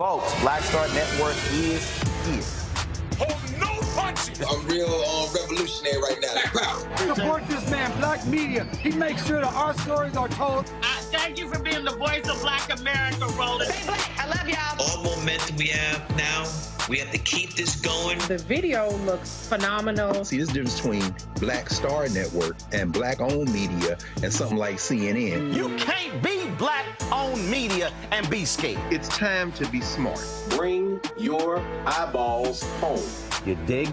Folks, Black Star Network is here. Oh, no punches! I'm real revolutionary right now. Black power. Support this man, Black Media. He makes sure that our stories are told. Thank you for being the voice of Black America, Roland. Stay black. I love y'all. All momentum we have now, we have to keep this going. The video looks phenomenal. See, there's a difference between Black Star Network and Black-owned media and something like CNN. You can't be Black-owned media and be scared. It's time to be smart. Bring your eyeballs home. You dig?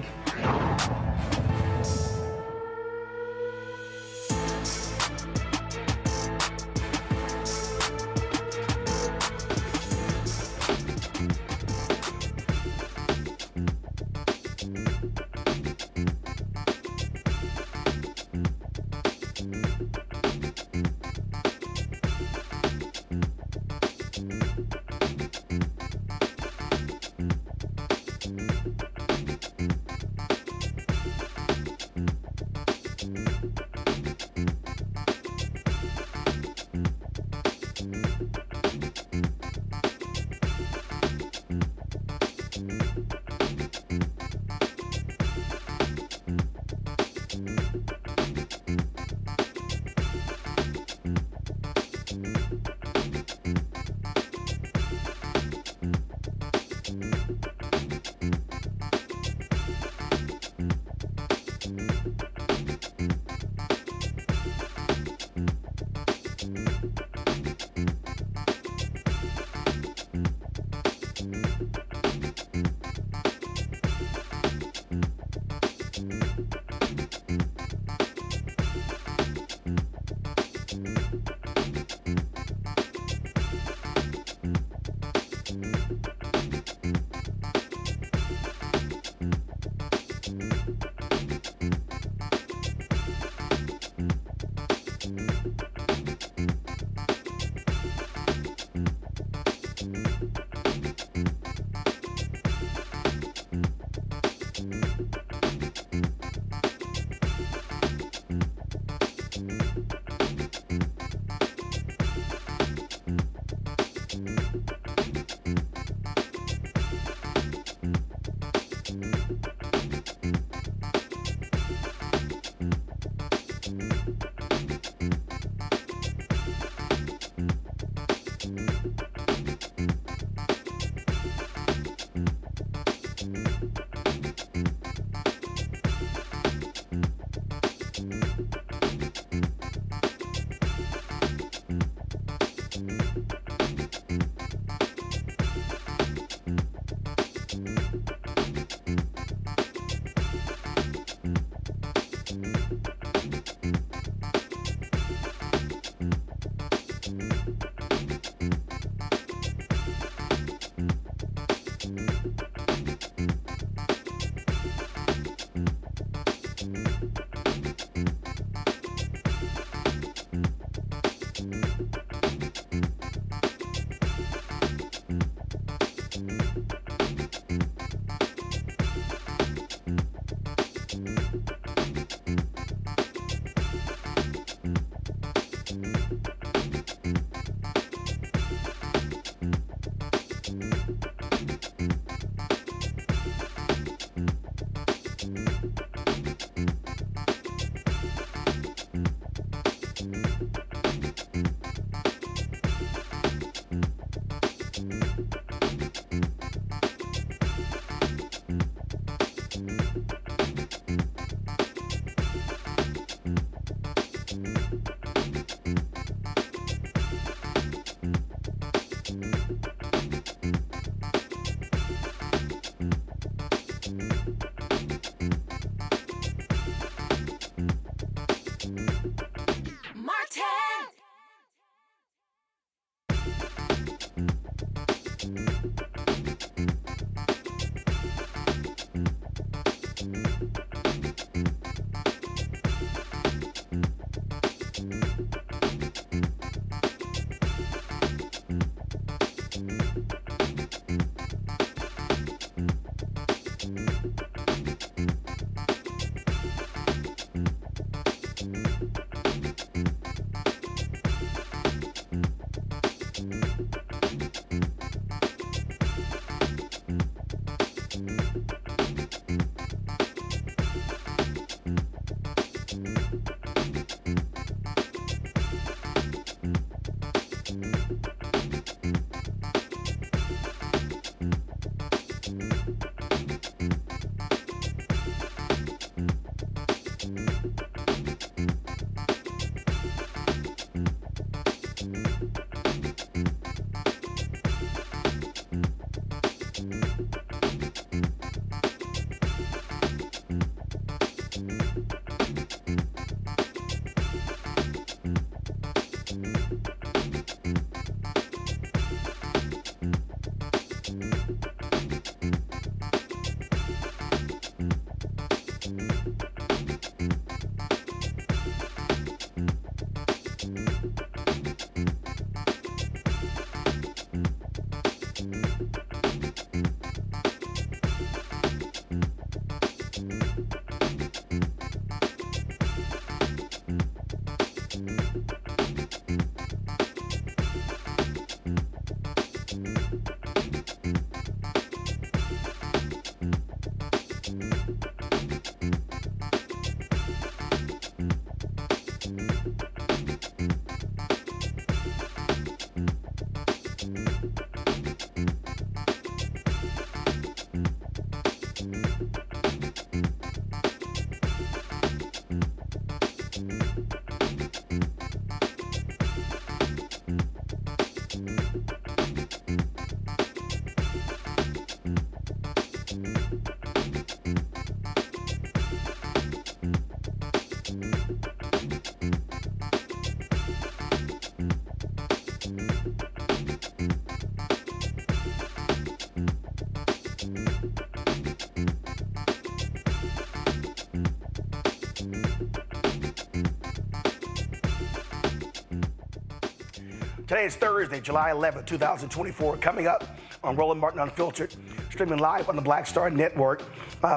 Today is Thursday, July 11, 2024. Coming up on Roland Martin Unfiltered, streaming live on the Black Star Network,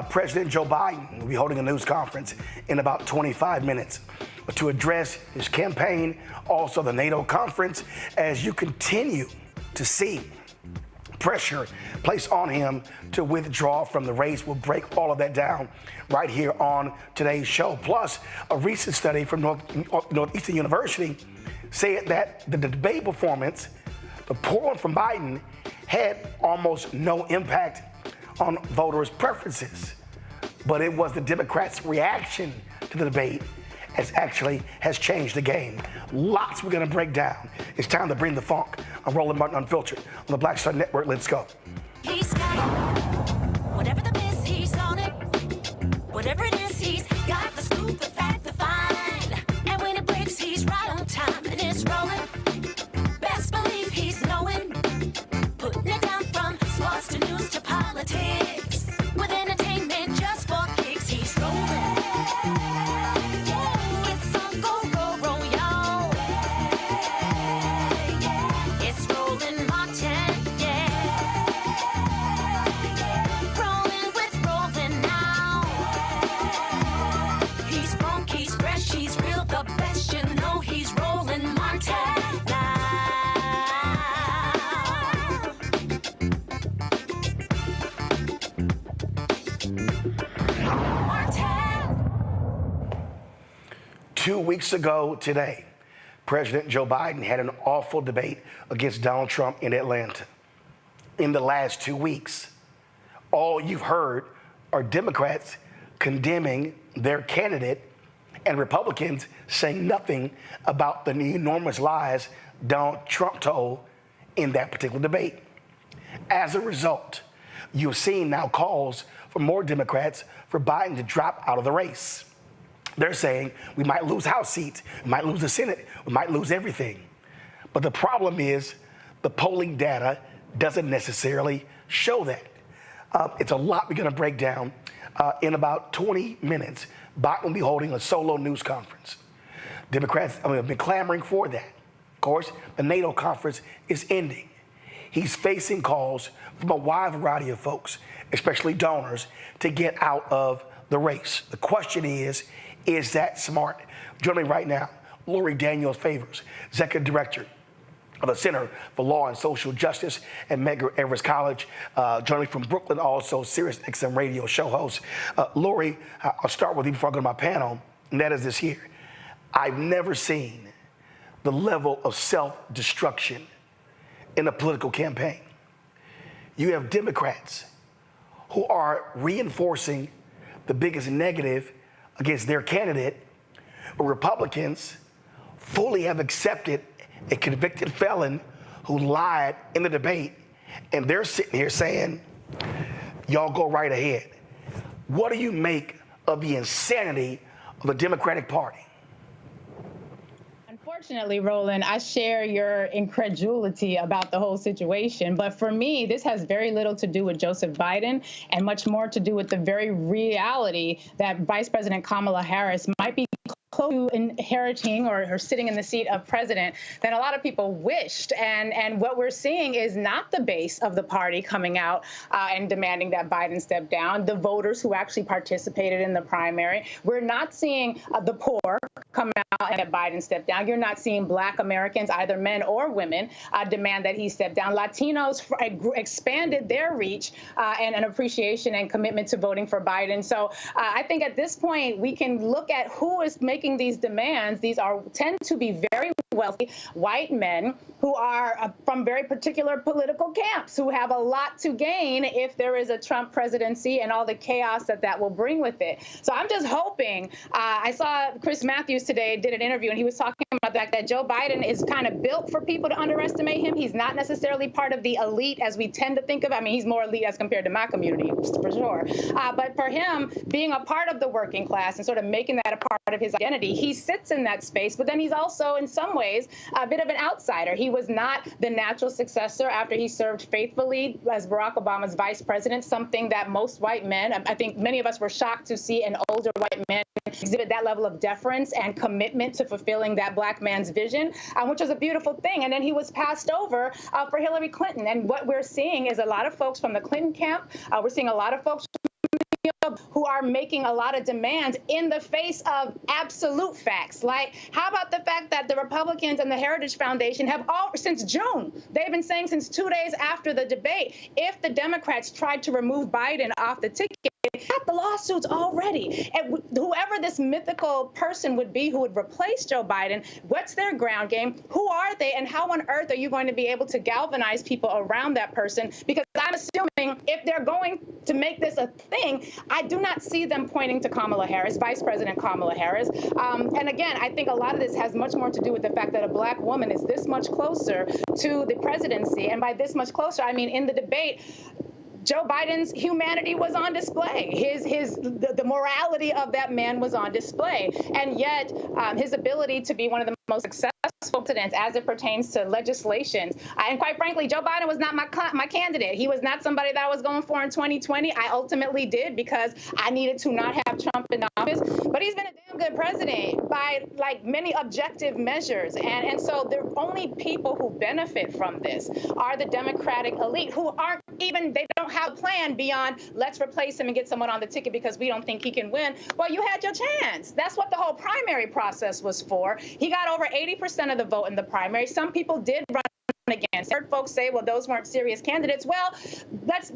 President Joe Biden will be holding a news conference in about 25 minutes to address his campaign, also the NATO conference, as you continue to see pressure placed on him to withdraw from the race. We'll break all of that down right here on today's show. Plus, a recent study from Northeastern University said that the debate performance, the poor one from Biden, had almost no impact on voters' preferences. But it was the Democrats' reaction to the debate has changed the game. Lots we're going to break down. It's time to bring the funk on Roland Martin Unfiltered on the Black Star Network. Let's go. He's got it. Whatever the biz, he's on it. Whatever it is, he's got the scoop, the fact, the find. And when it breaks, he's right on time and it's rolling. Best believe he's knowing. Putting it down from sports to news to politics. With entertainment just for kicks, he's rolling. It's on go, roll, y'all. It's Roland Martin, yeah. Rolling with Roland now. He's funky, he's fresh, he's real, the best, you know he's Roland Martin now. Martin. 2 weeks ago today, President Joe Biden had an awful debate against Donald Trump in Atlanta. In the last 2 weeks, all you've heard are Democrats condemning their candidate and Republicans saying nothing about the enormous lies Donald Trump told in that particular debate. As a result, you've seen now calls for more Democrats for Biden to drop out of the race. They're saying we might lose House seats, we might lose the Senate, we might lose everything. But the problem is the polling data doesn't necessarily show that. It's a lot we're going to break down. In about 20 minutes, Biden will be holding a solo news conference. Democrats have been clamoring for that. Of course, the NATO conference is ending. He's facing calls from a wide variety of folks, especially donors, to get out of the race. The question is that smart? Joining me right now, Lori Daniels Favors, Executive Director of the Center for Law and Social Justice at Medgar Evers College. Joining me from Brooklyn, also Sirius XM radio show host. Lori, I'll start with you before I go to my panel, and that is this here. I've never seen the level of self-destruction in a political campaign. You have Democrats who are reinforcing the biggest negative against their candidate, Republicans fully have accepted a convicted felon who lied in the debate, and they're sitting here saying, y'all go right ahead. What do you make of the insanity of the Democratic Party? Unfortunately, Roland, I share your incredulity about the whole situation. But for me, this has very little to do with Joseph Biden and much more to do with the very reality that Vice President Kamala Harris might be close to inheriting or sitting in the seat of president than a lot of people wished. And what we're seeing is not the base of the party coming out and demanding that Biden step down, the voters who actually participated in the primary. We're not seeing the poor come out and that Biden step down. You're not seeing Black Americans, either men or women, demand that he step down. Latinos expanded their reach and an appreciation and commitment to voting for Biden. So I think at this point, we can look at who is making these demands. These tend to be very wealthy white men who are from very particular political camps, who have a lot to gain if there is a Trump presidency and all the chaos that will bring with it. So I'm just hoping. I saw Chris Matthews today did an interview, and he was talking about the fact that Joe Biden is kind of built for people to underestimate him. He's not necessarily part of the elite as we tend to think of. I mean, he's more elite as compared to my community, for sure. But for him, being a part of the working class and sort of making that a part of his identity, he sits in that space, but then he's also, in some ways, a bit of an outsider. He was not the natural successor after he served faithfully as Barack Obama's vice president, something that most white men, I think many of us were shocked to see an older white man exhibit that level of deference and commitment to fulfilling that Black man's vision, which was a beautiful thing. And then he was passed over for Hillary Clinton. And what we're seeing is a lot of folks from the Clinton camp. We're seeing a lot of folks who are making a lot of demands in the face of absolute facts. Like, how about the fact that the Republicans and the Heritage Foundation have all, since June, they've been saying since 2 days after the debate, if the Democrats tried to remove Biden off the ticket, got the lawsuits already. And whoever this mythical person would be who would replace Joe Biden, what's their ground game? Who are they? And how on earth are you going to be able to galvanize people around that person? Because I'm assuming if they're going to make this a thing, I do not see them pointing to Kamala Harris, Vice President Kamala Harris. And again, I think a lot of this has much more to do with the fact that a Black woman is this much closer to the presidency. And by this much closer, I mean in the debate, Joe Biden's humanity was on display. The morality of that man was on display. And yet his ability to be one of the most successful presidents as it pertains to legislation. And quite frankly, Joe Biden was not my candidate. He was not somebody that I was going for in 2020. I ultimately did because I needed to not have Trump in office. But he's been a damn good president by like many objective measures. And so the only people who benefit from this are the Democratic elite who aren't even, they don't have a plan beyond let's replace him and get someone on the ticket because we don't think he can win. Well, you had your chance. That's what the whole primary process was for. He got over 80% of the vote in the primary. Some people did run against. I heard folks say, well, those weren't serious candidates. Well, let's,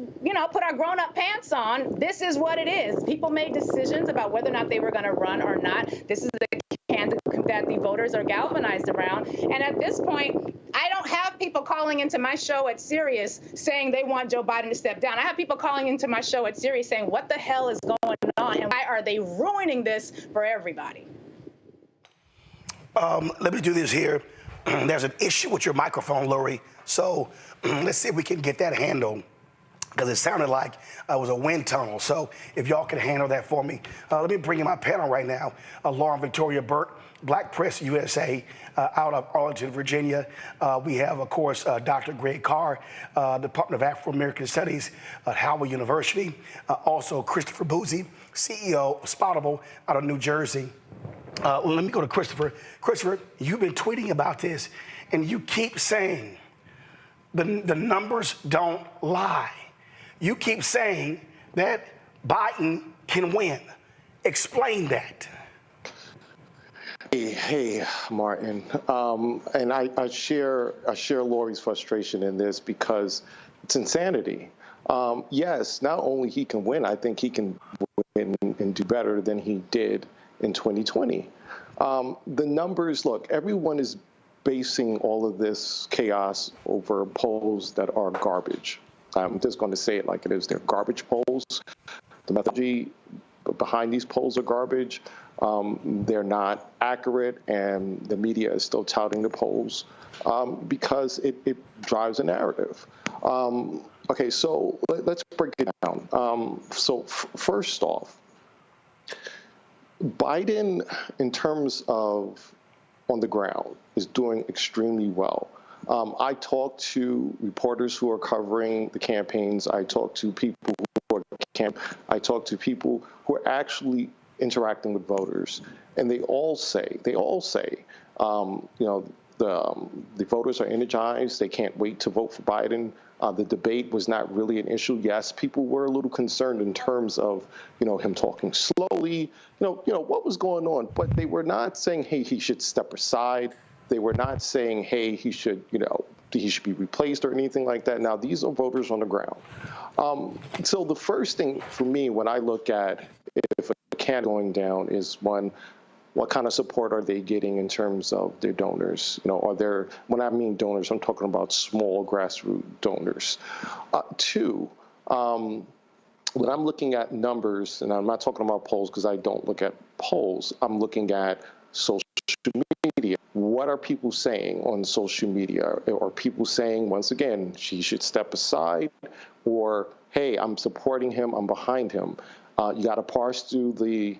put our grown-up pants on. This is what it is. People made decisions about whether or not they were going to run or not. This is the candidate that the voters are galvanized around. And at this point, I don't have people calling into my show at Sirius saying they want Joe Biden to step down. I have people calling into my show at Sirius saying, what the hell is going on? And why are they ruining this for everybody? Let me do this here. There's an issue with your microphone, Lori. So let's see if we can get that handled, because it sounded like it was a wind tunnel. So if y'all can handle that for me. Let me bring in my panel right now. Lauren Victoria Burt, Black Press USA, out of Arlington, Virginia. We have, of course, Dr. Greg Carr, Department of Afro-American Studies at Howard University. Also, Christopher Boozy, CEO of Spoutable out of New Jersey. Let me go to Christopher. Christopher, you've been tweeting about this, and you keep saying the numbers don't lie. You keep saying that Biden can win. Explain that. Hey, Martin. And I share Lori's frustration in this because it's insanity. Yes, not only he can win, I think he can win and do better than he did in 2020. The numbers, look, everyone is basing all of this chaos over polls that are garbage. I'm just going to say it like it is. They're garbage polls. The methodology behind these polls are garbage. They're not accurate, and the media is still touting the polls because it drives a narrative. Okay, so let's break it down. First off, Biden, in terms of on the ground, is doing extremely well. I talk to reporters who are covering the campaigns. I talk to people who are I talk to people who are actually interacting with voters, and they all say, the voters are energized. They can't wait to vote for Biden. The debate was not really an issue. Yes, people were a little concerned in terms of, him talking slowly, what was going on, but they were not saying, hey, he should step aside. They were not saying, hey, he should be replaced or anything like that. Now, these are voters on the ground. So the first thing for me when I look at if a candidate going down is, one, what kind of support are they getting in terms of their donors? When I mean donors, I'm talking about small grassroots donors. Two, when I'm looking at numbers, and I'm not talking about polls because I don't look at polls, I'm looking at social media. What are people saying on social media? Are people saying, once again, she should step aside, or, hey, I'm supporting him, I'm behind him? You got to parse through the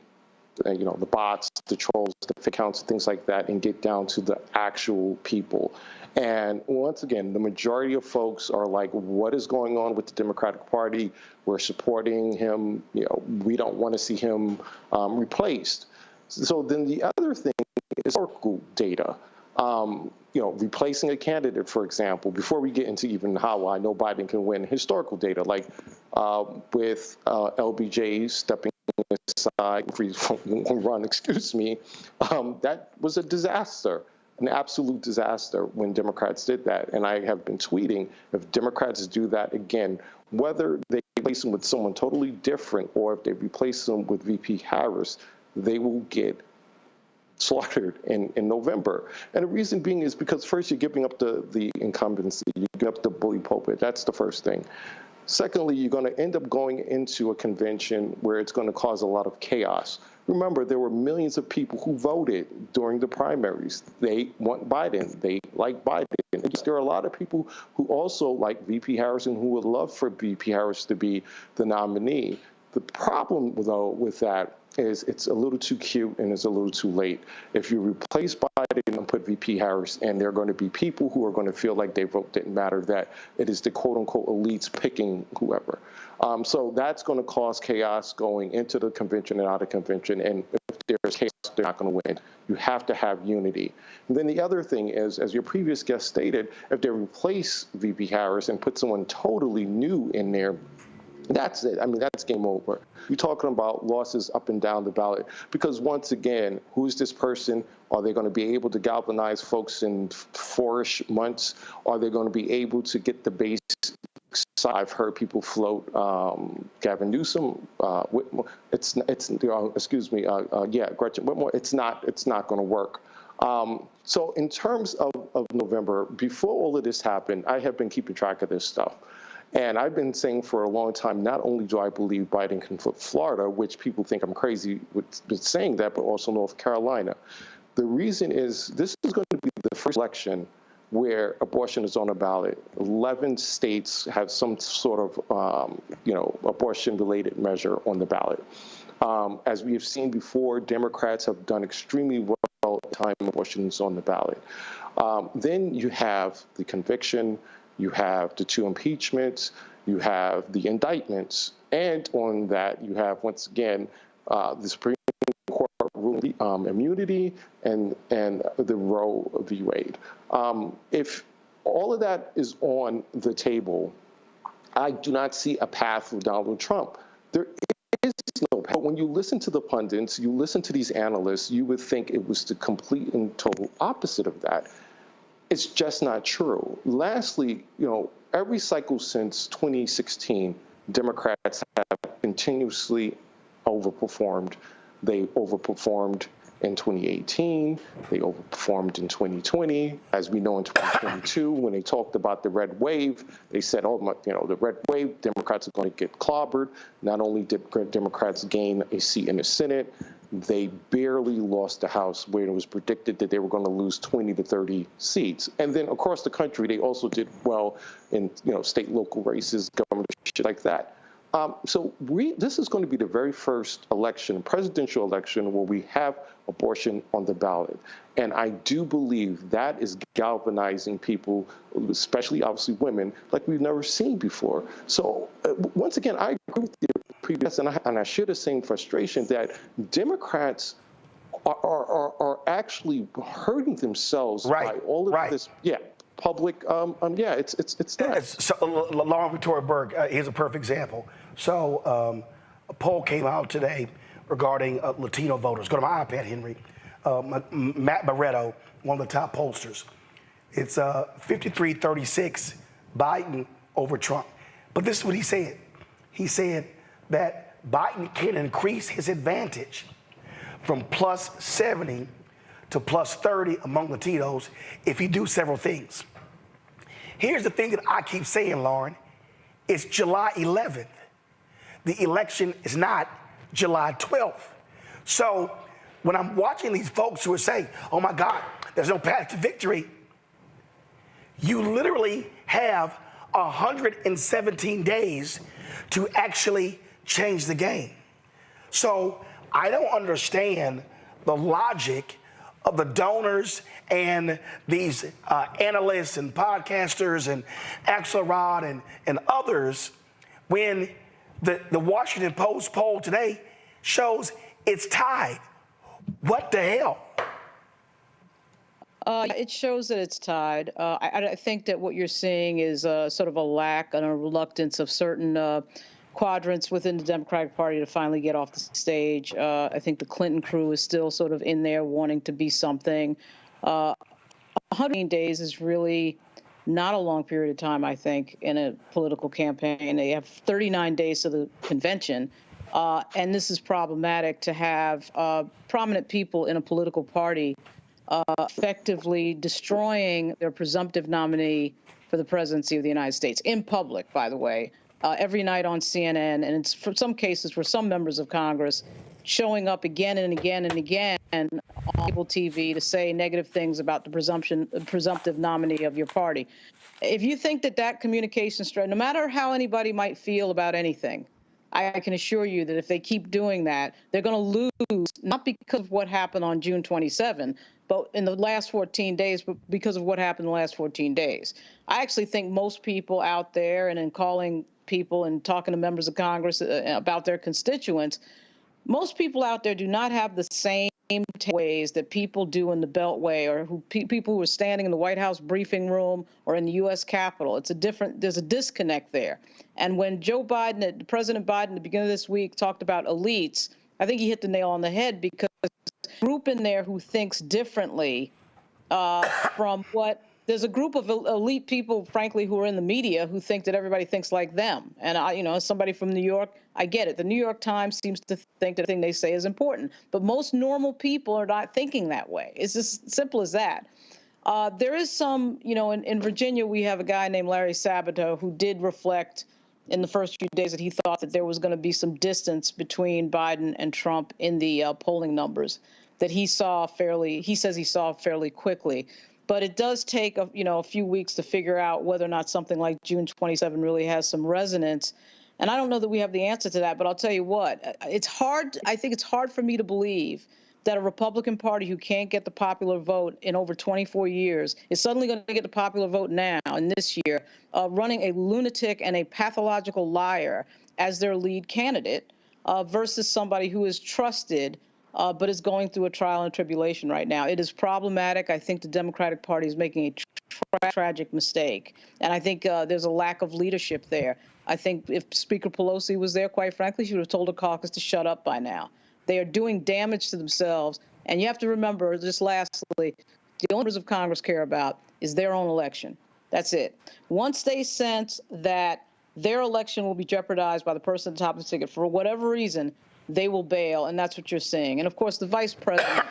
bots, the trolls, the fake accounts, things like that, and get down to the actual people. And once again, the majority of folks are like, what is going on with the Democratic Party? We're supporting him. We don't want to see him replaced. So then the other thing is historical data. Replacing a candidate, for example, before we get into even how I know Biden can win, historical data, like with LBJ stepping aside, free run, that was a disaster, an absolute disaster when Democrats did that. And I have been tweeting, if Democrats do that again, whether they replace them with someone totally different or if they replace them with VP Harris, they will get slaughtered in November. And the reason being is because first you're giving up the incumbency, you give up the bully pulpit. That's the first thing. Secondly, you're going to end up going into a convention where it's going to cause a lot of chaos. Remember, there were millions of people who voted during the primaries. They want Biden. They like Biden. And there are a lot of people who also like VP Harris and who would love for VP Harris to be the nominee. The problem, though, with that is it's a little too cute and it's a little too late. If you replace Biden and put VP Harris in, there are going to be people who are going to feel like their vote didn't matter, that it is the quote-unquote elites picking whoever. So that's going to cause chaos going into the convention and out of convention. And if there's chaos, they're not going to win. You have to have unity. And then the other thing is, as your previous guest stated, if they replace VP Harris and put someone totally new in there, that's it. I mean, that's game over. You're talking about losses up and down the ballot because, once again, who's this person? Are they going to be able to galvanize folks in 4-ish months? Are they going to be able to get the base? I've heard people float Gavin Newsom. Gretchen Whitmore. It's not going to work. So in terms of November, before all of this happened, I have been keeping track of this stuff. And I've been saying for a long time, not only do I believe Biden can flip Florida, which people think I'm crazy with saying that, but also North Carolina. The reason is this is going to be the first election where abortion is on a ballot. 11 states have some sort of, abortion-related measure on the ballot. As we have seen before, Democrats have done extremely well at time abortions on the ballot. Then you have the conviction. You have the 2 impeachments, you have the indictments, and on that you have, once again, the Supreme Court ruling immunity and the Roe v. Wade. If all of that is on the table, I do not see a path for Donald Trump. There is no path. But when you listen to the pundits, you listen to these analysts, you would think it was the complete and total opposite of that. It's just not true. Lastly, every cycle since 2016, Democrats have continuously overperformed. They overperformed in 2018. They overperformed in 2020. As we know, in 2022, when they talked about the red wave, they said, the red wave, Democrats are going to get clobbered. Not only did Democrats gain a seat in the Senate, they barely lost the House, where it was predicted that they were going to lose 20 to 30 seats. And then across the country, they also did well in state, local races, governorship, like that. So this is going to be the very first election, presidential election, where we have abortion on the ballot. And I do believe that is galvanizing people, especially obviously women, like we've never seen before. So once again, I agree with the previous, and I share the same frustration that Democrats are actually hurting themselves by all of this. Yeah. Public, it's not. So, Lauren Victoria Berg, here's a perfect example. So, a poll came out today regarding Latino voters. Go to my iPad, Henry. Matt Barreto, one of the top pollsters. It's 53-36, Biden over Trump. But this is what he said. He said that Biden can increase his advantage from plus 70 to plus 30 among Latinos if he do several things. Here's the thing that I keep saying, Lauren. It's July 11th. The election is not July 12th. So when I'm watching these folks who are saying, oh my God, there's no path to victory, you literally have 117 days to actually change the game. So I don't understand the logic of the donors and these analysts and podcasters and Axelrod and others when the Washington Post poll today shows it's tied. What the hell? It shows that it's tied. I think that what you're seeing is sort of a lack and a reluctance of certain quadrants within the Democratic Party to finally get off the stage. I think the Clinton crew is still sort of in there wanting to be something. 100 days is really not a long period of time, I think, in a political campaign. They have 39 days to the convention. And this is problematic to have prominent people in a political party effectively destroying their presumptive nominee for the presidency of the United States in public, by the way. Every night on CNN, and it's for some cases for some members of Congress showing up again and again and again on cable TV to say negative things about the presumptive nominee of your party. If you think that communication strategy, no matter how anybody might feel about anything, I can assure you that if they keep doing that, they're going to lose, not because of what happened on June 27, but in the last 14 days, but because of what happened in the last 14 days. I actually think most people out there, and in calling people and talking to members of Congress about their constituents, most people out there do not have the same ways that people do in the Beltway, or people who are standing in the White House briefing room or in the U.S. Capitol. There's a disconnect there. And when President Biden at the beginning of this week talked about elites, I think he hit the nail on the head, because there's a group in there who thinks differently from what. There's a group of elite people, frankly, who are in the media who think that everybody thinks like them. And as somebody from New York, I get it. The New York Times seems to think that the thing they say is important, but most normal people are not thinking that way. It's just simple as that. There is some, in Virginia, we have a guy named Larry Sabato who did reflect in the first few days that he thought that there was going to be some distance between Biden and Trump in the polling numbers that he says he saw fairly quickly. But it does take a few weeks to figure out whether or not something like June 27 really has some resonance. And I don't know that we have the answer to that, but I'll tell you what, it's hard. I think it's hard for me to believe that a Republican Party who can't get the popular vote in over 24 years is suddenly going to get the popular vote now in this year, running a lunatic and a pathological liar as their lead candidate versus somebody who is trusted but is going through a trial and tribulation right now. It is problematic. I think the Democratic Party is making a tragic mistake. And I think there's a lack of leadership there. I think if Speaker Pelosi was there, quite frankly, she would have told her caucus to shut up by now. They are doing damage to themselves. And you have to remember, just lastly, the only members of Congress care about is their own election. That's it. Once they sense that their election will be jeopardized by the person at the top of the ticket for whatever reason, they will bail, and that's what you're seeing. And of course, the vice president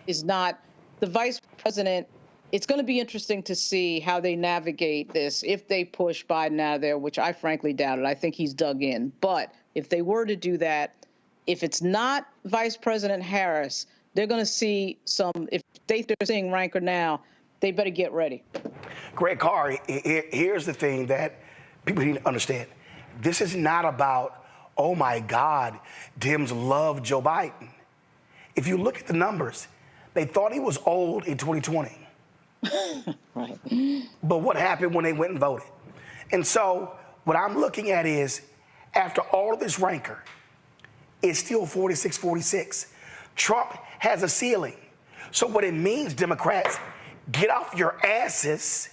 is not the vice president. It's going to be interesting to see how they navigate this if they push Biden out of there, which I frankly doubt it. I think he's dug in. But if they were to do that, if it's not Vice President Harris, they're going to see some, if they're seeing rancor now, they better get ready. Greg Carr, here's the thing that people need to understand. This is not about, oh my God, Dems love Joe Biden. If you look at the numbers, they thought he was old in 2020. Right. But what happened when they went and voted? And so what I'm looking at is, after all of this rancor, it's still 46-46. Trump has a ceiling. So what it means, Democrats, get off your asses,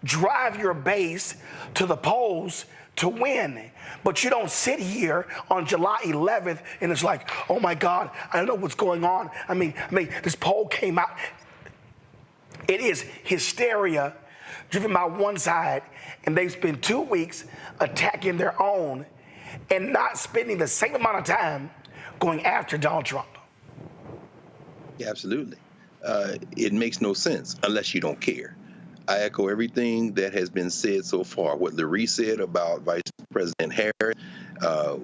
drive your base to the polls to win. But you don't sit here on July 11th and it's like, oh my God, I don't know what's going on. I mean, this poll came out. It is hysteria driven by one side, and they've spent 2 weeks attacking their own and not spending the same amount of time going after Donald Trump. Yeah, absolutely. It makes no sense unless you don't care. I echo everything that has been said so far. What Larry said about Vice President Harris,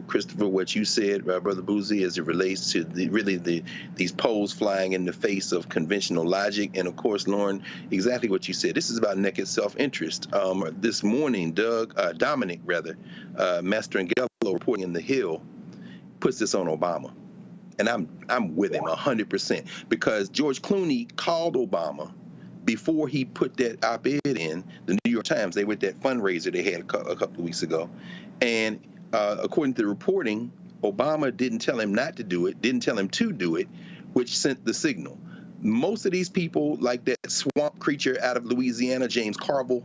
Christopher, what you said, Brother Boozy, as it relates to these polls flying in the face of conventional logic, and of course, Lauren, exactly what you said. This is about naked self-interest. This morning, Dominic, Mastrangello, reporting in The Hill, puts this on Obama, and I'm with him 100%, because George Clooney called Obama before he put that op-ed in the New York Times. They were at that fundraiser they had a couple of weeks ago. And according to the reporting, Obama didn't tell him not to do it, didn't tell him to do it, which sent the signal. Most of these people, like that swamp creature out of Louisiana, James Carville,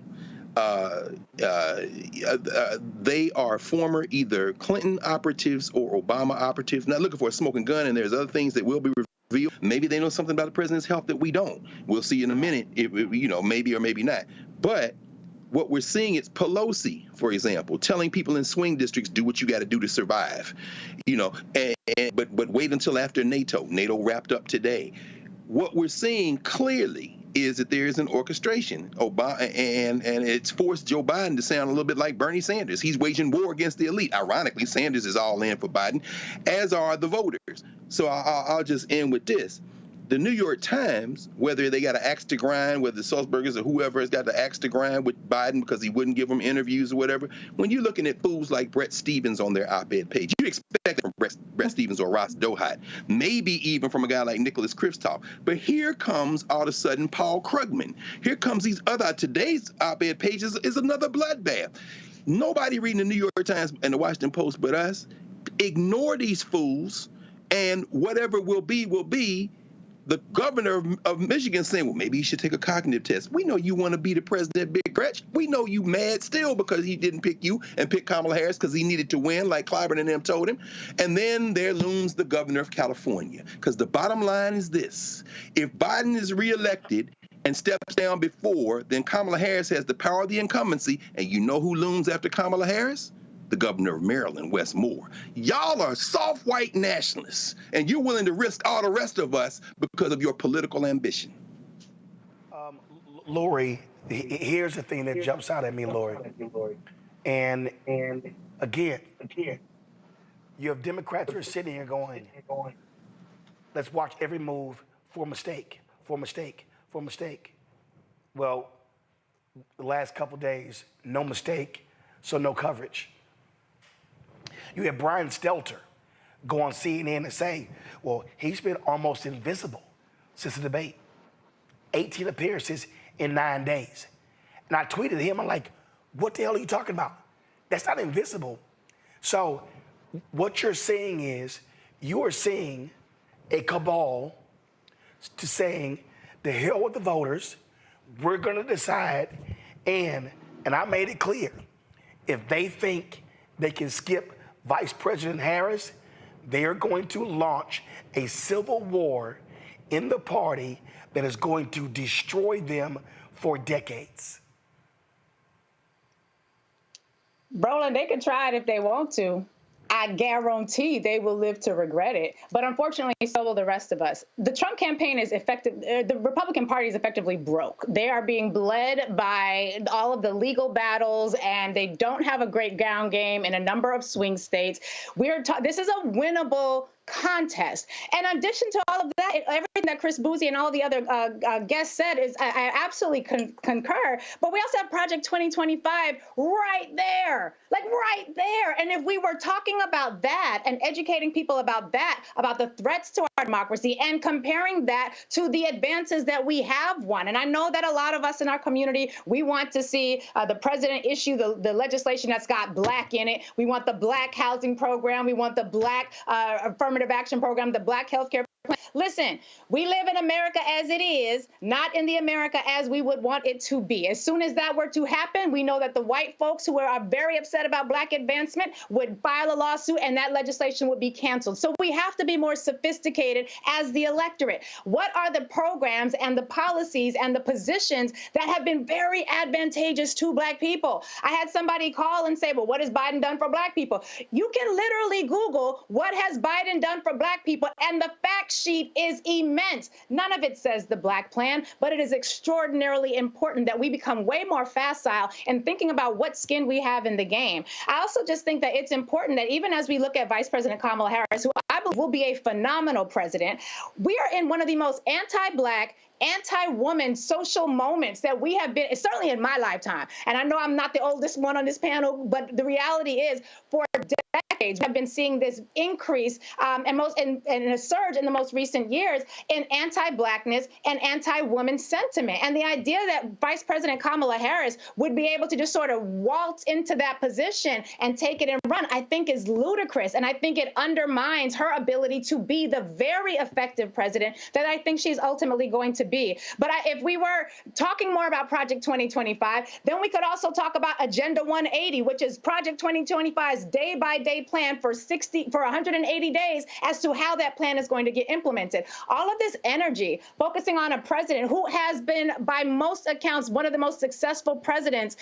they are former either Clinton operatives or Obama operatives, not looking for a smoking gun, and there's other things that will be revealed. Maybe they know something about the president's health that we don't. We'll see in a minute, maybe or maybe not. But what we're seeing is Pelosi, for example, telling people in swing districts, do what you got to do to survive. But wait until after NATO. NATO wrapped up today. What we're seeing clearly is that there is an orchestration. Obama, and it's forced Joe Biden to sound a little bit like Bernie Sanders. He's waging war against the elite. Ironically, Sanders is all in for Biden, as are the voters. So I'll just end with this. The New York Times, whether they got an axe to grind, whether the Sulzbergers or whoever has got the axe to grind with Biden because he wouldn't give them interviews or whatever, when you're looking at fools like Brett Stevens on their op-ed page, you expect it from Brett Stevens or Ross Dohat, maybe even from a guy like Nicholas Kristof. But here comes, all of a sudden, Paul Krugman. Here comes these other, today's op-ed pages is another bloodbath. Nobody reading the New York Times and the Washington Post but us. Ignore these fools, and whatever will be. The governor of Michigan saying, well, maybe you should take a cognitive test. We know you want to be the president, Big Gretch. We know you mad still because he didn't pick you and pick Kamala Harris because he needed to win, like Clyburn and them told him. And then there looms the governor of California. Because the bottom line is this. If Biden is reelected and steps down before, then Kamala Harris has the power of the incumbency. And you know who looms after Kamala Harris? The governor of Maryland, Wes Moore. Y'all are soft white nationalists, and you're willing to risk all the rest of us because of your political ambition. Lori, here's the thing that jumps out at me, Lori. And again, you have Democrats who are sitting here going, let's watch every move for mistake. Well, the last couple days, no mistake, so no coverage. You had Brian Stelter go on CNN and say, well, he's been almost invisible since the debate. 18 appearances in 9 days. And I tweeted him, I'm like, what the hell are you talking about? That's not invisible. So what you're seeing is, you are seeing a cabal to saying, the hell with the voters, we're gonna decide, and I made it clear, if they think they can skip Vice President Harris, they are going to launch a civil war in the party that is going to destroy them for decades. Brolin, they can try it if they want to. I guarantee they will live to regret it. But unfortunately, so will the rest of us. The Trump campaign is effective. The Republican Party is effectively broke. They are being bled by all of the legal battles, and they don't have a great ground game in a number of swing states. This is a winnable contest. And in addition to all of that, everything that Chris Boozy and all the other guests said is I absolutely concur. But we also have Project 2025 right there, like right there. And if we were talking about that and educating people about that, about the threats to our democracy, and comparing that to the advances that we have won. And I know that a lot of us in our community, we want to see the president issue the legislation that's got black in it. We want the black housing program. We want the black affirmative action program, the black healthcare plan. Listen, we live in America as it is, not in the America as we would want it to be. As soon as that were to happen, we know that the white folks who are very upset about black advancement would file a lawsuit and that legislation would be canceled. So we have to be more sophisticated as the electorate. What are the programs and the policies and the positions that have been very advantageous to black people? I had somebody call and say, well, what has Biden done for black people? You can literally Google what has Biden done for black people, and the fact sheet is immense. None of it says the black plan, but it is extraordinarily important that we become way more facile in thinking about what skin we have in the game. I also just think that it's important that even as we look at Vice President Kamala Harris, who I believe will be a phenomenal president, we are in one of the most anti-black, anti-woman social moments that we have been, certainly in my lifetime. And I know I'm not the oldest one on this panel, but the reality is for decades, we have been seeing this increase and a surge in the most recent years in anti-blackness and anti-woman sentiment. And the idea that Vice President Kamala Harris would be able to just sort of waltz into that position and take it and run, I think is ludicrous. And I think it undermines her ability to be the very effective president that I think she's ultimately going to be. But if we were talking more about Project 2025, then we could also talk about Agenda 180, which is Project 2025's day-by-day plan for 180 days as to how that plan is going to get implemented. All of this energy focusing on a president who has been, by most accounts, one of the most successful presidents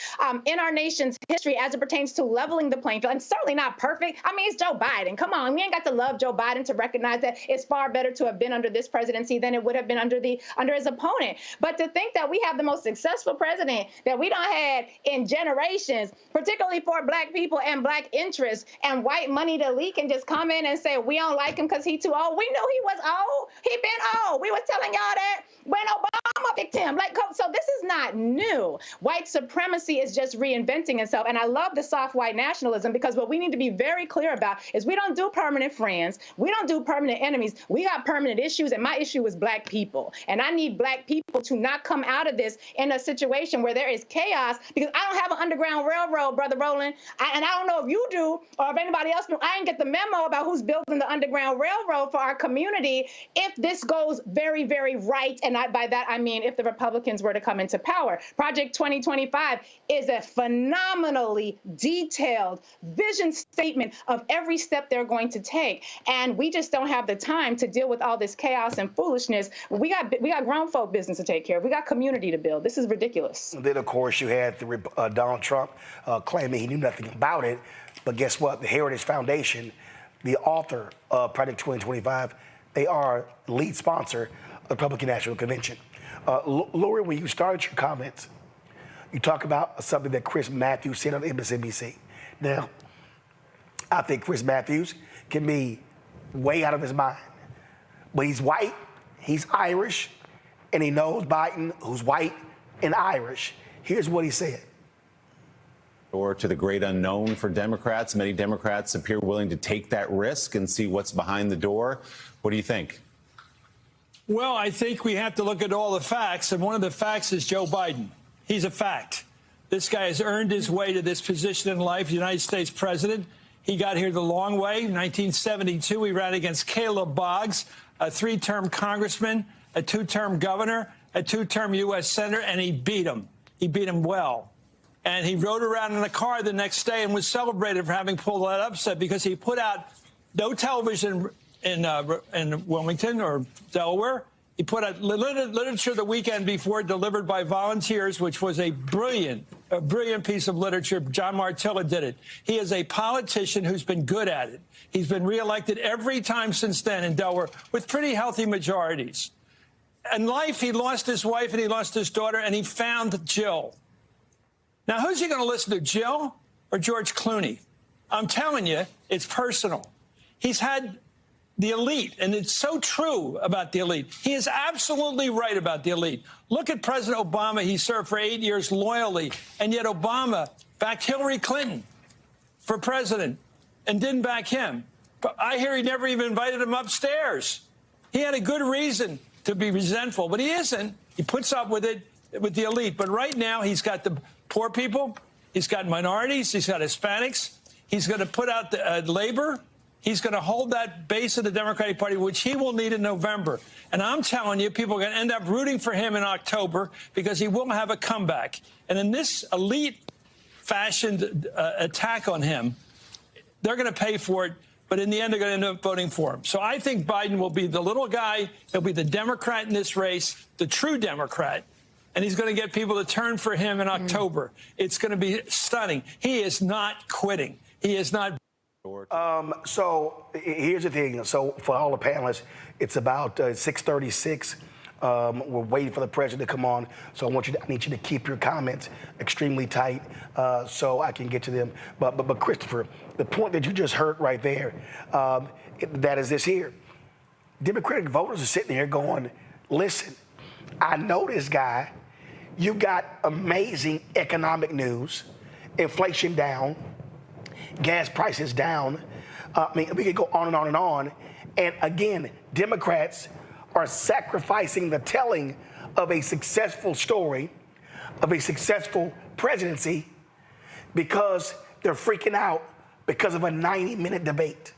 in our nation's history as it pertains to leveling the playing field, and certainly not perfect. I mean, it's Joe Biden. Come on, we ain't got to love Joe Biden to recognize that it's far better to have been under this presidency than it would have been under his opponent. But to think that we have the most successful president that we don't had in generations, particularly for black people and black interests, and white money to leak and just come in and say we don't like him because he's too old. We knew he was old. He been old. We was telling y'all that when Obama picked him. So this is not new. White supremacy is just reinventing itself. And I love the soft white nationalism, because what we need to be very clear about is we don't do permanent friends. We don't do permanent enemies. We got permanent issues, and my issue is black people. And I need black people to not come out of this in a situation where there is chaos, because I don't have an underground railroad, Brother Roland. And I don't know if you do or if anybody else do. I didn't get the memo about who's building the underground railroad for our community if this goes very, very right. And by that, I mean if the Republicans were to come into power. Project 2025 is a phenomenally detailed vision statement of every step they're going to take. And we just don't have the time to deal with all this chaos and foolishness. We got grown folk business to take care of. We got community to build. This is ridiculous. And then, of course, you had Donald Trump claiming he knew nothing about it. But guess what? The Heritage Foundation, the author of Project 2025, they are lead sponsor of the Republican National Convention. Lori, when you started your comments, you talk about something that Chris Matthews said on MSNBC. Now, I think Chris Matthews can be way out of his mind. But he's white, he's Irish, and he knows Biden, who's white and Irish. Here's what he said. Or to the great unknown for Democrats. Many Democrats appear willing to take that risk and see what's behind the door. What do you think? Well, I think we have to look at all the facts, and one of the facts is Joe Biden. He's a fact. This guy has earned his way to this position in life, United States president. He got here the long way. In 1972, he ran against Caleb Boggs, a 3-term congressman, a 2-term governor, a 2-term U.S. senator, and he beat him. He beat him well. And he rode around in a car the next day and was celebrated for having pulled that upset, because he put out no television in Wilmington or Delaware. He put out literature the weekend before delivered by volunteers, which was a brilliant piece of literature. John Martilla did it. He is a politician who's been good at it. He's been reelected every time since then in Delaware with pretty healthy majorities. In life, he lost his wife and he lost his daughter, and he found Jill. Now, who's he going to listen to, Jill or George Clooney? I'm telling you, it's personal. He's had the elite, and it's so true about the elite. He is absolutely right about the elite. Look at President Obama. He served for 8 years loyally, and yet Obama backed Hillary Clinton for president and didn't back him. But I hear he never even invited him upstairs. He had a good reason to be resentful, but he isn't. He puts up with it, with the elite. But right now, he's got the poor people. He's got minorities. He's got Hispanics. He's going to put out the labor. He's going to hold that base of the Democratic Party, which he will need in November. And I'm telling you, people are going to end up rooting for him in October because he will have a comeback. And in this elite-fashioned attack on him, they're going to pay for it. But in the end, they're going to end up voting for him. So I think Biden will be the little guy. He'll be the Democrat in this race, the true Democrat. And he's going to get people to turn for him in October. It's going to be stunning. He is not quitting. He is not. So here's the thing. So for all the panelists, it's about 6:36. We're waiting for the president to come on. So I need you to keep your comments extremely tight so I can get to them. But Christopher, the point that you just heard right there, that is this here. Democratic voters are sitting here going, listen, I know this guy. You got amazing economic news, inflation down, gas prices down. I mean, we could go on and on and on. And again, Democrats are sacrificing the telling of a successful story, of a successful presidency, because they're freaking out because of a 90-minute debate.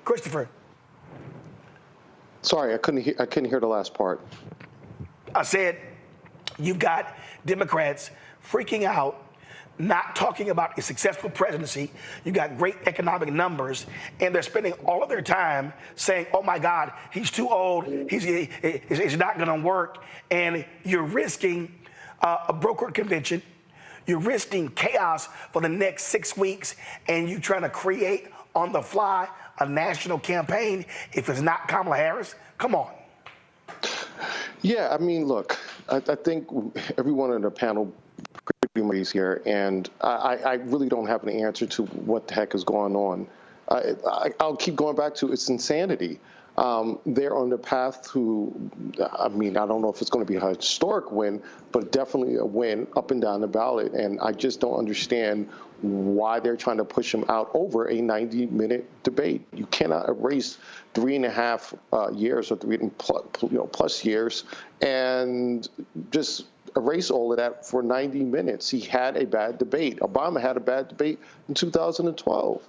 Christopher. Sorry, I couldn't hear the last part. I said, you've got Democrats freaking out, not talking about a successful presidency. You got great economic numbers, and they're spending all of their time saying, oh my God, he's too old, he's not gonna work. And you're risking a brokered convention. You're risking chaos for the next 6 weeks, and you're trying to create on the fly a national campaign if it's not Kamala Harris. Come on. Yeah, I mean, look, I think everyone on the panel pretty much is here, and I really don't have an answer to what the heck is going on. I'll keep going back to it's insanity. They're on the path to, I mean, I don't know if it's going to be a historic win, but definitely a win up and down the ballot. And I just don't understand why they're trying to push him out over a 90-minute debate. You cannot erase 3.5 years or plus years and just erase all of that for 90 minutes. He had a bad debate. Obama had a bad debate in 2012.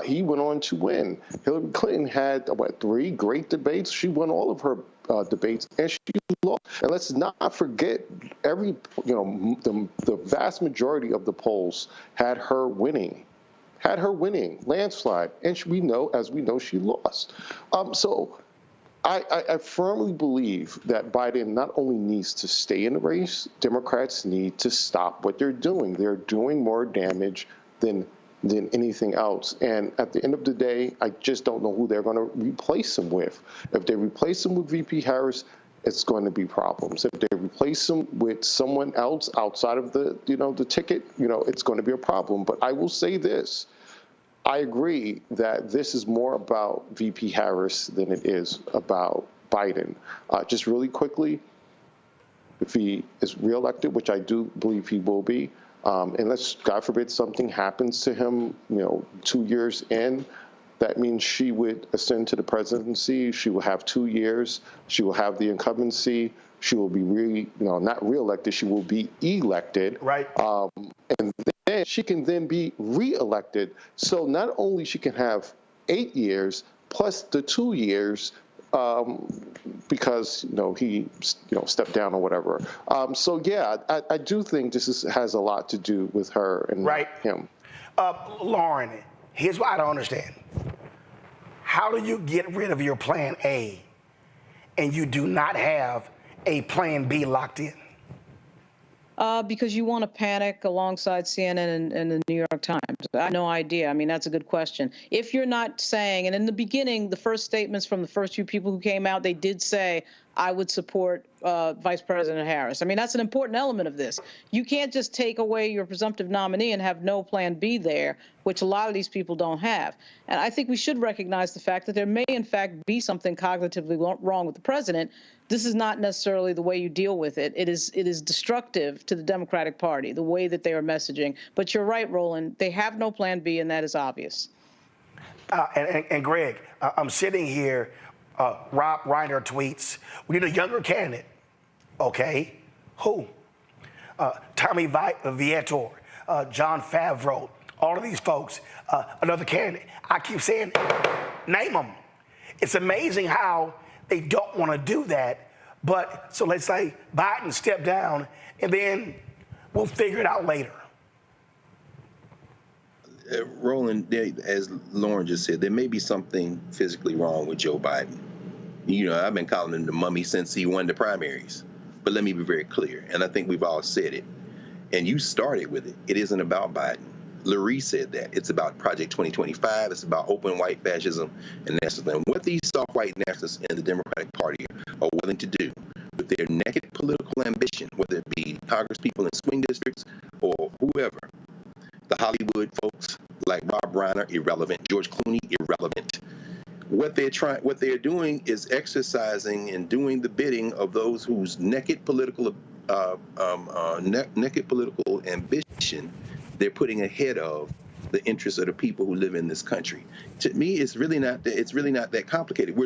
He went on to win. Hillary Clinton had, 3 great debates? She won all of her debates, and she lost. And let's not forget, the vast majority of the polls had her winning, landslide. And as we know, she lost. So I firmly believe that Biden not only needs to stay in the race, Democrats need to stop what they're doing. They're doing more damage than anything else. And at the end of the day, I just don't know who they're going to replace him with. If they replace him with VP Harris, it's going to be problems. If they replace him with someone else outside of the ticket, it's going to be a problem. But I will say this. I agree that this is more about VP Harris than it is about Biden. Just really quickly, if he is reelected, which I do believe he will be, unless, God forbid, something happens to him, 2 years in, that means she would ascend to the presidency. She will have 2 years. She will have the incumbency. She will be not reelected. She will be elected. Right. And then she can then be reelected. So not only she can have 8 years plus the 2 years, because he stepped down or whatever. So yeah, I do think this has a lot to do with her and him. Lauren, here's what I don't understand. how do you get rid of your plan A and you do not have a plan B locked in? Because you want to panic alongside CNN and the New York Times. I have no idea. I mean, that's a good question. If you're not saying, and in the beginning, the first statements from the first few people who came out, they did say, I would support Vice President Harris. I mean, that's an important element of this. You can't just take away your presumptive nominee and have no plan B there, which a lot of these people don't have. And I think we should recognize the fact that there may, in fact, be something cognitively wrong with the president. This is not necessarily the way you deal with it. It is destructive to the Democratic Party, the way that they are messaging. But you're right, Roland. They have no plan B, and that is obvious. And Greg, I'm sitting here. Rob Reiner tweets, we need a younger candidate. Okay, who? Tommy Vietor, John Favreau, all of these folks, another candidate. I keep saying, name them. It's amazing how they don't want to do that. But so let's say Biden step down and then we'll figure it out later. Roland, as Lauren just said, there may be something physically wrong with Joe Biden. You know, I've been calling him the mummy since he won the primaries. But let me be very clear, and I think we've all said it, and you started with it. It isn't about Biden. Lurie said that. It's about Project 2025. It's about open white fascism and nationalism. And what these soft white nationalists in the Democratic Party are willing to do with their naked political ambition, whether it be Congress people in swing districts or whoever, the Hollywood folks like Rob Reiner, irrelevant. George Clooney, irrelevant. What they're doing is exercising and doing the bidding of those whose naked political ambition they're putting ahead of the interests of the people who live in this country. To me, it's really not that complicated.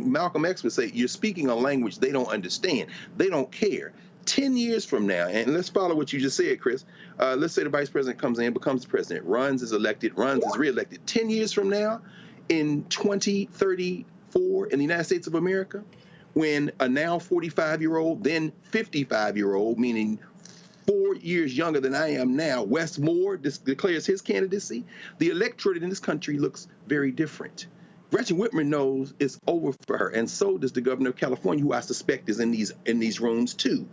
Malcolm X would say, you're speaking a language they don't understand. They don't care. 10 years from now, and let's follow what you just said, Chris. Let's say the vice president comes in, becomes the president, runs, is elected, runs, is reelected. 10 years from now, in 2034 in the United States of America, when a now 45-year-old, then 55-year-old, meaning 4 years younger than I am now, Wes Moore declares his candidacy, the electorate in this country looks very different. Gretchen Whitmer knows it's over for her, and so does the governor of California, who I suspect is in these rooms too.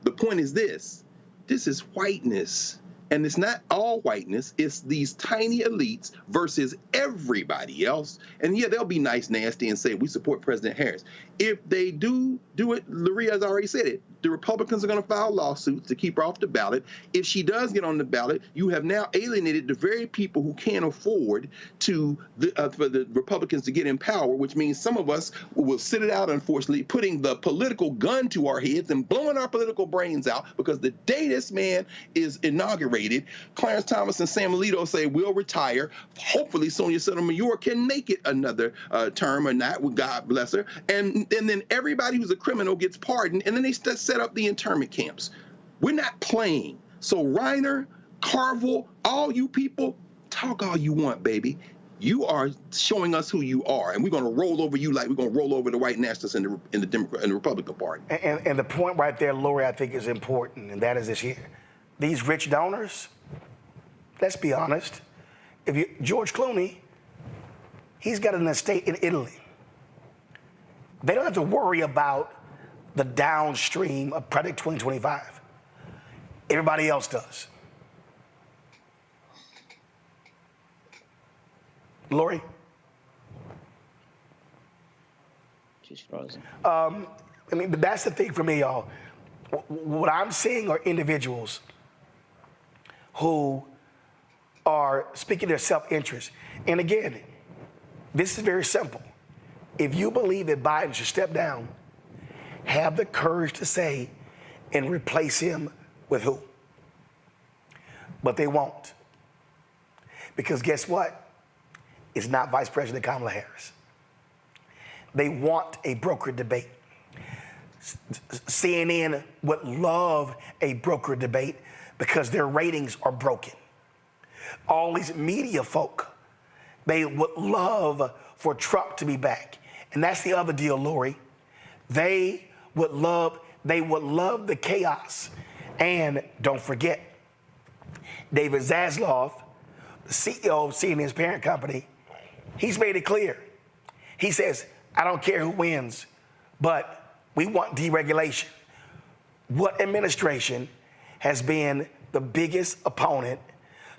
The point is this is whiteness. And it's not all whiteness. It's these tiny elites versus everybody else. And yeah, they'll be nice, nasty, and say, we support President Harris. If they do it, Lurie has already said it, the Republicans are going to file lawsuits to keep her off the ballot. If she does get on the ballot, you have now alienated the very people who can't afford for the Republicans to get in power, which means some of us will sit it out, unfortunately, putting the political gun to our heads and blowing our political brains out, because the day this man is inaugurated, Clarence Thomas and Sam Alito say we'll retire. Hopefully Sonia Sotomayor can make it another term or not, with God bless her. And then everybody who's a criminal gets pardoned, and then they set up the internment camps. We're not playing. So Reiner, Carville, all you people, talk all you want, baby. You are showing us who you are, and we're going to roll over you like we're going to roll over the white nationalists in the Democrat and the Republican Party. And the point right there, Lori, I think is important, and that is this here. These rich donors, let's be honest, George Clooney, he's got an estate in Italy. They don't have to worry about the downstream of Project 2025. Everybody else does. Lori? She's frozen. But that's the thing for me, y'all. What I'm seeing are individuals who are speaking their self-interest. And again, this is very simple. If you believe that Biden should step down, have the courage to say and replace him with who? But they won't. Because guess what? It's not Vice President Kamala Harris. They want a brokered debate. CNN would love a brokered debate because their ratings are broken. All these media folk, they would love for Trump to be back. And that's the other deal, Lori. They would love the chaos. And don't forget, David Zaslav, the CEO of CNN's parent company, he's made it clear He says, I don't care who wins, but we want deregulation. What administration has been the biggest opponent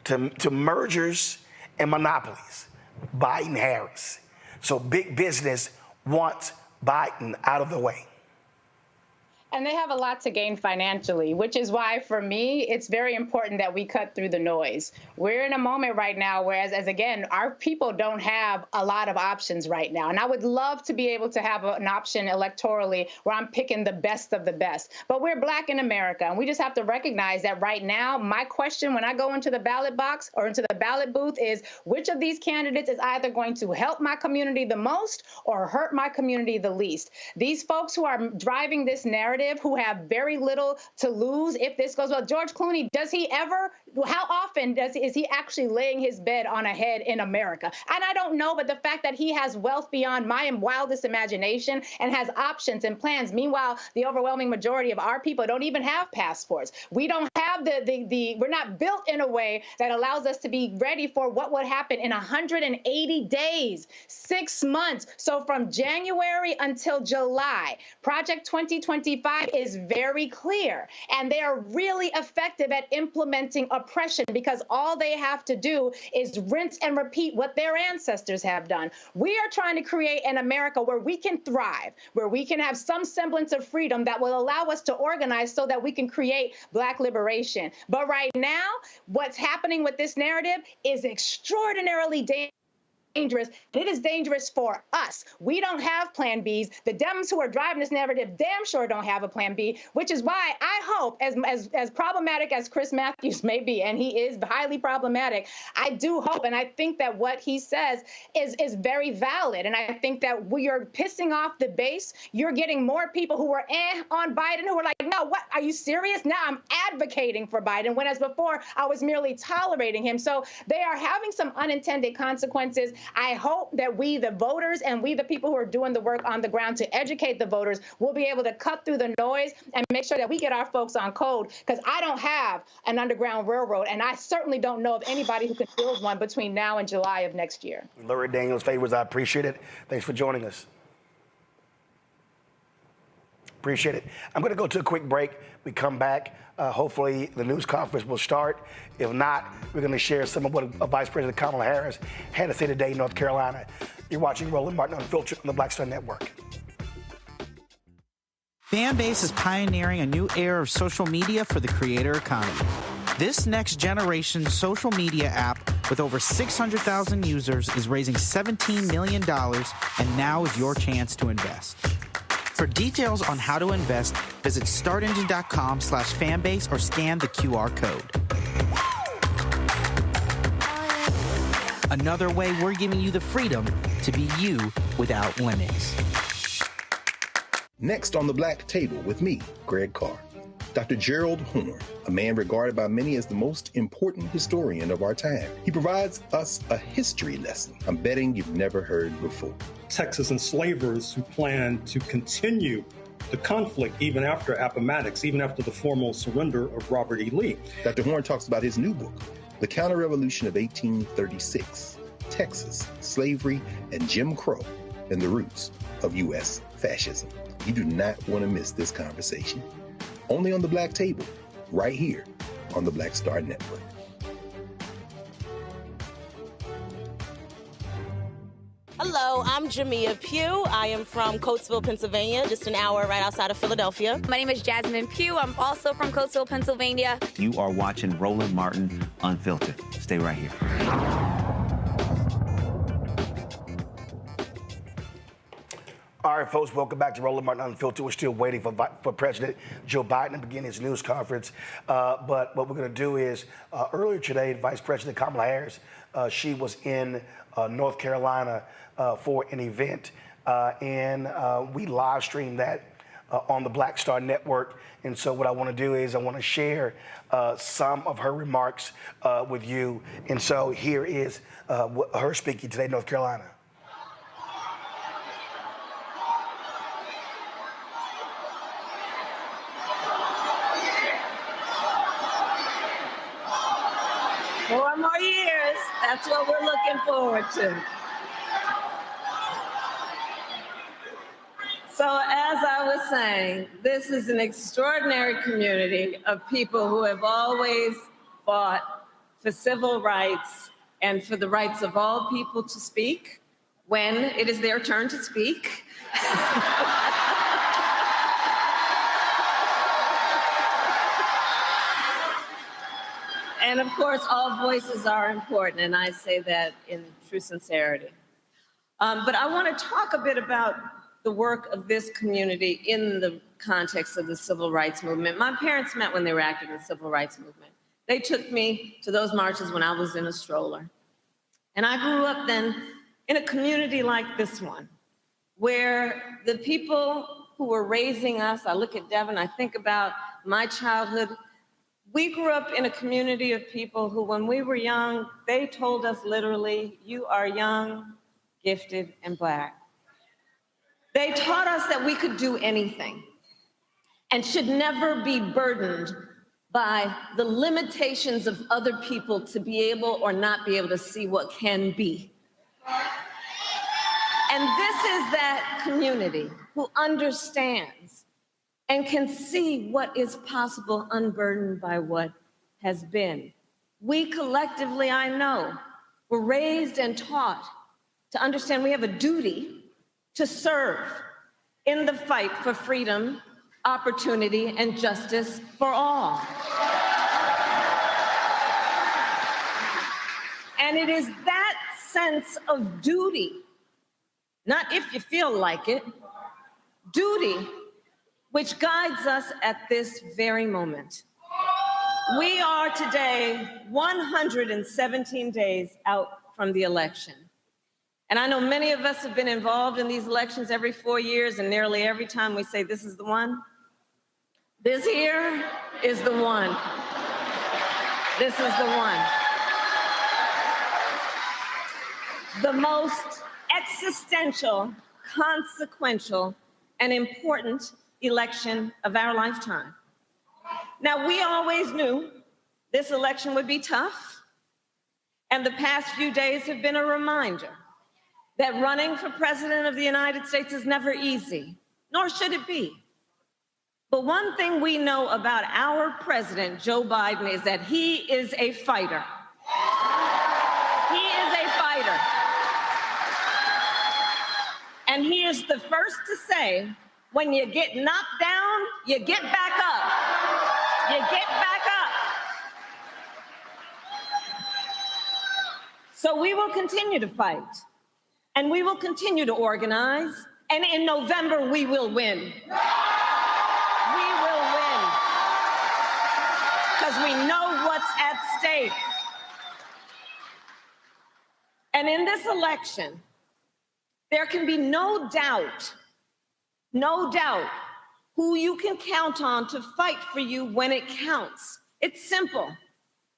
to mergers and monopolies? Biden-Harris. So big business wants Biden out of the way. And they have a lot to gain financially, which is why, for me, it's very important that we cut through the noise. We're in a moment right now where, as again, our people don't have a lot of options right now. And I would love to be able to have an option electorally where I'm picking the best of the best. But we're Black in America, and we just have to recognize that right now, my question when I go into the ballot box or into the ballot booth is, which of these candidates is either going to help my community the most or hurt my community the least? These folks who are driving this narrative, who have very little to lose if this goes well. George Clooney, does he ever, how often is he actually laying his bed on a head in America? And I don't know, but the fact that he has wealth beyond my wildest imagination and has options and plans. Meanwhile, the overwhelming majority of our people don't even have passports. We don't have we're not built in a way that allows us to be ready for what would happen in 180 days, 6 months. So from January until July, Project 2025 is very clear, and they are really effective at implementing oppression because all they have to do is rinse and repeat what their ancestors have done. We are trying to create an America where we can thrive, where we can have some semblance of freedom that will allow us to organize so that we can create Black liberation. But right now, what's happening with this narrative is extraordinarily dangerous. It is dangerous for us. We don't have plan Bs. The Dems who are driving this narrative damn sure don't have a plan B, which is why I hope, as problematic as Chris Matthews may be, and he is highly problematic, I do hope, and I think that what he says is very valid. And I think that we are pissing off the base. You're getting more people who were on Biden who are like, no, what, are you serious? Now I'm advocating for Biden, when as before I was merely tolerating him. So they are having some unintended consequences. I hope that we, the voters, and we, the people who are doing the work on the ground to educate the voters, will be able to cut through the noise and make sure that we get our folks on code, because I don't have an underground railroad, and I certainly don't know of anybody who can build one between now and July of next year. Laura Daniels Favors, I appreciate it. Thanks for joining us. Appreciate it. I'm going to go to a quick break. We come back. Hopefully the news conference will start. If not, we're going to share some of what Vice President Kamala Harris had to say today in North Carolina. You're watching Roland Martin Unfiltered on the Black Star Network. Fanbase is pioneering a new era of social media for the creator economy. This next generation social media app with over 600,000 users is raising $17 million, and now is your chance to invest. For details on how to invest, visit startengine.com/fanbase or scan the QR code. Another way we're giving you the freedom to be you without limits. Next on the Black Table with me, Greg Carr. Dr. Gerald Horne, a man regarded by many as the most important historian of our time. He provides us a history lesson I'm betting you've never heard before. Texas enslavers who planned to continue the conflict even after Appomattox, even after the formal surrender of Robert E. Lee. Dr. Horne talks about his new book, The Counter-Revolution of 1836, Texas, Slavery, and Jim Crow, and the Roots of U.S. Fascism. You do not want to miss this conversation. Only on the Black Table, right here on the Black Star Network. Hello, I'm Jamia Pugh. I am from Coatesville, Pennsylvania, just an hour right outside of Philadelphia. My name is Jasmine Pugh. I'm also from Coatesville, Pennsylvania. You are watching Roland Martin Unfiltered. Stay right here. All right, folks, welcome back to Roland Martin Unfiltered. We're still waiting for President Joe Biden to begin his news conference. But what we're going to do is, earlier today, Vice President Kamala Harris, she was in North Carolina for an event, and we live streamed that on the Black Star Network. And so what I want to do is I want to share some of her remarks with you. And so here is her speaking today in North Carolina. Four more years. That's what we're looking forward to. So as I was saying, this is an extraordinary community of people who have always fought for civil rights and for the rights of all people to speak when it is their turn to speak. And of course, all voices are important, and I say that in true sincerity. But I want to talk a bit about the work of this community in the context of the civil rights movement. My parents met when they were active in the civil rights movement. They took me to those marches when I was in a stroller. And I grew up then in a community like this one, where the people who were raising us, I look at Devin, I think about my childhood. We grew up in a community of people who, when we were young, they told us literally, you are young, gifted, and Black. They taught us that we could do anything and should never be burdened by the limitations of other people to be able or not be able to see what can be. And this is that community who understands and can see what is possible unburdened by what has been. We collectively, I know, were raised and taught to understand we have a duty to serve in the fight for freedom, opportunity, and justice for all. And it is that sense of duty, not if you feel like it, duty, which guides us at this very moment. We are today 117 days out from the election. And I know many of us have been involved in these elections every 4 years, and nearly every time we say, this is the one. This here is the one. This is the one. The most existential, consequential, and important election of our lifetime. Now, we always knew this election would be tough, and the past few days have been a reminder that running for president of the United States is never easy, nor should it be. But one thing we know about our president, Joe Biden, is that he is a fighter. He is a fighter. And he is the first to say, when you get knocked down, you get back up. You get back up. So we will continue to fight. And we will continue to organize, and in November, we will win. We will win, because we know what's at stake. And in this election, there can be no doubt who you can count on to fight for you when it counts. It's simple.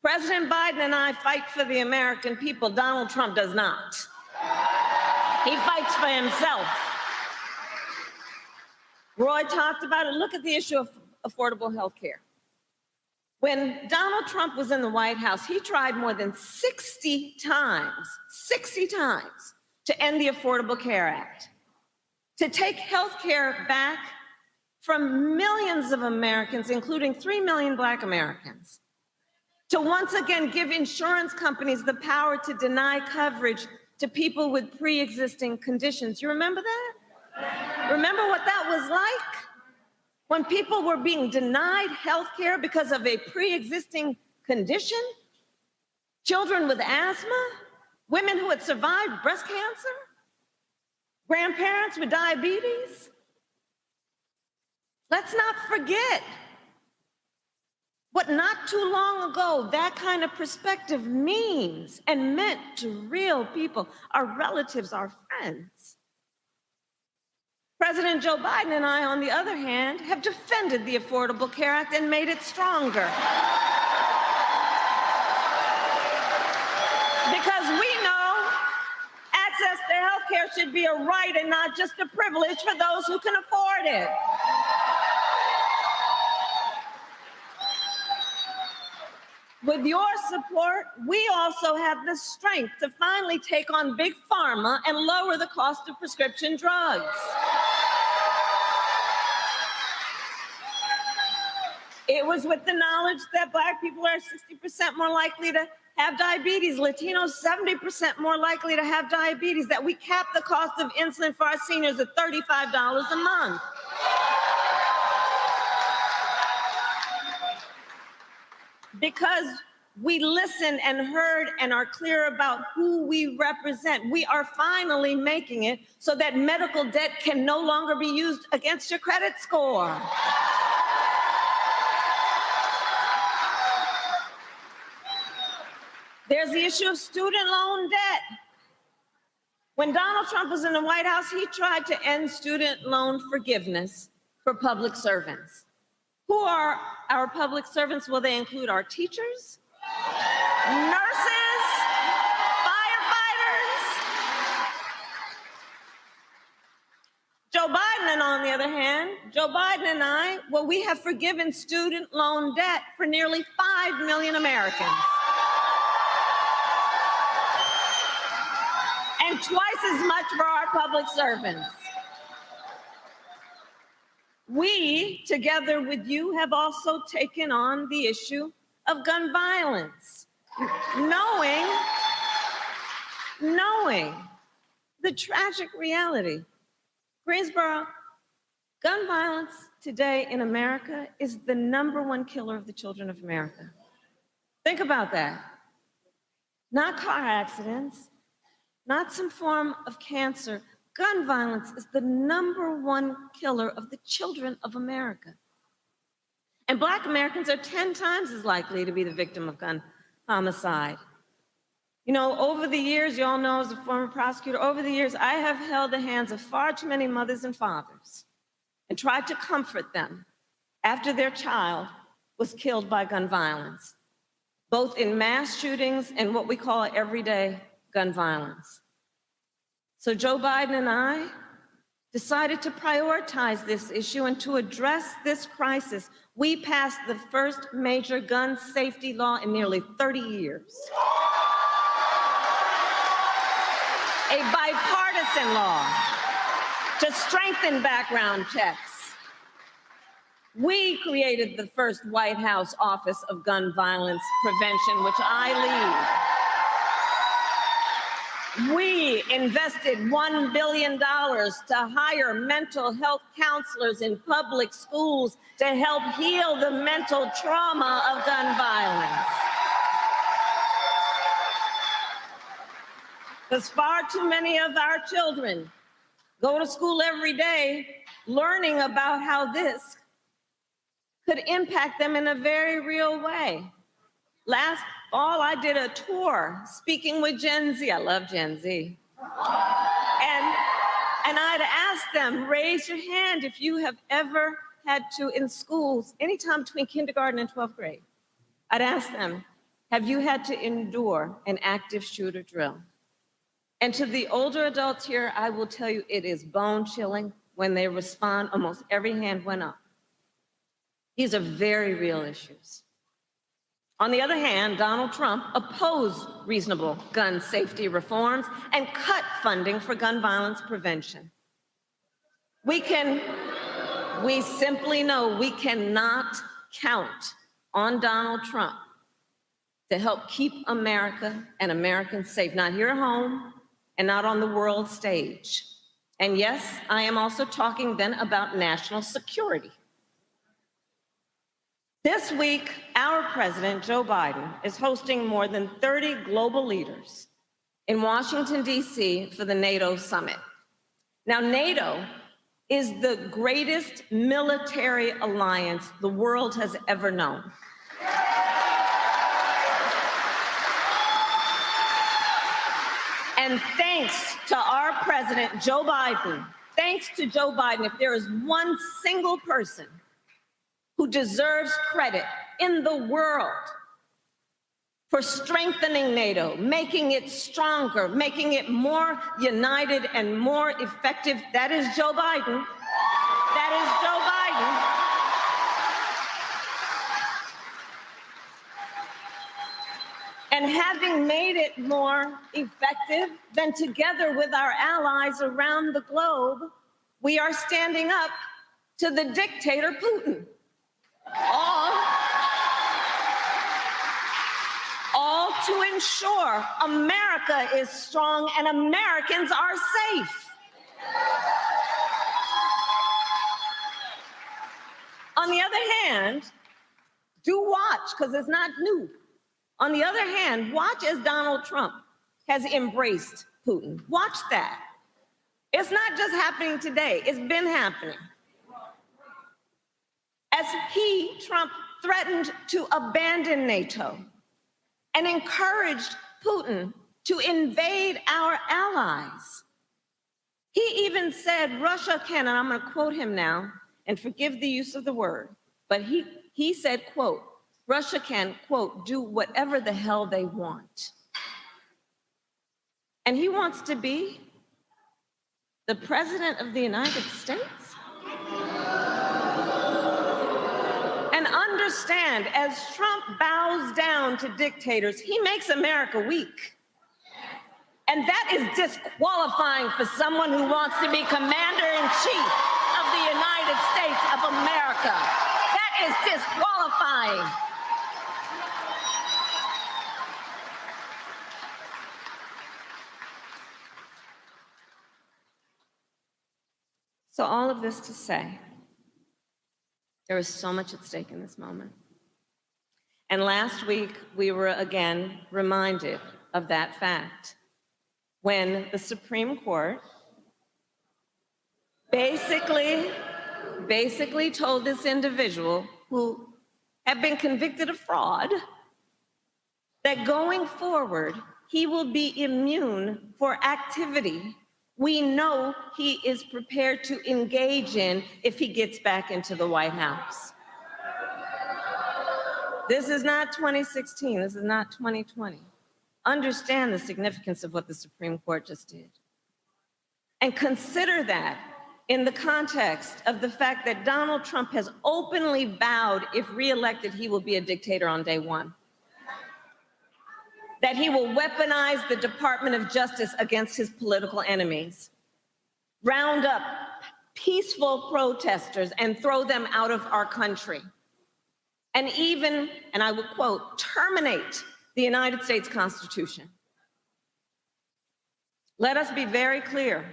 President Biden and I fight for the American people. Donald Trump does not. He fights for himself. Roy talked about it. Look at the issue of affordable health care. When Donald Trump was in the White House, he tried more than 60 times to end the Affordable Care Act, to take health care back from millions of Americans, including 3 million Black Americans, to once again give insurance companies the power to deny coverage to people with pre-existing conditions. You remember that? Remember what that was like? When people were being denied health care because of a pre-existing condition? Children with asthma? Women who had survived breast cancer? Grandparents with diabetes? Let's not forget what not too long ago that kind of perspective means and meant to real people, our relatives, our friends. President Joe Biden and I, on the other hand, have defended the Affordable Care Act and made it stronger. Because we know access to health care should be a right and not just a privilege for those who can afford it. With your support, we also have the strength to finally take on Big Pharma and lower the cost of prescription drugs. It was with the knowledge that Black people are 60% more likely to have diabetes, Latinos 70% more likely to have diabetes, that we capped the cost of insulin for our seniors at $35 a month. Because we listened and heard and are clear about who we represent. We are finally making it so that medical debt can no longer be used against your credit score. There's the issue of student loan debt. When Donald Trump was in the White House, he tried to end student loan forgiveness for public servants. Who are our public servants? Well, they include our teachers, nurses, firefighters. Joe Biden, and on the other hand, Joe Biden and I, well, we have forgiven student loan debt for nearly 5 million Americans. And twice as much for our public servants. We, together with you, have also taken on the issue of gun violence, knowing the tragic reality. Greensboro, gun violence today in America is the #1 killer of the children of America. Think about that. Not car accidents, not some form of cancer. Gun violence is the #1 killer of the children of America. And Black Americans are 10 times as likely to be the victim of gun homicide. You know, over the years, you all know as a former prosecutor, over the years, I have held the hands of far too many mothers and fathers and tried to comfort them after their child was killed by gun violence, both in mass shootings and what we call everyday gun violence. So Joe Biden and I decided to prioritize this issue and to address this crisis. We passed the first major gun safety law in nearly 30 years. A bipartisan law to strengthen background checks. We created the first White House Office of Gun Violence Prevention, which I lead. We invested $1 billion to hire mental health counselors in public schools to help heal the mental trauma of gun violence. Because far too many of our children go to school every day learning about how this could impact them in a very real way. Last fall, I did a tour speaking with Gen Z. I love Gen Z. And I'd ask them, raise your hand if you have ever had to, in schools, anytime between kindergarten and 12th grade, I'd ask them, have you had to endure an active shooter drill? And to the older adults here, I will tell you it is bone-chilling when they respond. Almost every hand went up. These are very real issues. On the other hand, Donald Trump opposed reasonable gun safety reforms and cut funding for gun violence prevention. We simply know we cannot count on Donald Trump to help keep America and Americans safe, not here at home and not on the world stage. And yes, I am also talking then about national security. This week, our president, Joe Biden, is hosting more than 30 global leaders in Washington, D.C. for the NATO summit. Now, NATO is the greatest military alliance the world has ever known. And thanks to our president, Joe Biden, thanks to Joe Biden, if there is one single person who deserves credit in the world for strengthening NATO, making it stronger, making it more united and more effective, that is Joe Biden. That is Joe Biden. And having made it more effective, then together with our allies around the globe, we are standing up to the dictator Putin. All to ensure America is strong and Americans are safe. On the other hand, do watch, because it's not new. On the other hand, watch as Donald Trump has embraced Putin. Watch that. It's not just happening today, it's been happening. As Trump, threatened to abandon NATO and encouraged Putin to invade our allies. He even said Russia can, and I'm going to quote him now, and forgive the use of the word, but he said, quote, Russia can, quote, do whatever the hell they want. And he wants to be the President of the United States? And understand, as Trump bows down to dictators, he makes America weak. And that is disqualifying for someone who wants to be Commander-in-Chief of the United States of America. That is disqualifying. So all of this to say, there is so much at stake in this moment. And last week, we were again reminded of that fact when the Supreme Court basically told this individual who had been convicted of fraud that going forward, he will be immune for activity we know he is prepared to engage in if he gets back into the White House. This is not 2016, this is not 2020. Understand the significance of what the Supreme Court just did. And consider that in the context of the fact that Donald Trump has openly vowed, if reelected, he will be a dictator on day one. That he will weaponize the Department of Justice against his political enemies, round up peaceful protesters and throw them out of our country, and even, and I will quote, terminate the United States Constitution. Let us be very clear.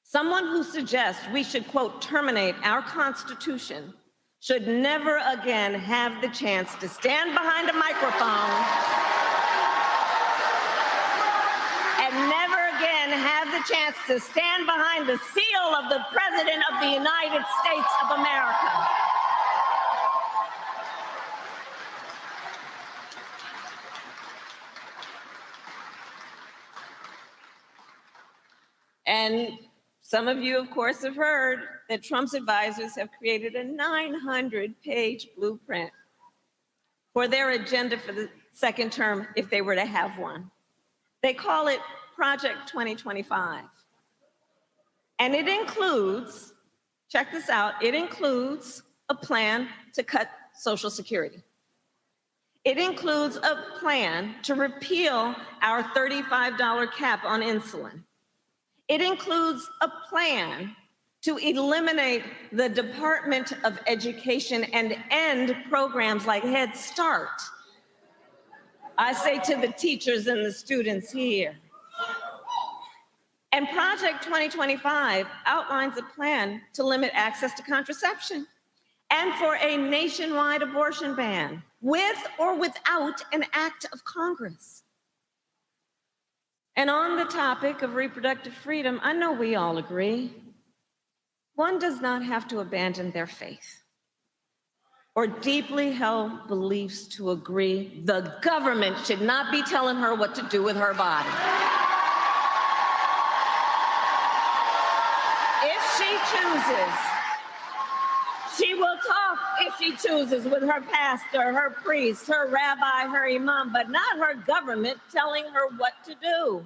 Someone who suggests we should, quote, terminate our Constitution should never again have the chance to stand behind a microphone and never again have the chance to stand behind the seal of the President of the United States of America. And some of you, of course, have heard that Trump's advisors have created a 900-page blueprint for their agenda for the second term if they were to have one. They call it Project 2025. And it includes, check this out, it includes a plan to cut Social Security. It includes a plan to repeal our $35 cap on insulin. It includes a plan to eliminate the Department of Education and end programs like Head Start. I say to the teachers and the students here. And Project 2025 outlines a plan to limit access to contraception and for a nationwide abortion ban, with or without an act of Congress. And on the topic of reproductive freedom, I know we all agree, one does not have to abandon their faith or deeply held beliefs to agree the government should not be telling her what to do with her body. If she chooses, she will talk, if she chooses, with her pastor, her priest, her rabbi, her imam, but not her government telling her what to do.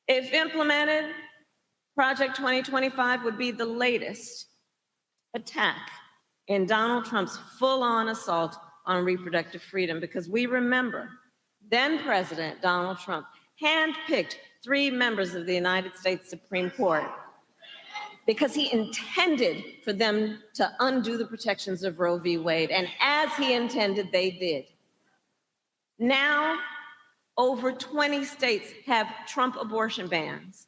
If implemented, Project 2025 would be the latest attack in Donald Trump's full-on assault on reproductive freedom, because we remember then President Donald Trump handpicked 3 members of the United States Supreme Court because he intended for them to undo the protections of Roe v. Wade. And as he intended, they did. Now, over 20 states have Trump abortion bans.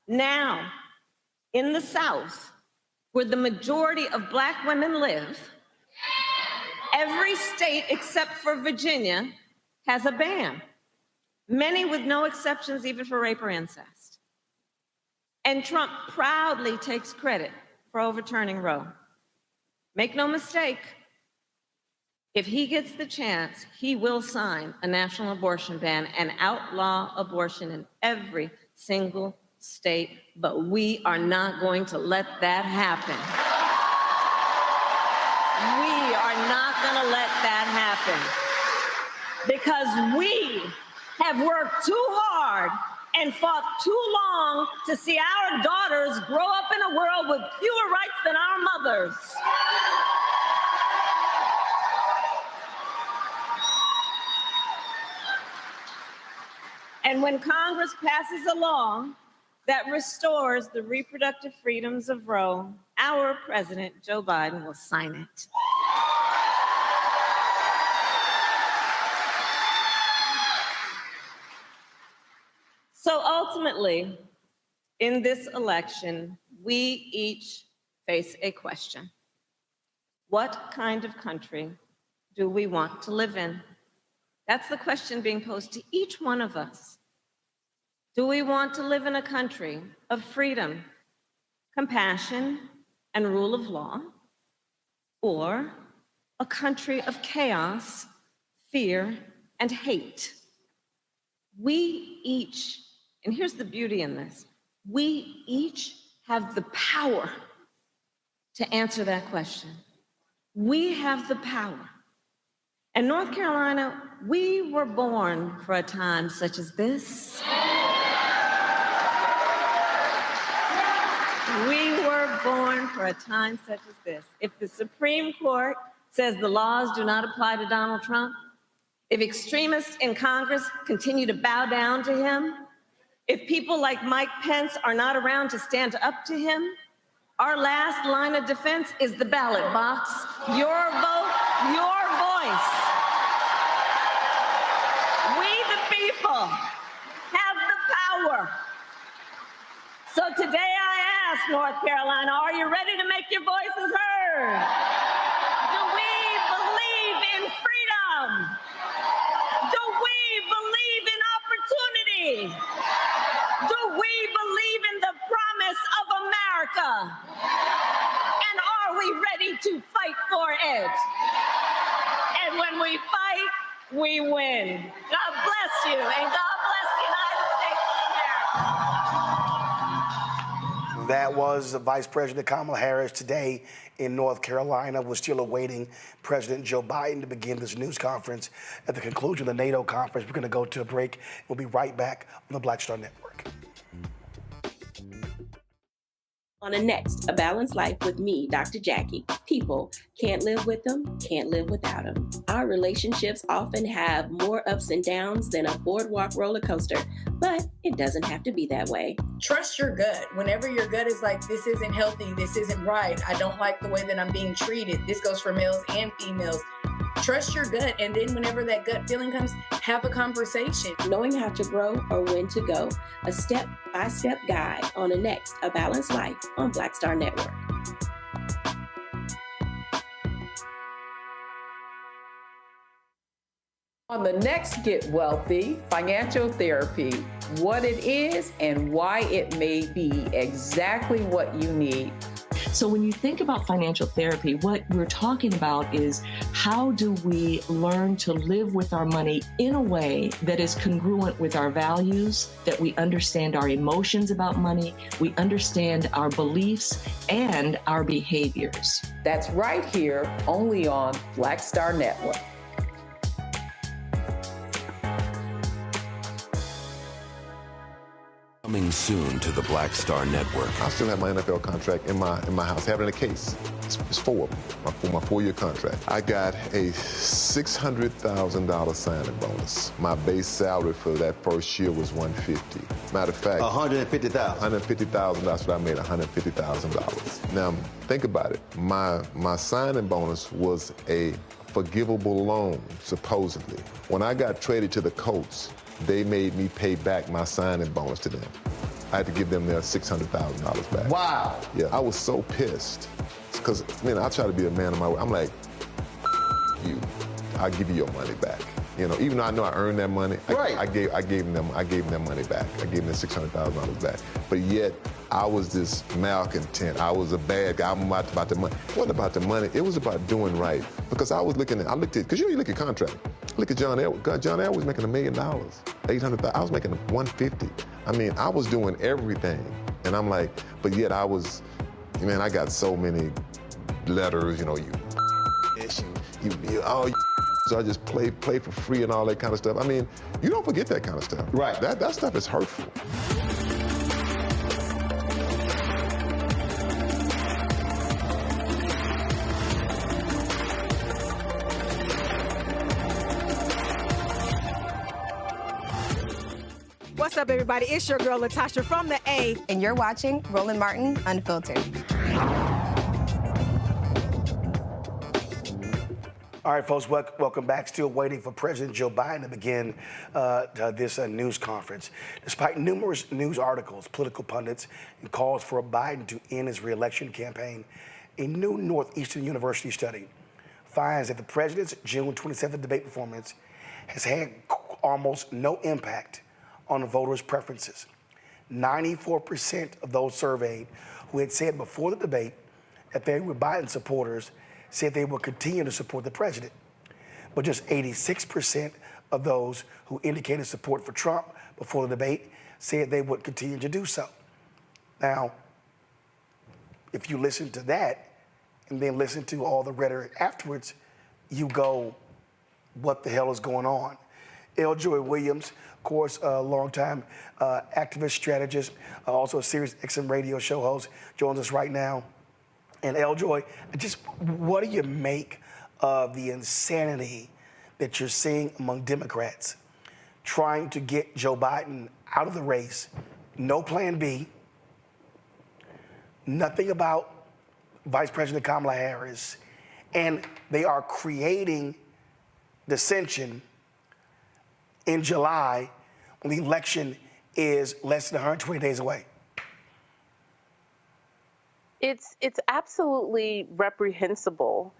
Now, in the South, where the majority of Black women live, every state except for Virginia has a ban, many with no exceptions even for rape or incest. And Trump proudly takes credit for overturning Roe. Make no mistake, if he gets the chance, he will sign a national abortion ban and outlaw abortion in every single state, but we are not going to let that happen. We are not going to let that happen because we have worked too hard and fought too long to see our daughters grow up in a world with fewer rights than our mothers. And when Congress passes a law that restores the reproductive freedoms of Roe, our president, Joe Biden, will sign it. So ultimately, in this election, we each face a question. What kind of country do we want to live in? That's the question being posed to each one of us. Do we want to live in a country of freedom, compassion, and rule of law, or a country of chaos, fear, and hate? We each, and here's the beauty in this, we each have the power to answer that question. We have the power. In North Carolina, we were born for a time such as this. We were born for a time such as this. If the Supreme Court says the laws do not apply to Donald Trump, if extremists in Congress continue to bow down to him, if people like Mike Pence are not around to stand up to him, our last line of defense is the ballot box. Your vote, your voice. We, the people, have the power. So today I ask North Carolina, are you ready to make your voices heard? Do we believe in freedom? Do we believe in opportunity? Do we believe in the promise of America? And are we ready to fight for it? And when we fight, we win. God bless you, and God bless the United States of America. That was Vice President Kamala Harris today in North Carolina. We're still awaiting President Joe Biden to begin this news conference. At the conclusion of the NATO conference, we're going to go to a break. We'll be right back on the Black Star Network. On the next, A Balanced Life with me, Dr. Jackie. People can't live with them, can't live without them. Our relationships often have more ups and downs than a boardwalk roller coaster, but it doesn't have to be that way. Trust your gut. Whenever your gut is like, this isn't healthy, this isn't right, I don't like the way that I'm being treated. This goes for males and females. Trust your gut, and then whenever that gut feeling comes, have a conversation. Knowing how to grow or when to go. A step-by-step guide on the next, A Balanced Life on Black Star Network. On the next Get Wealthy, financial therapy, what it is and why it may be exactly what you need. So when you think about financial therapy, what we're talking about is how do we learn to live with our money in a way that is congruent with our values, that we understand our emotions about money, we understand our beliefs and our behaviors. That's right here, only on Black Star Network. Coming soon to the Black Star Network. I still have my NFL contract in my house, having a case. It's 4 of them, my 4-year contract. I got a $600,000 signing bonus. My base salary for that first year was $150,000. Matter of fact, $150,000. $150,000. That's what I made, $150,000. Now think about it. My signing bonus was a forgivable loan, supposedly. When I got traded to the Colts, they made me pay back my signing bonus to them. I had to give them their $600,000 back. Wow. Yeah, I was so pissed. Because, I try to be a man of my word. I'm like, you, I'll give you your money back. Even though I know I earned that money, right. I gave them their money back. I gave them their $600,000 back. But yet, I was this malcontent. I was a bad guy. I'm about the money. It wasn't about the money. It was about doing right. Because I looked at, because you look at contract. Look at John Elway. John Elway was making $1 million, $800,000. I was making $150,000. I was doing everything. And I'm like, but yet I was, I got so many letters, so I just play for free and all that kind of stuff. You don't forget that kind of stuff. Right. That stuff is hurtful. What's up, everybody? It's your girl, Latasha from the A. And you're watching Roland Martin Unfiltered. All right, folks, welcome back. Still waiting for President Joe Biden to begin this news conference. Despite numerous news articles, political pundits, and calls for Biden to end his re-election campaign, a new Northeastern University study finds that the president's June 27th debate performance has had almost no impact on the voters' preferences. 94% of those surveyed who had said before the debate that they were Biden supporters said they will continue to support the president. But just 86% of those who indicated support for Trump before the debate said they would continue to do so. Now, if you listen to that and then listen to all the rhetoric afterwards, you go, what the hell is going on? L. Joy Williams, of course, a longtime activist, strategist, also a Sirius XM radio show host, joins us right now. And L. Joy, just what do you make of the insanity that you're seeing among Democrats trying to get Joe Biden out of the race? No plan B, nothing about Vice President Kamala Harris, and they are creating dissension in July when the election is less than 120 days away. It's absolutely reprehensible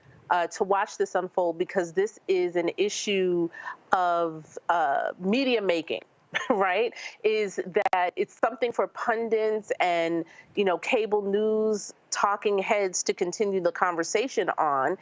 to watch this unfold, because this is an issue of media making, right? Is that it's something for pundits and, cable news talking heads to continue the conversation on,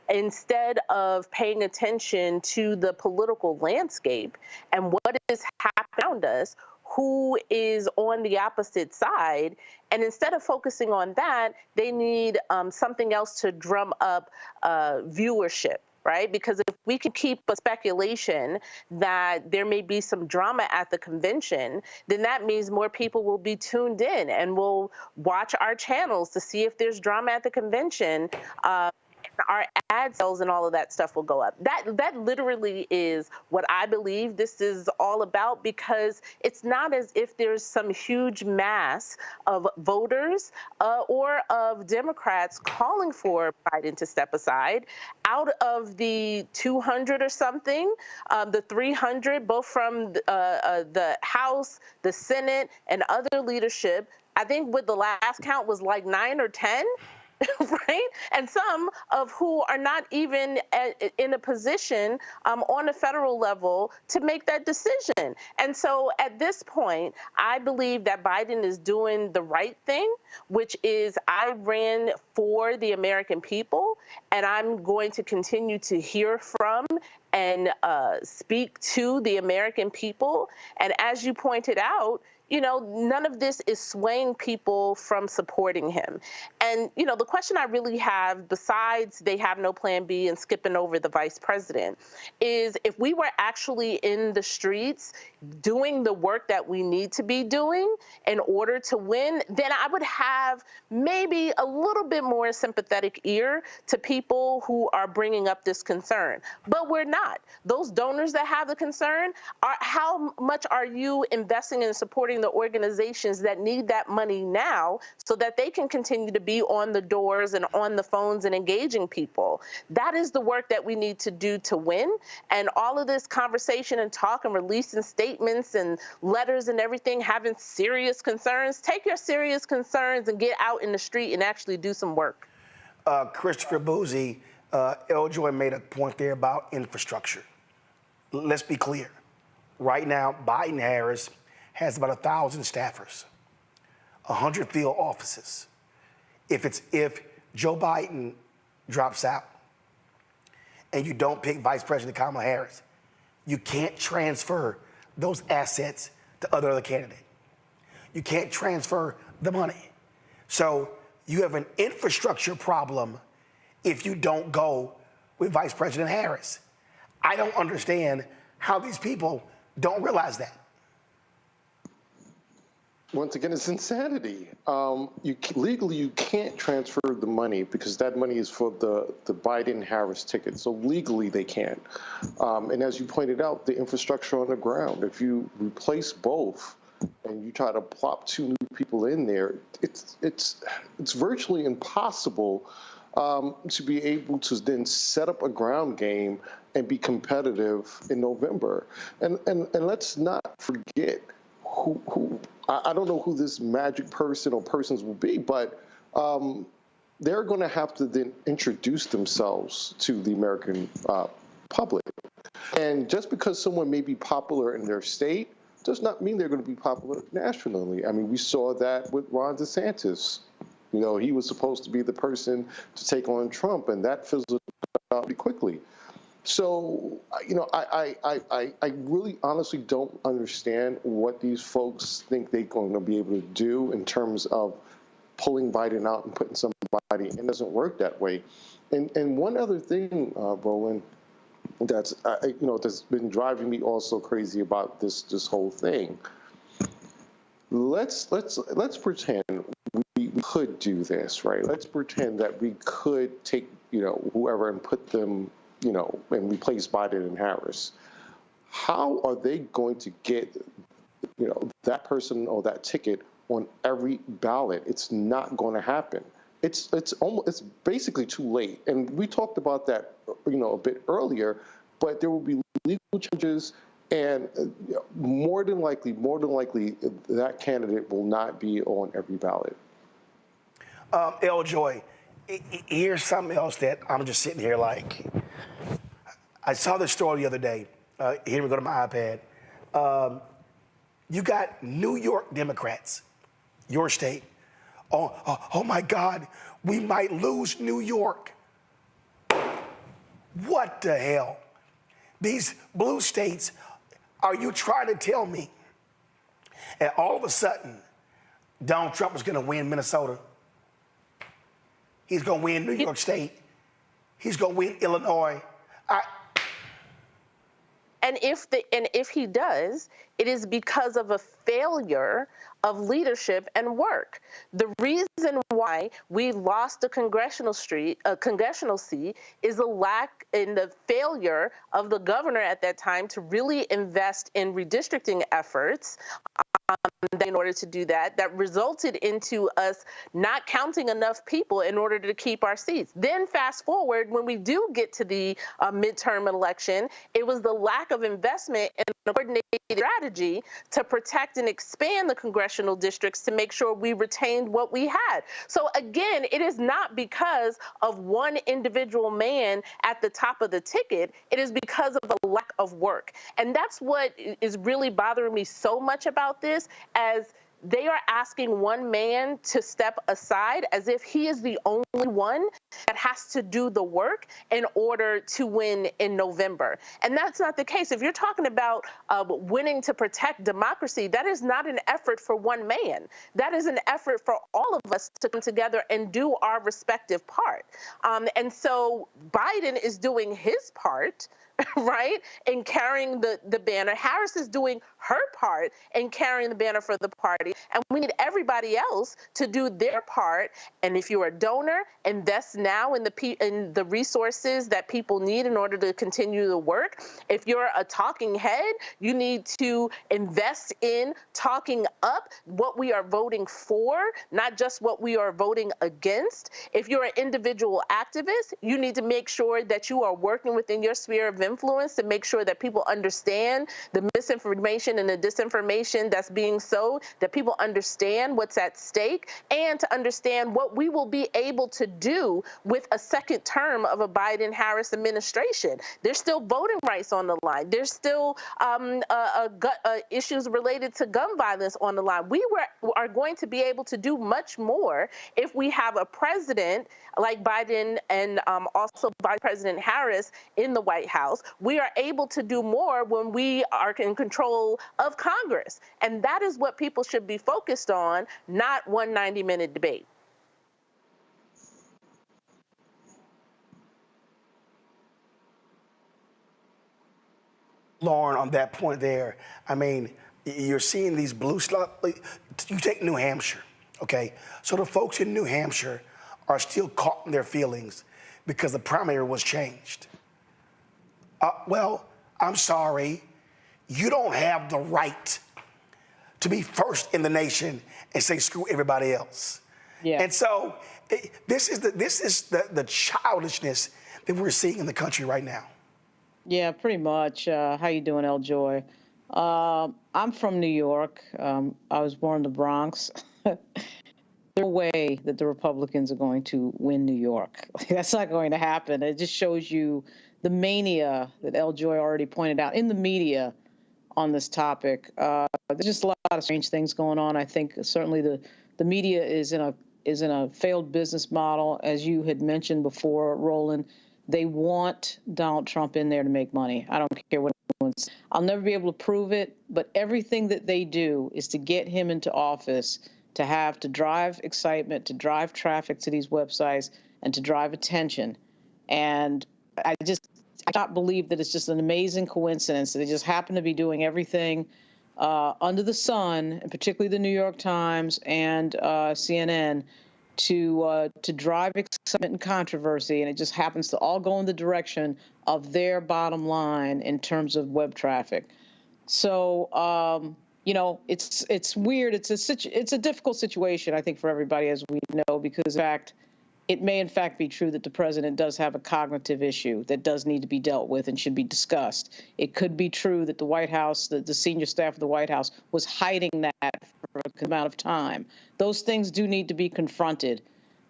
instead of paying attention to the political landscape and what is happening around us, who is on the opposite side. And instead of focusing on that, they need something else to drum up viewership, right? Because if we could keep a speculation that there may be some drama at the convention, then that means more people will be tuned in and will watch our channels to see if there's drama at the convention. Our ad sales and all of that stuff will go up. That literally is what I believe this is all about, because it's not as if there's some huge mass of voters or of Democrats calling for Biden to step aside. Out of the 200 or something, the 300, both from the House, the Senate, and other leadership, I think with the last count was like 9 or 10. Right? And some of who are not even in a position on a federal level to make that decision. And so at this point, I believe that Biden is doing the right thing, which is I ran for the American people, and I'm going to continue to hear from and speak to the American people. And as you pointed out, none of this is swaying people from supporting him. And, the question I really have, besides they have no plan B and skipping over the vice president, is if we were actually in the streets doing the work that we need to be doing in order to win, then I would have maybe a little bit more sympathetic ear to people who are bringing up this concern. But we're not. Those donors that have the concern, how much are you investing in supporting the organizations that need that money now so that they can continue to be on the doors and on the phones and engaging people? That is the work that we need to do to win. And all of this conversation and talk and releasing statements and letters and everything, having serious concerns, take your serious concerns and get out in the street and actually do some work. Christopher Boozy, Eljoy made a point there about infrastructure. Let's be clear. Right now, Biden-Harris has about 1,000 staffers, 100 field offices. If Joe Biden drops out and you don't pick Vice President Kamala Harris, you can't transfer those assets to other candidates. You can't transfer the money. So you have an infrastructure problem if you don't go with Vice President Harris. I don't understand how these people don't realize that. Once again, it's insanity. Legally, you can't transfer the money because that money is for the Biden-Harris ticket. So legally, they can't. And as you pointed out, the infrastructure on the ground, if you replace both and you try to plop two new people in there, it's virtually impossible to be able to then set up a ground game and be competitive in November. And let's not forget who I don't know who this magic person or persons will be, but they're going to have to then introduce themselves to the American public. And just because someone may be popular in their state does not mean they're going to be popular nationally. I mean, we saw that with Ron DeSantis. He was supposed to be the person to take on Trump, and that fizzled out pretty quickly. So, I really honestly don't understand what these folks think they're going to be able to do in terms of pulling Biden out and putting somebody in. It doesn't work that way. And one other thing, Roland, that's that's been driving me also crazy about this whole thing. Let's pretend we could do this, right? Let's pretend that we could take whoever and put them and replace Biden and Harris. How are they going to get that person or that ticket on every ballot? It's not going to happen. It's basically too late. And we talked about that a bit earlier, but there will be legal changes, and more than likely that candidate will not be on every ballot. Eljoy, here's something else that I'm just sitting here like. I saw this story the other day. Here we go to my iPad. You got New York Democrats, your state. Oh my God, we might lose New York. What the hell? These blue states, are you trying to tell me that all of a sudden Donald Trump is going to win Minnesota? He's going to win New York State. He's going to win Illinois. And if he does, it is because of a failure of leadership and work. The reason why we lost a congressional seat is a lack in the failure of the governor at that time to really invest in redistricting efforts. In order to do that resulted into us not counting enough people in order to keep our seats. Then fast forward, when we do get to the midterm election, it was the lack of investment in a coordinated strategy to protect and expand the congressional districts to make sure we retained what we had. So again, it is not because of one individual man at the top of the ticket. It is because of the lack of work. And that's what is really bothering me so much about this, as they are asking one man to step aside as if he is the only one that has to do the work in order to win in November. And that's not the case. If you're talking about winning to protect democracy, that is not an effort for one man. That is an effort for all of us to come together and do our respective part. And so Biden is doing his part, right, in carrying the banner. Harris is doing her part in carrying the banner for the party. And we need everybody else to do their part. And if you're a donor, invest now in the resources that people need in order to continue the work. If you're a talking head, you need to invest in talking up what we are voting for, not just what we are voting against. If you're an individual activist, you need to make sure that you are working within your sphere of influence to make sure that people understand the misinformation and the disinformation that's being sowed, that people understand what's at stake, and to understand what we will be able to do with a second term of a Biden-Harris administration. There's still voting rights on the line. There's still issues related to gun violence on the line. We are going to be able to do much more if we have a president like Biden and also Vice President Harris in the White House. We are able to do more when we are in control of Congress. And that is what people should be focused on, not one 90-minute debate. Lauren, on that point there, I mean, you're seeing these blue you take New Hampshire, okay? So the folks in New Hampshire are still caught in their feelings because the primary was changed. Well, I'm sorry, you don't have the right to be first in the nation and say screw everybody else. Yeah. And so this is the childishness that we're seeing in the country right now. Yeah, pretty much. How you doing, El Joy? I'm from New York. I was born in the Bronx. There's no way that the Republicans are going to win New York. That's not going to happen. It just shows you the mania that El Joy already pointed out in the media on this topic. There's just a lot of strange things going on. I think certainly the media is in a failed business model, as you had mentioned before, Roland. They want Donald Trump in there to make money. I don't care what anyone's. I'll never be able to prove it, but everything that they do is to get him into office, to drive excitement, to drive traffic to these websites, and to drive attention. And I cannot believe that it's just an amazing coincidence that they just happen to be doing everything under the sun, and particularly the New York Times and CNN, to drive excitement and controversy, and it just happens to all go in the direction of their bottom line in terms of web traffic. So, you know, it's weird. It's a difficult situation, I think, for everybody, as we know, because in fact, it may in fact be true that the president does have a cognitive issue that does need to be dealt with and should be discussed. It could be true that the White House, the senior staff of the White House, was hiding that for a amount of time. Those things do need to be confronted.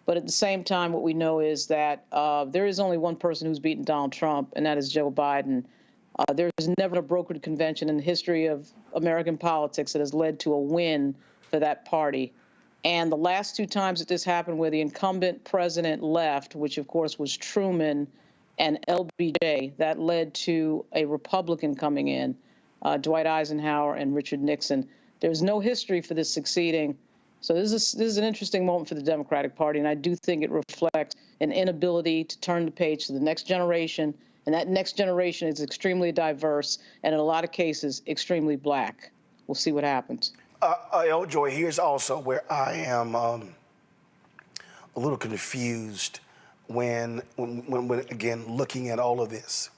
But at the same time, what we know is that there is only one person who's beaten Donald Trump, and that is Joe Biden. There has never been a brokered convention in the history of American politics that has led to a win for that party. And the last two times that this happened, where the incumbent president left, which of course was Truman and LBJ, that led to a Republican coming in, Dwight Eisenhower and Richard Nixon. There's no history for this succeeding. So this is an interesting moment for the Democratic Party, and I do think it reflects an inability to turn the page to the next generation, and that next generation is extremely diverse and in a lot of cases extremely black. We'll see what happens. El Joy, here's also where I am a little confused when again looking at all of this.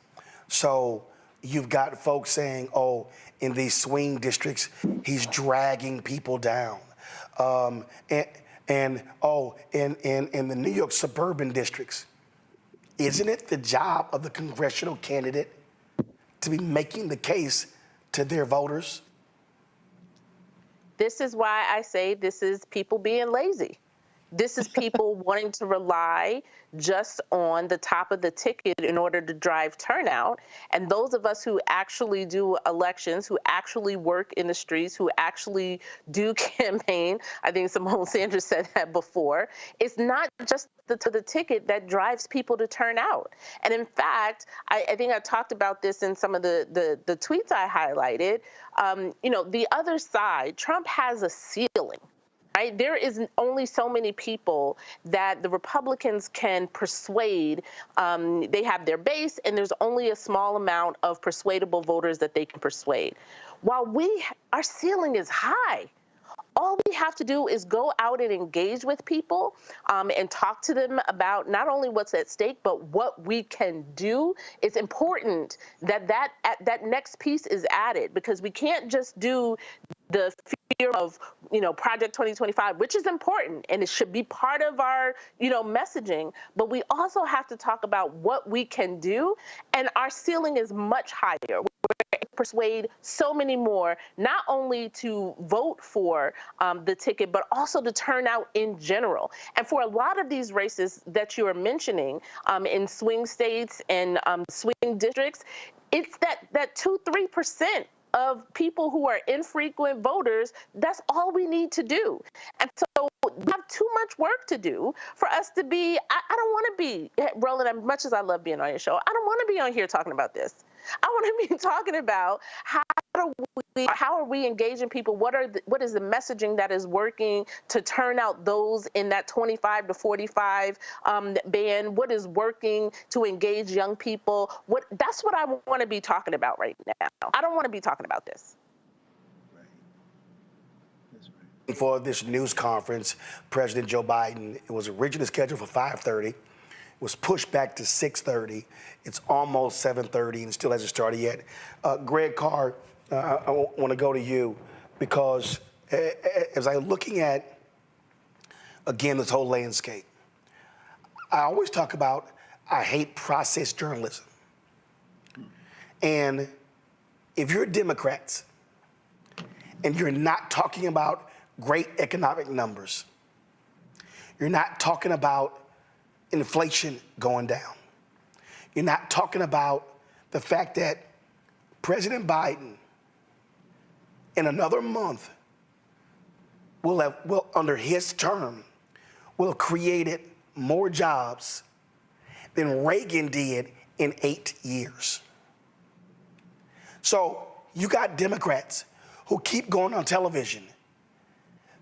So you've got folks saying, oh, in these swing districts, he's dragging people down. In the New York suburban districts, isn't it the job of the congressional candidate to be making the case to their voters? This is why I say this is people being lazy. This is people wanting to rely just on the top of the ticket in order to drive turnout. And those of us who actually do elections, who actually work in the streets, who actually do campaign, I think Simone Sanders said that before, it's not just the ticket that drives people to turn out. And in fact, I think I talked about this in some of the tweets I highlighted. You know, the other side, Trump has a ceiling. Right? There is only so many people that the Republicans can persuade. They have their base, and there's only a small amount of persuadable voters that they can persuade. While our ceiling is high. All we have to do is go out and engage with people and talk to them about not only what's at stake, but what we can do. It's important that that next piece is added, because we can't just do the fear of, you know, Project 2025, which is important, and it should be part of our, you know, messaging. But we also have to talk about what we can do, and our ceiling is much higher. We're persuade so many more, not only to vote for the ticket, but also to turn out in general. And for a lot of these races that you are mentioning in swing states and swing districts, it's that 2-3% of people who are infrequent voters. That's all we need to do. And so we have too much work to do for us to be, I don't want to be, Roland, as much as I love being on your show, I don't want to be on here talking about this. I want to be talking about how are we engaging people? What is the messaging that is working to turn out those in that 25 to 45 band? What is working to engage young people? That's what I want to be talking about right now. I don't want to be talking about this. For this news conference, President Joe Biden, it was originally scheduled for 5:30. Was pushed back to 6:30. It's almost 7:30 and still hasn't started yet. Greg Carr, I want to go to you, because as I'm looking at, again, this whole landscape, I always talk about I hate process journalism. And if you're Democrats and you're not talking about great economic numbers, you're not talking about inflation going down, you're not talking about the fact that President Biden in another month will under his term will have created more jobs than Reagan did in 8 years. So you got Democrats who keep going on television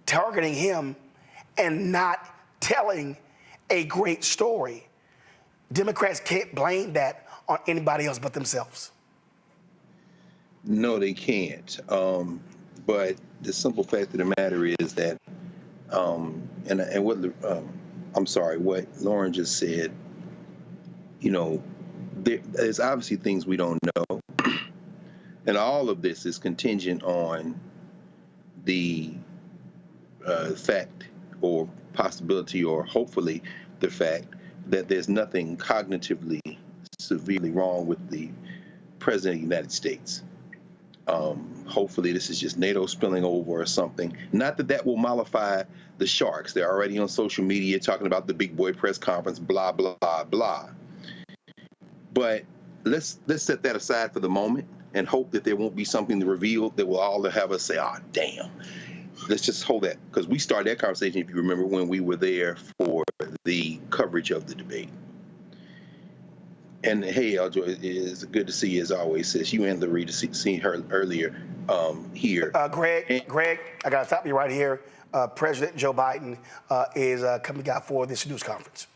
targeting him and not telling a great story. Democrats can't blame that on anybody else but themselves. No, they can't. But the simple fact of the matter is that, what Lauren just said, you know, there's obviously things we don't know. And all of this is contingent on the fact or possibility, or hopefully the fact that there's nothing cognitively severely wrong with the President of the United States. Hopefully this is just NATO spilling over or something. Not that will mollify the sharks. They're already on social media talking about the big boy press conference, blah, blah, blah. But let's set that aside for the moment and hope that there won't be something revealed that will all have us say, oh, damn. Let's just hold that, because we started that conversation, if you remember, when we were there for the coverage of the debate. And hey, Eljoy, it's good to see you as always, sis. You and Larita seen her earlier here. Greg, I got to stop you right here. President Joe Biden is coming out for this news conference.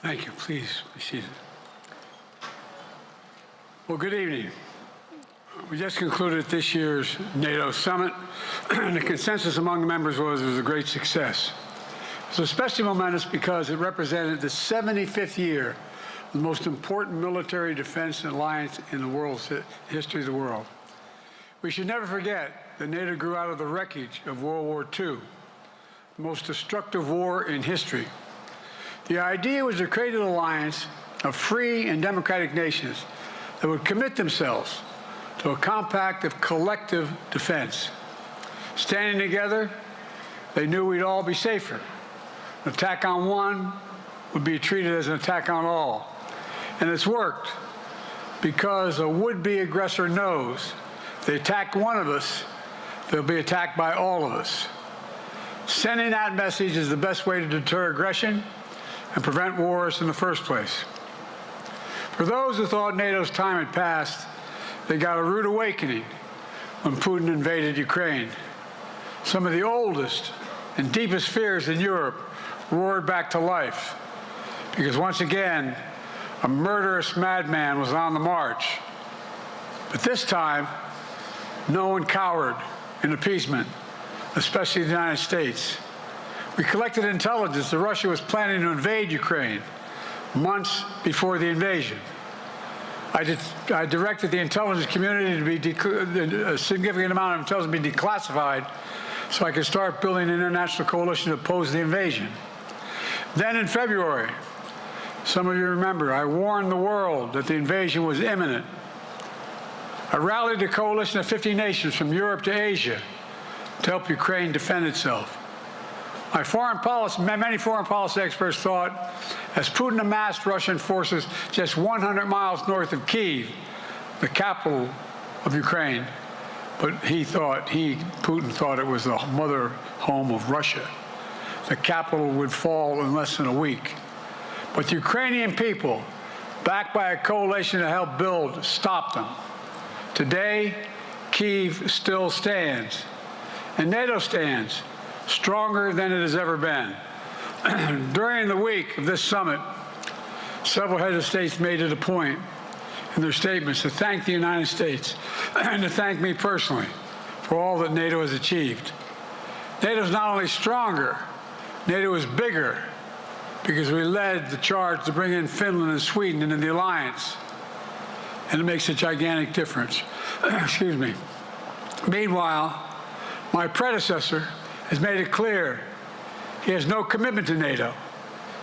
Thank you. Please be seated. Well, good evening. We just concluded this year's NATO summit, and the consensus among the members was it was a great success. It was especially momentous because it represented the 75th year of the most important military defense alliance in the world's history of the world. We should never forget that NATO grew out of the wreckage of World War II, the most destructive war in history. The idea was to create an alliance of free and democratic nations that would commit themselves to a compact of collective defense. Standing together, they knew we'd all be safer. An attack on one would be treated as an attack on all. And it's worked because a would-be aggressor knows if they attack one of us, they'll be attacked by all of us. Sending that message is the best way to deter aggression and prevent wars in the first place. For those who thought NATO's time had passed, they got a rude awakening when Putin invaded Ukraine. Some of the oldest and deepest fears in Europe roared back to life because once again, a murderous madman was on the march. But this time, no one cowered in appeasement, especially the United States. We collected intelligence that Russia was planning to invade Ukraine months before the invasion. I directed the intelligence community to be a significant amount of intelligence be declassified so I could start building an international coalition to oppose the invasion. Then in February, some of you remember, I warned the world that the invasion was imminent. I rallied a coalition of 50 nations from Europe to Asia to help Ukraine defend itself. Many foreign policy experts thought, as Putin amassed Russian forces just 100 miles north of Kyiv, the capital of Ukraine, but Putin thought it was the mother home of Russia. The capital would fall in less than a week. But the Ukrainian people, backed by a coalition to help build, stopped them. Today, Kyiv still stands, and NATO stands stronger than it has ever been. During the week of this summit, several heads of states made it a point in their statements to thank the United States and to thank me personally for all that NATO has achieved. NATO is not only stronger, NATO is bigger because we led the charge to bring in Finland and Sweden into the alliance, and it makes a gigantic difference. Excuse me. Meanwhile, my predecessor has made it clear he has no commitment to NATO.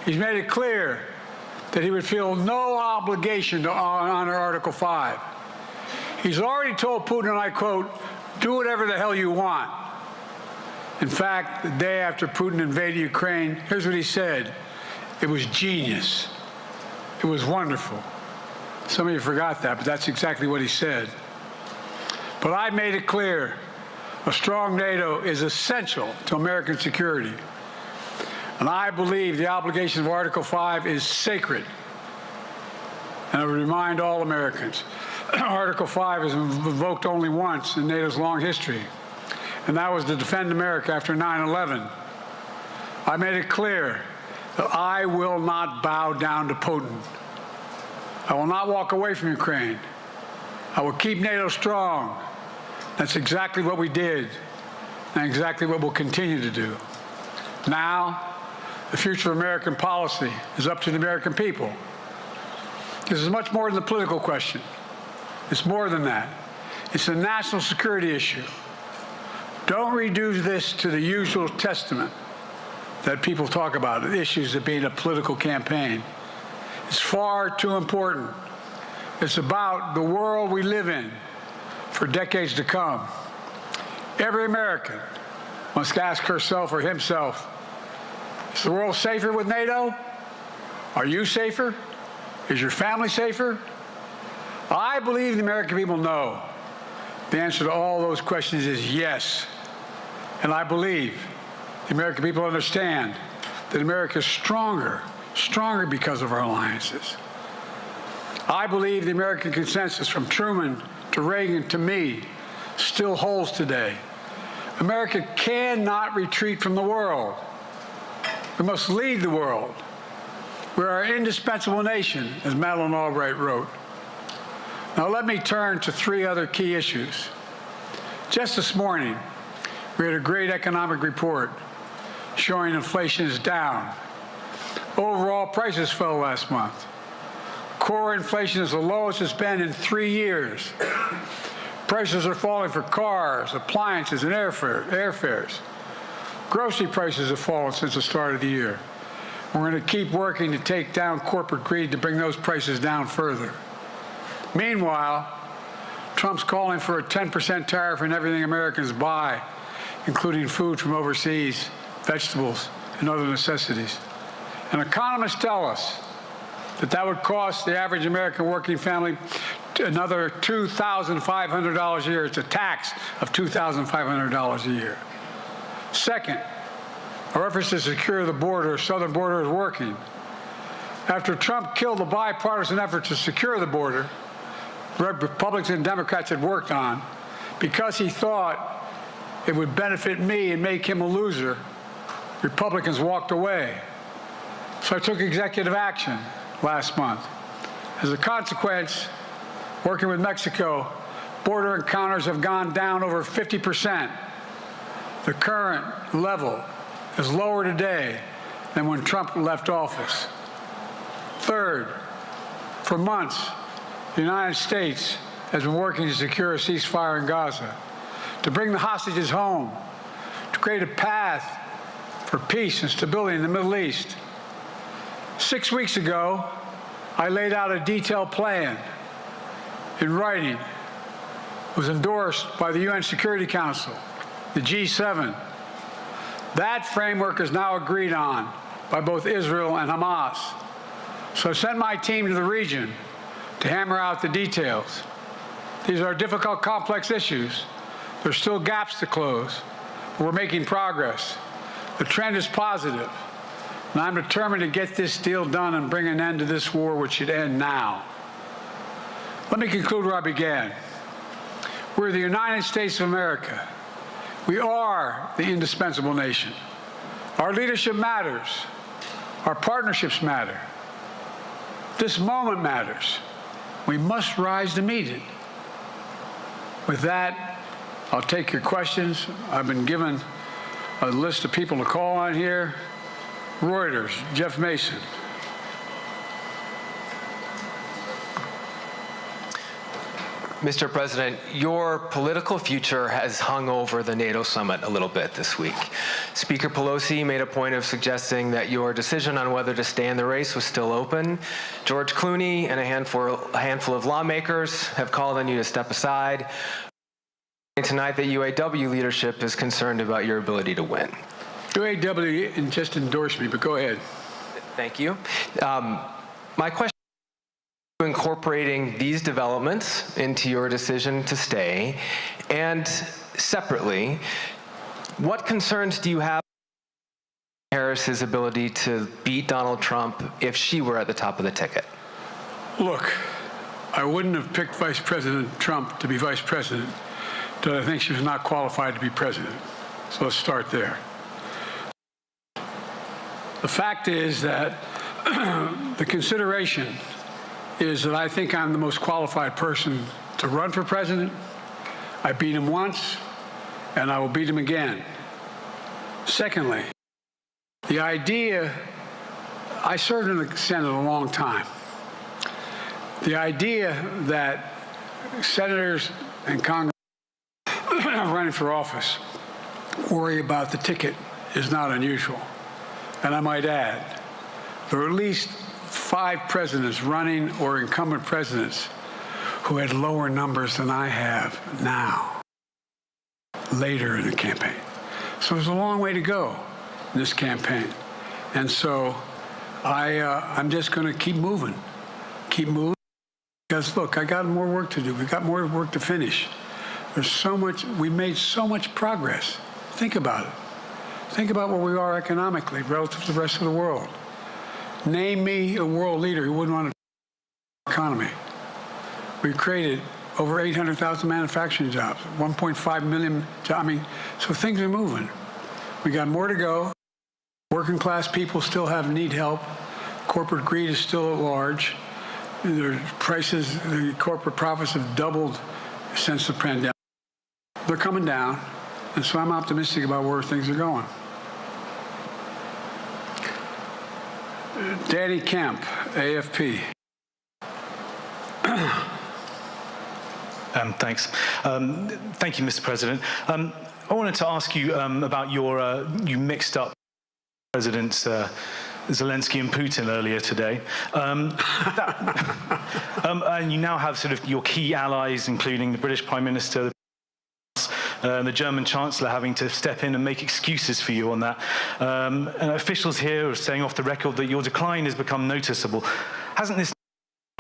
He's made it clear that he would feel no obligation to honor Article 5. He's already told Putin, and I quote, "Do whatever the hell you want." In fact, the day after Putin invaded Ukraine, here's what he said. It was genius. It was wonderful. Some of you forgot that, but that's exactly what he said. But I made it clear, a strong NATO is essential to American security. And I believe the obligation of Article 5 is sacred. And I would remind all Americans, Article 5 is invoked only once in NATO's long history, and that was to defend America after 9/11. I made it clear that I will not bow down to Putin. I will not walk away from Ukraine. I will keep NATO strong. That's exactly what we did, and exactly what we'll continue to do. Now, the future of American policy is up to the American people. This is much more than a political question. It's more than that. It's a national security issue. Don't reduce this to the usual testament that people talk about, issues of being a political campaign. It's far too important. It's about the world we live in for decades to come. Every American must ask herself or himself, is the world safer with NATO? Are you safer? Is your family safer? I believe the American people know. The answer to all those questions is yes. And I believe the American people understand that America is stronger because of our alliances. I believe the American consensus from Truman to Reagan to me still holds today. America cannot retreat from the world. We must lead the world. We're an indispensable nation, as Madeleine Albright wrote. Now let me turn to three other key issues. Just this morning, we had a great economic report showing inflation is down. Overall prices fell last month. Core inflation is the lowest it's been in 3 years. Prices are falling for cars, appliances, and airfares. Grocery prices have fallen since the start of the year. We're going to keep working to take down corporate greed to bring those prices down further. Meanwhile, Trump's calling for a 10% tariff on everything Americans buy. including food from overseas, vegetables, and other necessities. And economists tell us that that would cost the average American working family another $2,500 a year. It's a tax of $2,500 a year. Second, our efforts to secure the border, southern border, is working. After Trump killed the bipartisan effort to secure the border, Republicans and Democrats had worked on, because he thought it would benefit me and make him a loser, Republicans walked away. So I took executive action last month. As a consequence, working with Mexico, border encounters have gone down over 50%. The current level is lower today than when Trump left office. Third, for months, the United States has been working to secure a ceasefire in Gaza, to bring the hostages home, to create a path for peace and stability in the Middle East. 6 weeks ago, I laid out a detailed plan in writing. It was endorsed by the UN Security Council, the G7. That framework is now agreed on by both Israel and Hamas. So I sent my team to the region to hammer out the details. These are difficult, complex issues. There's still gaps to close, but we're making progress. The trend is positive, and I'm determined to get this deal done and bring an end to this war, which should end now. Let me conclude where I began. We're the United States of America. We are the indispensable nation. Our leadership matters. Our partnerships matter. This moment matters. We must rise to meet it. With that, I'll take your questions. I've been given a list of people to call on here. Reuters, Jeff Mason. Mr. President, your political future has hung over the NATO summit a little bit this week. Speaker Pelosi made a point of suggesting that your decision on whether to stay in the race was still open. George Clooney and a handful of lawmakers have called on you to step aside. Tonight, the UAW leadership is concerned about your ability to win. UAW just endorsed me, but go ahead. Thank you. My question: incorporating these developments into your decision to stay, and separately, what concerns do you have about Harris's ability to beat Donald Trump if she were at the top of the ticket? Look, I wouldn't have picked Vice President Trump to be vice president because I think she was not qualified to be president. So let's start there. The fact is that the consideration is that I think I'm the most qualified person to run for president. I beat him once, and I will beat him again. Secondly, the idea, I served in the Senate a long time. The idea that senators and Congress running for office worry about the ticket is not unusual. And I might add, there are at least 5 presidents running or incumbent presidents who had lower numbers than I have now, later in the campaign. So there's a long way to go in this campaign. And so I'm just going to keep moving. Because, look, I got more work to do. We've got more work to finish. There's so much, we made so much progress. Think about it. Think about where we are economically relative to the rest of the world. Name me a world leader who wouldn't want to economy. We've created over 800,000 manufacturing jobs, 1.5 million jobs. So things are moving. We got more to go. Working class people still need help. Corporate greed is still at large. Their prices, the corporate profits have doubled since the pandemic. They're coming down, and so I'm optimistic about where things are going. Danny Kemp, AFP. Thanks. Thank you, Mr. President. I wanted to ask you about your, you mixed up Presidents Zelensky and Putin earlier today. And you now have sort of your key allies, including the British Prime Minister, the German Chancellor having to step in and make excuses for you on that. And officials here are saying off the record that your decline has become noticeable. Hasn't this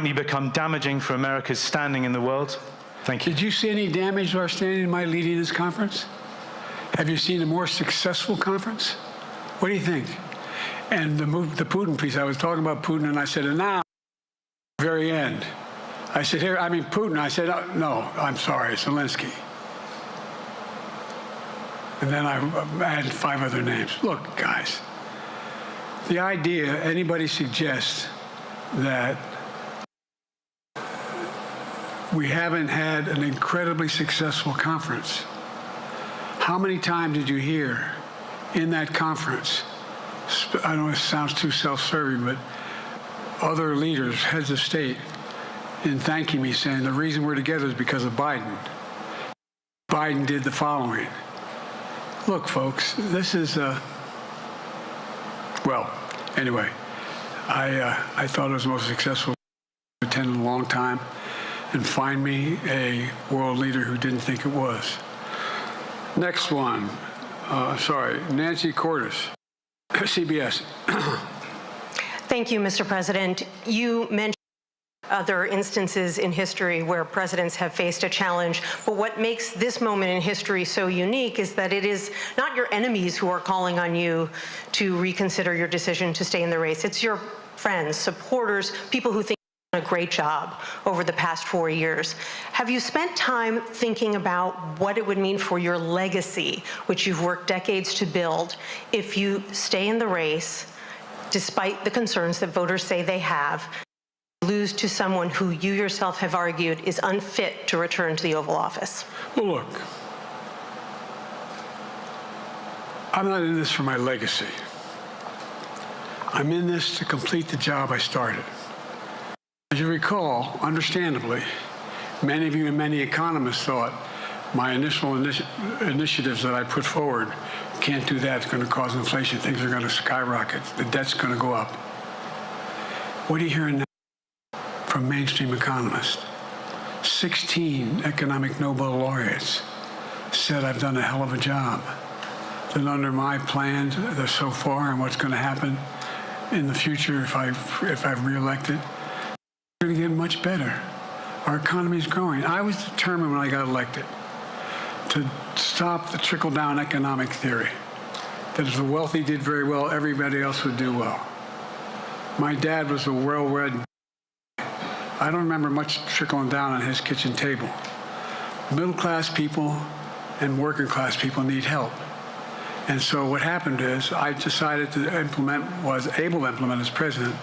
become damaging for America's standing in the world? Thank you. Did you see any damage to our standing in my leading this conference? Have you seen a more successful conference? What do you think? And the Putin piece, I was talking about Putin, and I said, and now, at the very end, I said, here, I mean, Putin. I said, oh, no, I'm sorry, Zelensky. And then I added 5 other names. Look, guys, the idea anybody suggests that we haven't had an incredibly successful conference. How many times did you hear in that conference, I know it sounds too self-serving, but other leaders, heads of state, in thanking me, saying the reason we're together is because of Biden. Biden did the following. Look, folks, this is, well, anyway, I thought it was the most successful attended in a long time, and find me a world leader who didn't think it was. Next one, Nancy Cordes, CBS. Thank you, Mr. President. You mentioned other instances in history where presidents have faced a challenge, but what makes this moment in history so unique is that it is not your enemies who are calling on you to reconsider your decision to stay in the race. It's your friends, supporters, people who think a great job over the past 4 years. Have you spent time thinking about what it would mean for your legacy, which you've worked decades to build, if you stay in the race, despite the concerns that voters say they have, lose to someone who you yourself have argued is unfit to return to the Oval Office? Well, look, I'm not in this for my legacy. I'm in this to complete the job I started. As you recall, understandably, many of you and many economists thought my initial initiatives that I put forward, can't do that, it's going to cause inflation, things are going to skyrocket, the debt's going to go up. What are you hearing now from mainstream economists? 16 economic Nobel laureates said I've done a hell of a job. That under my plans so far and what's going to happen in the future if I'm reelected, going to get much better. Our economy is growing. I was determined when I got elected to stop the trickle-down economic theory, that if the wealthy did very well, everybody else would do well. My dad was a well-read. I don't remember much trickling down on his kitchen table. Middle-class people and working-class people need help. And so what happened is I decided to was able to implement as president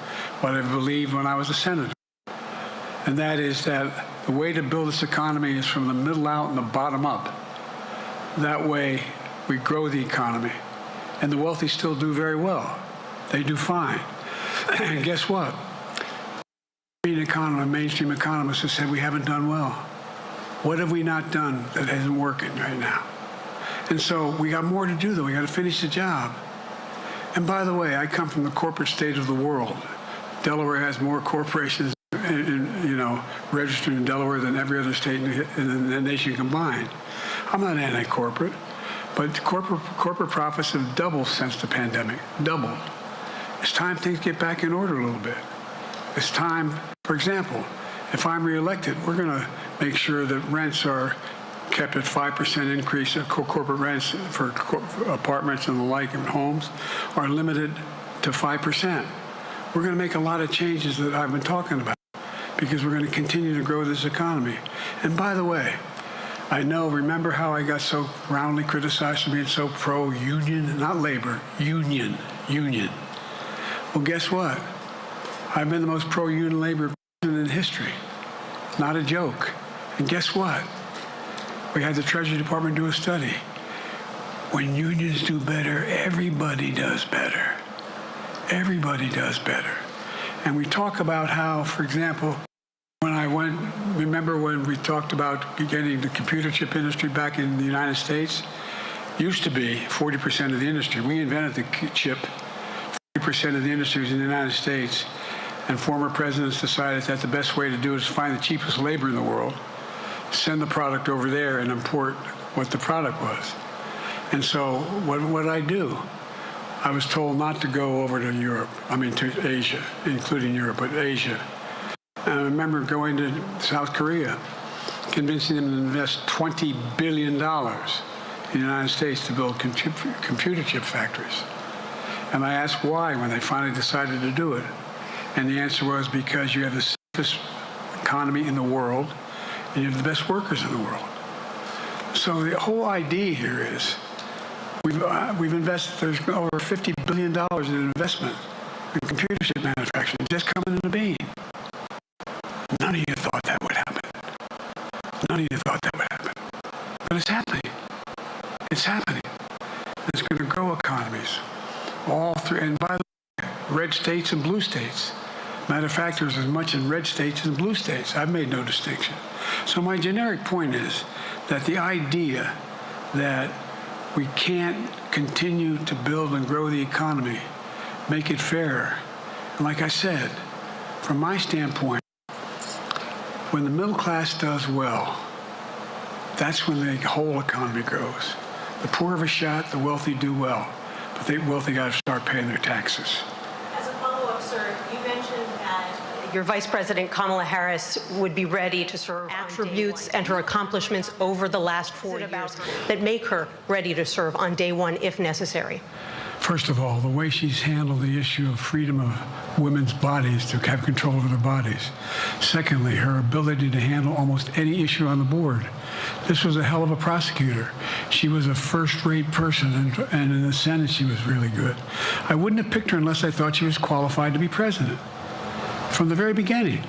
what I believed when I was a senator. And that is that the way to build this economy is from the middle out and the bottom up. That way, we grow the economy. And the wealthy still do very well. They do fine. And guess what? Mainstream economists have said we haven't done well. What have we not done that isn't working right now? And so we got more to do, though. We got to finish the job. And by the way, I come from the corporate state of the world. Delaware has more corporations registered in Delaware than every other state in the nation combined. I'm not anti-corporate, but corporate profits have doubled since the pandemic, doubled. It's time things get back in order a little bit. It's time, for example, if I'm reelected, we're going to make sure that rents are kept at 5% increase of corporate rents for apartments and the like and homes are limited to 5%. We're going to make a lot of changes that I've been talking about, because we're going to continue to grow this economy. And by the way, I know, remember how I got so roundly criticized for being so pro-union, not labor, union. Well, guess what? I've been the most pro-union labor president in history. Not a joke. And guess what? We had the Treasury Department do a study. When unions do better, everybody does better. Everybody does better. And we talk about how, for example, remember when we talked about getting the computer chip industry back in the United States? Used to be 40% of the industry. We invented the chip. 40% of the industry was in the United States. And former presidents decided that the best way to do it is find the cheapest labor in the world, send the product over there and import what the product was. And so what did I do? I was told not to go over to Europe, to Asia, including Europe, but Asia. And I remember going to South Korea, convincing them to invest $20 billion in the United States to build computer chip factories. And I asked why when they finally decided to do it. And the answer was because you have the safest economy in the world and you have the best workers in the world. So the whole idea here is we've invested, there's over $50 billion in investment in computer chip manufacturing just coming into being. None of you thought that would happen. None of you thought that would happen. But it's happening. It's happening. It's going to grow economies. All through, and by the way, red states and blue states. Matter of fact, there's as much in red states as blue states. I've made no distinction. So my generic point is that the idea that we can't continue to build and grow the economy, make it fairer. And like I said, from my standpoint, when the middle class does well, that's when the whole economy grows. The poor have a shot, the wealthy do well, but the wealthy got to start paying their taxes. As a follow-up, sir, you mentioned that your Vice President Kamala Harris would be ready to serve attributes and her accomplishments over the last 4 years that make her ready to serve on day one if necessary. First of all, the way she's handled the issue of freedom of women's bodies to have control over their bodies. Secondly, her ability to handle almost any issue on the board. This was a hell of a prosecutor. She was a first-rate person, and in the Senate, she was really good. I wouldn't have picked her unless I thought she was qualified to be president. From the very beginning,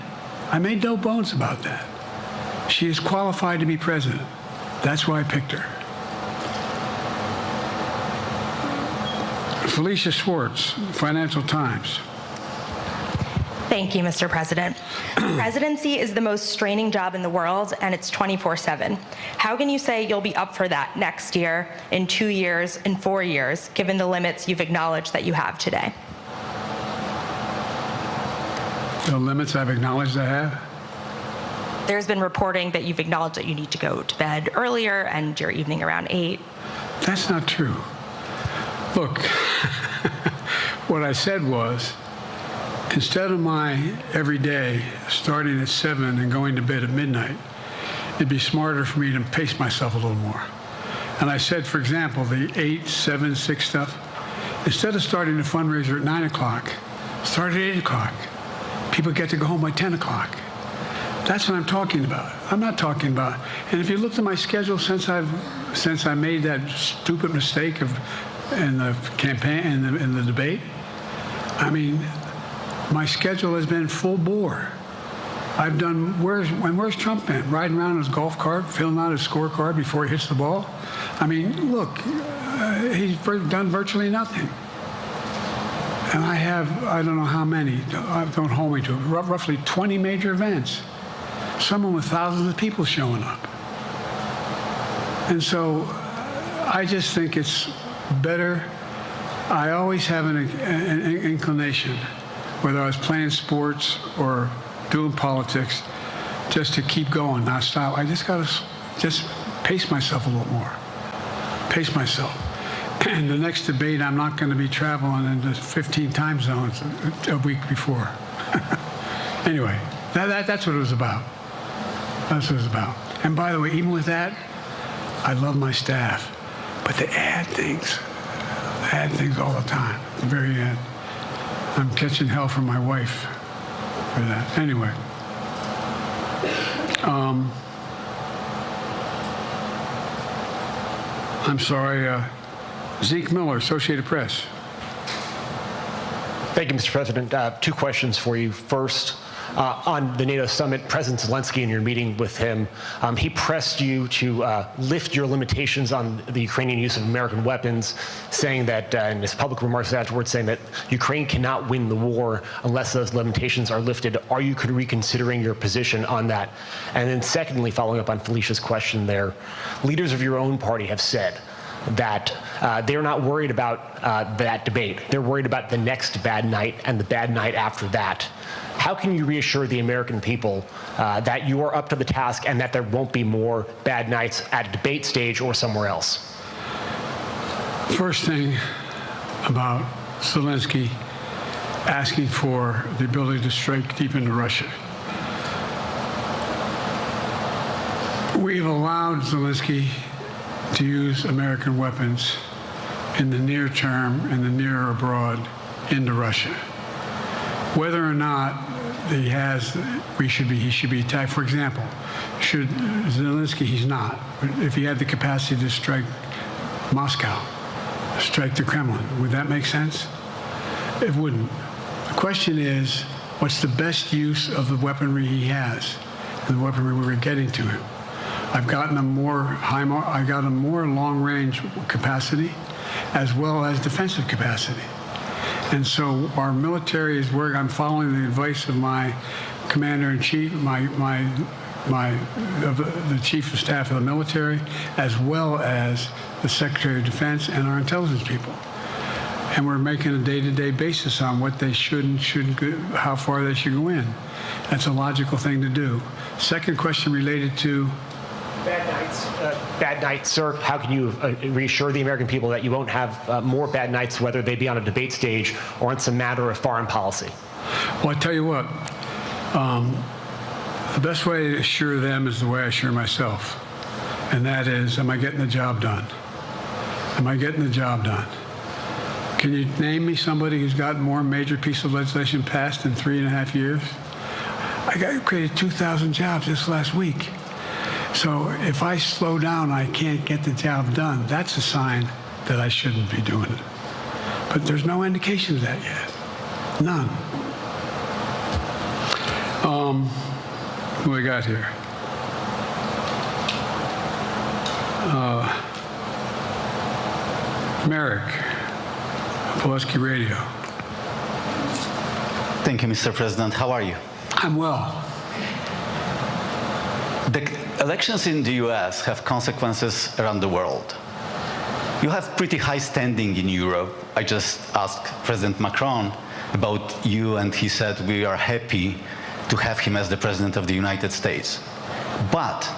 I made no bones about that. She is qualified to be president. That's why I picked her. Felicia Schwartz, Financial Times. Thank you, Mr. President. Presidency is the most straining job in the world, and it's 24/7. How can you say you'll be up for that next year, in 2 years, in 4 years, given the limits you've acknowledged that you have today? The limits I've acknowledged I have? There's been reporting that you've acknowledged that you need to go to bed earlier and your evening around 8. That's not true. Look, what I said was, instead of my every day starting at 7 and going to bed at midnight, it'd be smarter for me to pace myself a little more. And I said, for example, the 8, 7, 6 stuff, instead of starting the fundraiser at 9 o'clock, start at 8 o'clock. People get to go home by 10 o'clock. That's what I'm talking about. I'm not talking about, and if you looked at my schedule since I made that stupid mistake in the campaign, in the debate, I mean, my schedule has been full bore. I've done, where's Trump been? Riding around in his golf cart, filling out his scorecard before he hits the ball? I mean, look, he's done virtually nothing. And I have, I don't know how many, don't hold me to it, roughly 20 major events. Some of them with thousands of people showing up. And so I just think it's better. I always have an inclination, whether I was playing sports or doing politics, just to keep going, not stop. I just got to just pace myself a little more. Pace myself. And the next debate, I'm not going to be traveling into 15 time zones a week before. Anyway, that's what it was about. That's what it was about. And by the way, even with that, I love my staff. But they add things all the time, at the very end. I'm catching hell from my wife for that. Anyway. I'm sorry, Zeke Miller, Associated Press. Thank you, Mr. President. 2 questions for you. First, on the NATO summit, President Zelensky, in your meeting with him, he pressed you to lift your limitations on the Ukrainian use of American weapons, saying that, in his public remarks afterwards, saying that Ukraine cannot win the war unless those limitations are lifted. Are you reconsidering your position on that? And then secondly, following up on Felicia's question there, leaders of your own party have said that they're not worried about that debate. They're worried about the next bad night and the bad night after that. How can you reassure the American people that you are up to the task and that there won't be more bad nights at a debate stage or somewhere else? First thing about Zelensky asking for the ability to strike deep into Russia. We've allowed Zelensky to use American weapons in the near term, in the near or abroad, into Russia. Whether or not he should be attacked. For example, should Zelensky, he's not. But if he had the capacity to strike Moscow, strike the Kremlin, would that make sense? It wouldn't. The question is, what's the best use of the weaponry he has and the weaponry we're getting to him? I've gotten him more long-range capacity as well as defensive capacity. And so our military is where I'm following the advice of my commander-in-chief, the chief of staff of the military, as well as the Secretary of Defense and our intelligence people. And we're making a day-to-day basis on what they should and shouldn't go, how far they should go in. That's a logical thing to do. Second question related to bad nights, sir. How can you reassure the American people that you won't have more bad nights, whether they be on a debate stage or on some matter of foreign policy? Well, I tell you what, the best way to assure them is the way I assure myself. And that is, am I getting the job done? Am I getting the job done? Can you name me somebody who's gotten more major piece of legislation passed in 3.5 years? I created 2,000 jobs just last week. So if I slow down, I can't get the job done. That's a sign that I shouldn't be doing it. But there's no indication of that yet. None. Who we got here? Merrick, Pulaski Radio. Thank you, Mr. President. How are you? I'm well. The elections in the US have consequences around the world. You have pretty high standing in Europe. I just asked President Macron about you, and he said we are happy to have him as the President of the United States. But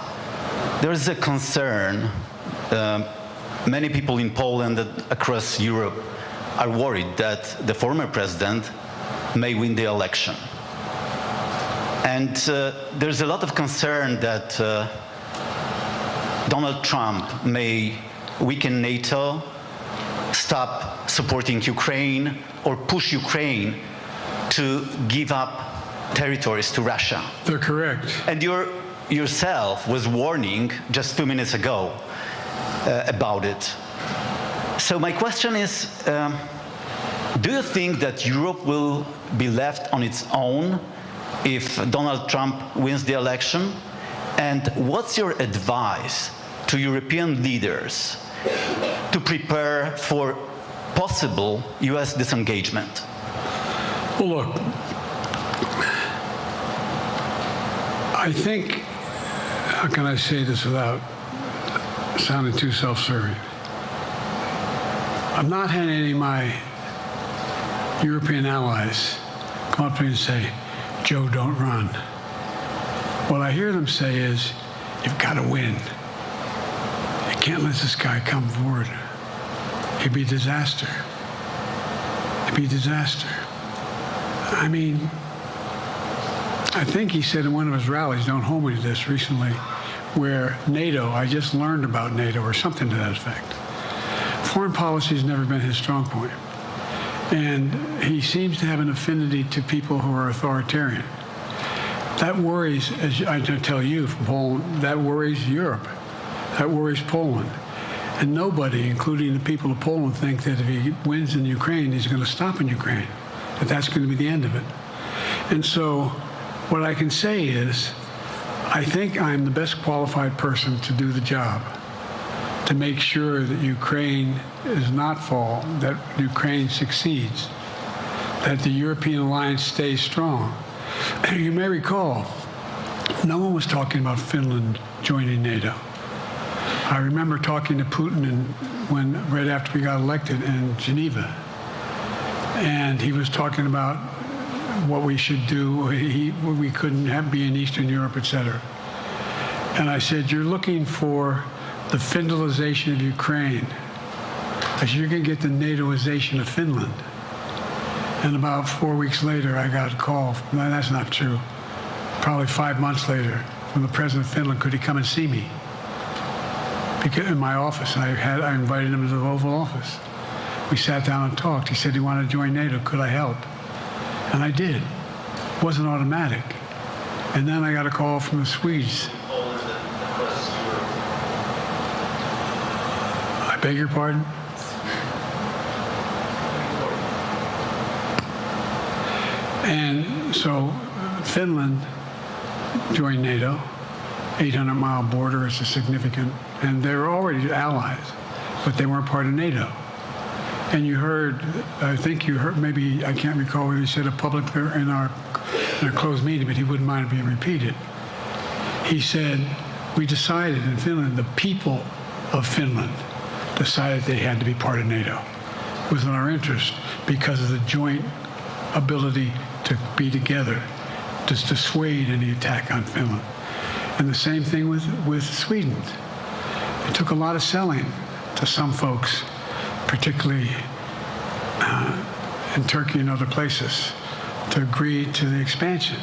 there is a concern. Many people in Poland and across Europe are worried that the former president may win the election. And there's a lot of concern that Donald Trump may weaken NATO, stop supporting Ukraine, or push Ukraine to give up territories to Russia. They're correct. And yourself was warning just 2 minutes ago about it. So my question is, do you think that Europe will be left on its own if Donald Trump wins the election? And what's your advice to European leaders to prepare for possible US disengagement? Well, look, I think, how can I say this without sounding too self-serving? I'm not having any of my European allies come up to me and say, Joe, don't run. What I hear them say is, you've got to win. You can't let this guy come forward. It'd be a disaster. It'd be a disaster. I mean, I think he said in one of his rallies, don't hold me to this, recently, where NATO, I just learned about NATO or something to that effect. Foreign policy has never been his strong point. And he seems to have an affinity to people who are authoritarian. That worries, as I tell you from Poland, that worries Europe. That worries Poland. And nobody, including the people of Poland, think that if he wins in Ukraine, he's going to stop in Ukraine, that that's going to be the end of it. And so what I can say is, I think I'm the best qualified person to do the job, to make sure that Ukraine does not fall, that Ukraine succeeds, that the European alliance stays strong. You may recall, no one was talking about Finland joining NATO. I remember talking to Putin right after we got elected in Geneva, and he was talking about what we should do. We couldn't be in Eastern Europe, etc. And I said, you're looking for the Finlandization of Ukraine. I said, you're going to get the NATOization of Finland. And about 4 weeks later, I got a call. No, that's not true. Probably 5 months later, from the president of Finland, could he come and see me? Because in my office, I invited him to the Oval Office. We sat down and talked. He said he wanted to join NATO. Could I help? And I did. It wasn't automatic. And then I got a call from the Swedes. I beg your pardon? And so Finland joined NATO. 800-mile border is a significant, and they were already allies, but they weren't part of NATO. And you heard, I think you heard, maybe, I can't recall whether he said it publicly in our closed meeting, but he wouldn't mind being repeated. He said, we decided in Finland, the people of Finland decided they had to be part of NATO. It was in our interest because of the joint ability to be together, to dissuade any attack on Finland. And the same thing with Sweden. It took a lot of selling to some folks, particularly in Turkey and other places, to agree to the expansion.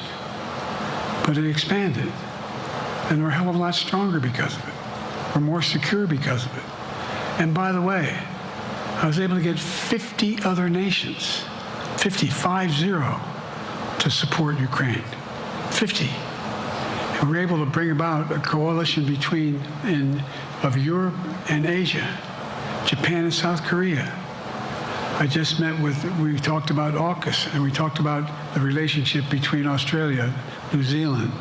But it expanded. And we're a hell of a lot stronger because of it. We're more secure because of it. And by the way, I was able to get 50 other nations, 50, to support Ukraine. 50. And we're able to bring about a coalition of Europe and Asia, Japan and South Korea. I just met we talked about AUKUS, and we talked about the relationship between Australia, New Zealand,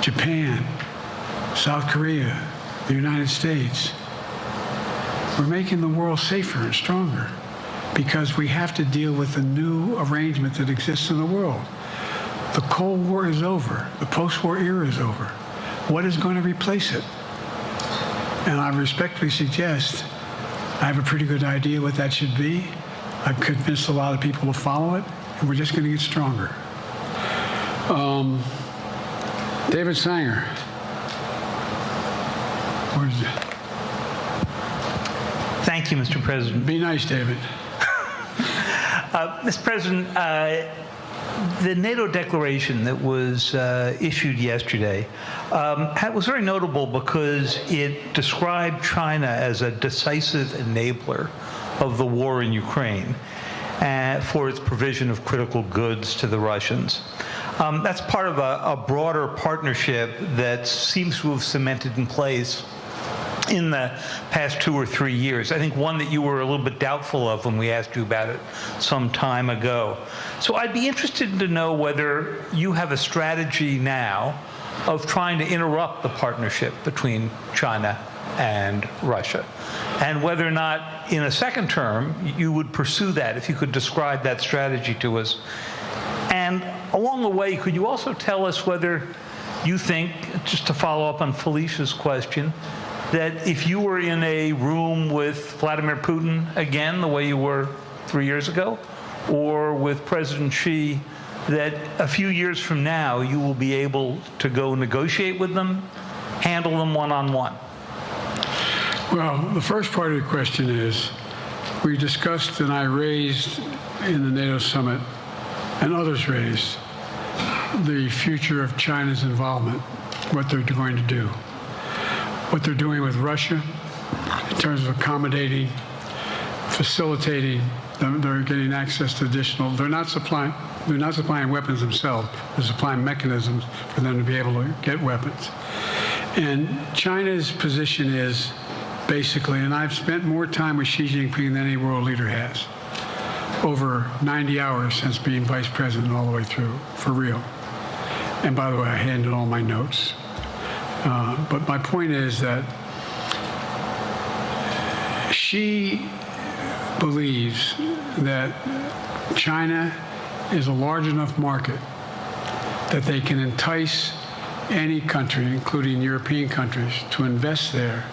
Japan, South Korea, the United States. We're making the world safer and stronger because we have to deal with the new arrangement that exists in the world. The Cold War is over. The post-war era is over. What is going to replace it? And I respectfully suggest I have a pretty good idea what that should be. I've convinced a lot of people to follow it, and we're just going to get stronger. David Sanger. Where's it? Thank you, Mr. President. Be nice, David. Mr. President, the NATO declaration that was issued yesterday was very notable because it described China as a decisive enabler of the war in Ukraine for its provision of critical goods to the Russians. That's part of a broader partnership that seems to have cemented in place in the past 2 or 3 years. I think one that you were a little bit doubtful of when we asked you about it some time ago. So I'd be interested to know whether you have a strategy now of trying to interrupt the partnership between China and Russia, and whether or not in a second term you would pursue that, if you could describe that strategy to us. And along the way, could you also tell us whether you think, just to follow up on Felicia's question, that if you were in a room with Vladimir Putin again, the way you were 3 years ago, or with President Xi, that a few years from now you will be able to go negotiate with them, handle them one-on-one? Well, the first part of the question is, we discussed and I raised in the NATO summit, and others raised, the future of China's involvement, what they're going to do. What they're doing with Russia in terms of accommodating, facilitating, they're getting access to additional, they're not supplying weapons themselves, they're supplying mechanisms for them to be able to get weapons. And China's position is basically, and I've spent more time with Xi Jinping than any world leader has, over 90 hours since being vice president all the way through, for real. And by the way, I handed all my notes. But my point is that Xi believes that China is a large enough market that they can entice any country, including European countries, to invest there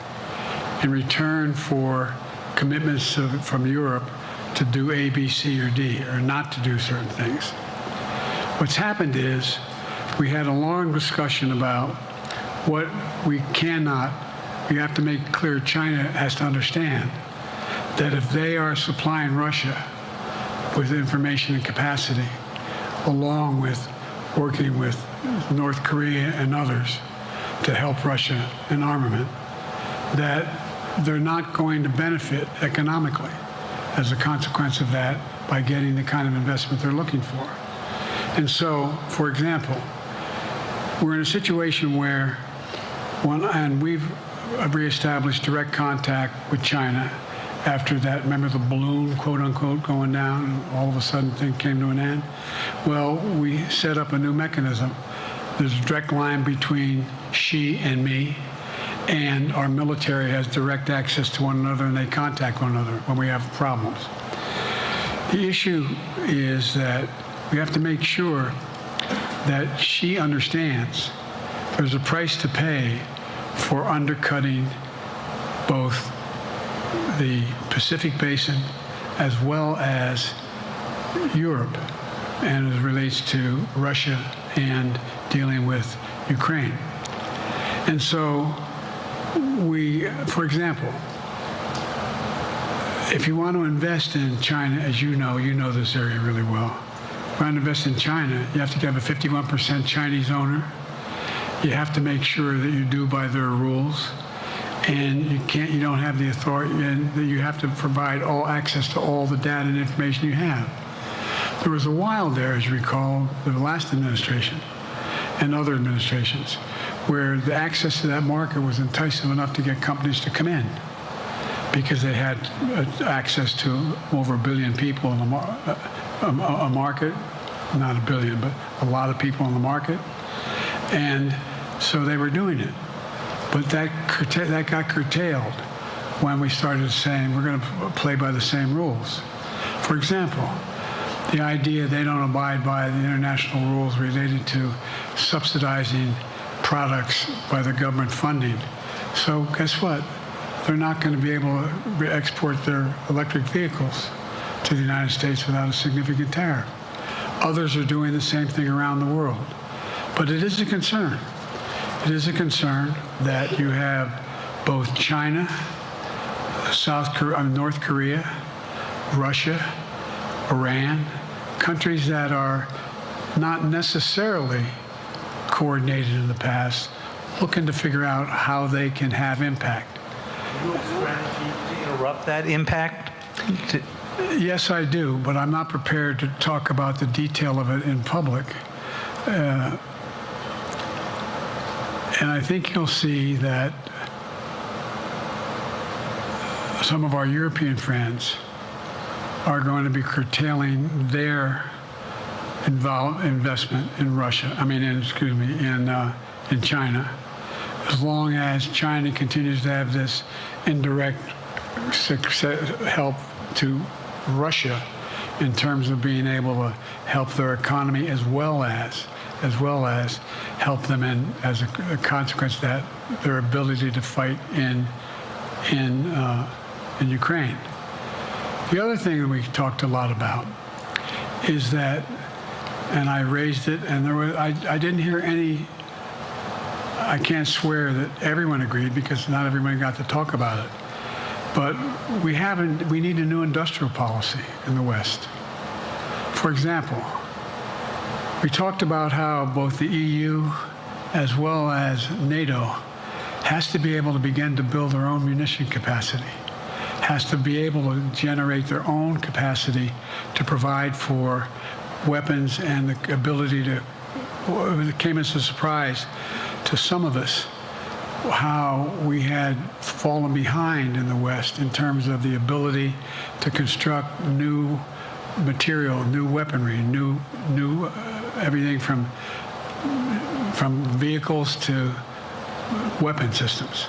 in return for commitments from Europe to do A, B, C, or D, or not to do certain things. What's happened is we had a long discussion about what we have to make clear. China has to understand that if they are supplying Russia with information and capacity, along with working with North Korea and others to help Russia in armament, that they're not going to benefit economically as a consequence of that by getting the kind of investment they're looking for. And so, for example, we're in a situation where, and we've reestablished direct contact with China after that, remember the balloon, quote unquote, going down, and all of a sudden things came to an end? Well, we set up a new mechanism. There's a direct line between Xi and me, and our military has direct access to one another, and they contact one another when we have problems. The issue is that we have to make sure that Xi understands there's a price to pay for undercutting both the Pacific Basin as well as Europe, and as it relates to Russia and dealing with Ukraine. And so for example, if you want to invest in China, as you know this area really well. If you want to invest in China, you have to have a 51% Chinese owner. You have to make sure that you do by their rules, and you don't have the authority, and that you have to provide all access to all the data and information you have. There was a while there, as you recall, the last administration and other administrations, where the access to that market was enticing enough to get companies to come in because they had access to over 1 billion people in a market, not 1 billion, but a lot of people in the market. And so they were doing it. But that got curtailed when we started saying we're going to play by the same rules. For example, the idea they don't abide by the international rules related to subsidizing products by the government funding. So guess what? They're not going to be able to export their electric vehicles to the United States without a significant tariff. Others are doing the same thing around the world. But it is a concern. It is a concern that you have both China, North Korea, Russia, Iran, countries that are not necessarily coordinated in the past, looking to figure out how they can have impact. Do you have a strategy to interrupt that impact? Yes, I do, but I'm not prepared to talk about the detail of it in public. And I think you'll see that some of our European friends are going to be curtailing their investment in in China, as long as China continues to have this indirect help to Russia in terms of being able to help their economy as well as help them in, as a consequence of that, their ability to fight in Ukraine. The other thing that we talked a lot about is that, and I raised it, and I didn't hear any. I can't swear that everyone agreed because not everyone got to talk about it. But we need a new industrial policy in the West. For example, we talked about how both the EU as well as NATO has to be able to begin to build their own munition capacity, has to be able to generate their own capacity to provide for weapons and the ability to, it came as a surprise to some of us how we had fallen behind in the West in terms of the ability to construct new material, new weaponry, new everything from vehicles to weapon systems.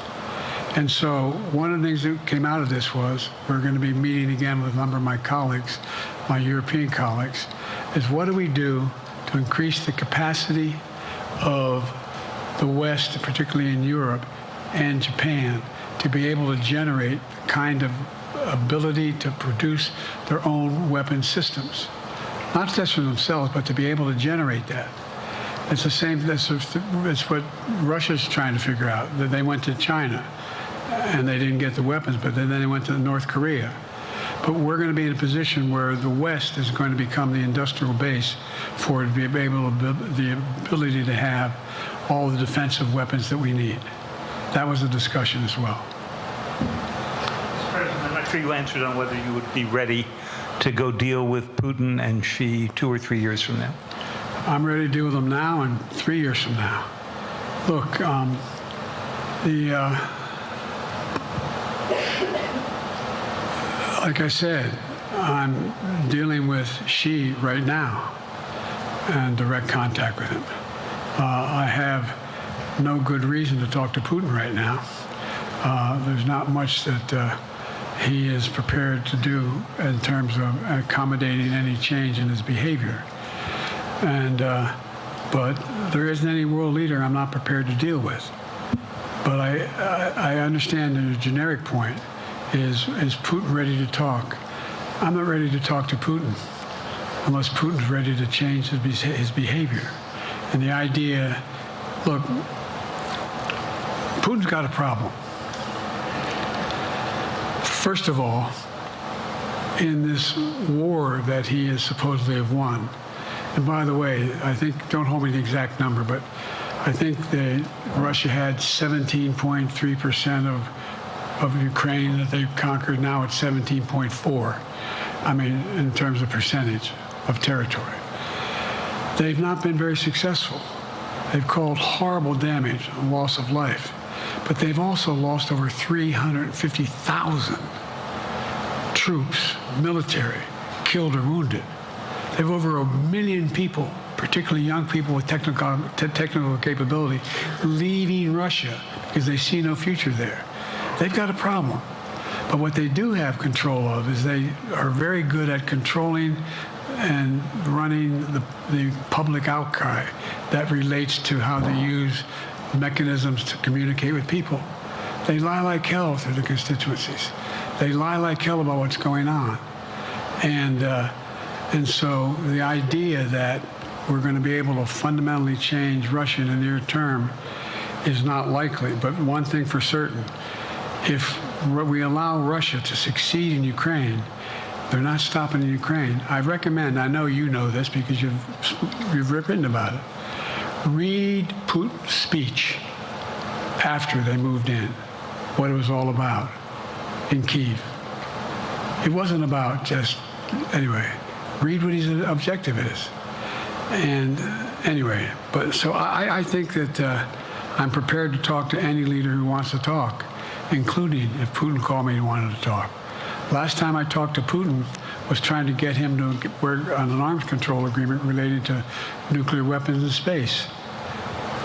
And so one of the things that came out of this was we're going to be meeting again with a number of my colleagues, my European colleagues, is what do we do to increase the capacity of the West, particularly in Europe and Japan, to be able to generate the kind of ability to produce their own weapon systems. not just for themselves, but to be able to generate that. It's the same, it's what Russia's trying to figure out, that they went to China and they didn't get the weapons, but then they went to North Korea. But we're going to be in a position where the West is going to become the industrial base for it to be able to, the ability to have all the defensive weapons that we need. That was a discussion as well. Mr. President, I'm not sure you answered on whether you would be ready to go deal with Putin and Xi 2 or 3 years from now. I'm ready to deal with them now and 3 years from now. Look, like I said, I'm dealing with Xi right now and direct contact with him. I have no good reason to talk to Putin right now. There's not much that he is prepared to do in terms of accommodating any change in his behavior. And but there isn't any world leader I'm not prepared to deal with. But I understand the generic point is Putin ready to talk? I'm not ready to talk to Putin unless Putin's ready to change his behavior. And the idea, look, Putin's got a problem. First of all, in this war that he is supposedly have won, and by the way, I think, don't hold me to the exact number, but I think that Russia had 17.3% of Ukraine that they conquered. Now it's 17.4. I mean, in terms of percentage of territory. They've not been very successful. They've caused horrible damage and loss of life, but they've also lost over 350,000 troops, military, killed or wounded. They have over 1 million people, particularly young people with technical capability, leaving Russia because they see no future there. They've got a problem. But what they do have control of is they are very good at controlling and running the public outcry that relates to how they use mechanisms to communicate with people. They lie like hell through the constituencies. They lie like hell about what's going on. And so the idea that we're going to be able to fundamentally change Russia in the near term is not likely. But one thing for certain, if we allow Russia to succeed in Ukraine, they're not stopping in Ukraine. I recommend, I know you know this because you've written about it, read Putin's speech after they moved in, what it was all about in Kyiv. It wasn't about just, anyway, read what his objective is. And anyway, but so I think that I'm prepared to talk to any leader who wants to talk, including if Putin called me and wanted to talk. Last time I talked to Putin was trying to get him to work on an arms control agreement related to nuclear weapons in space.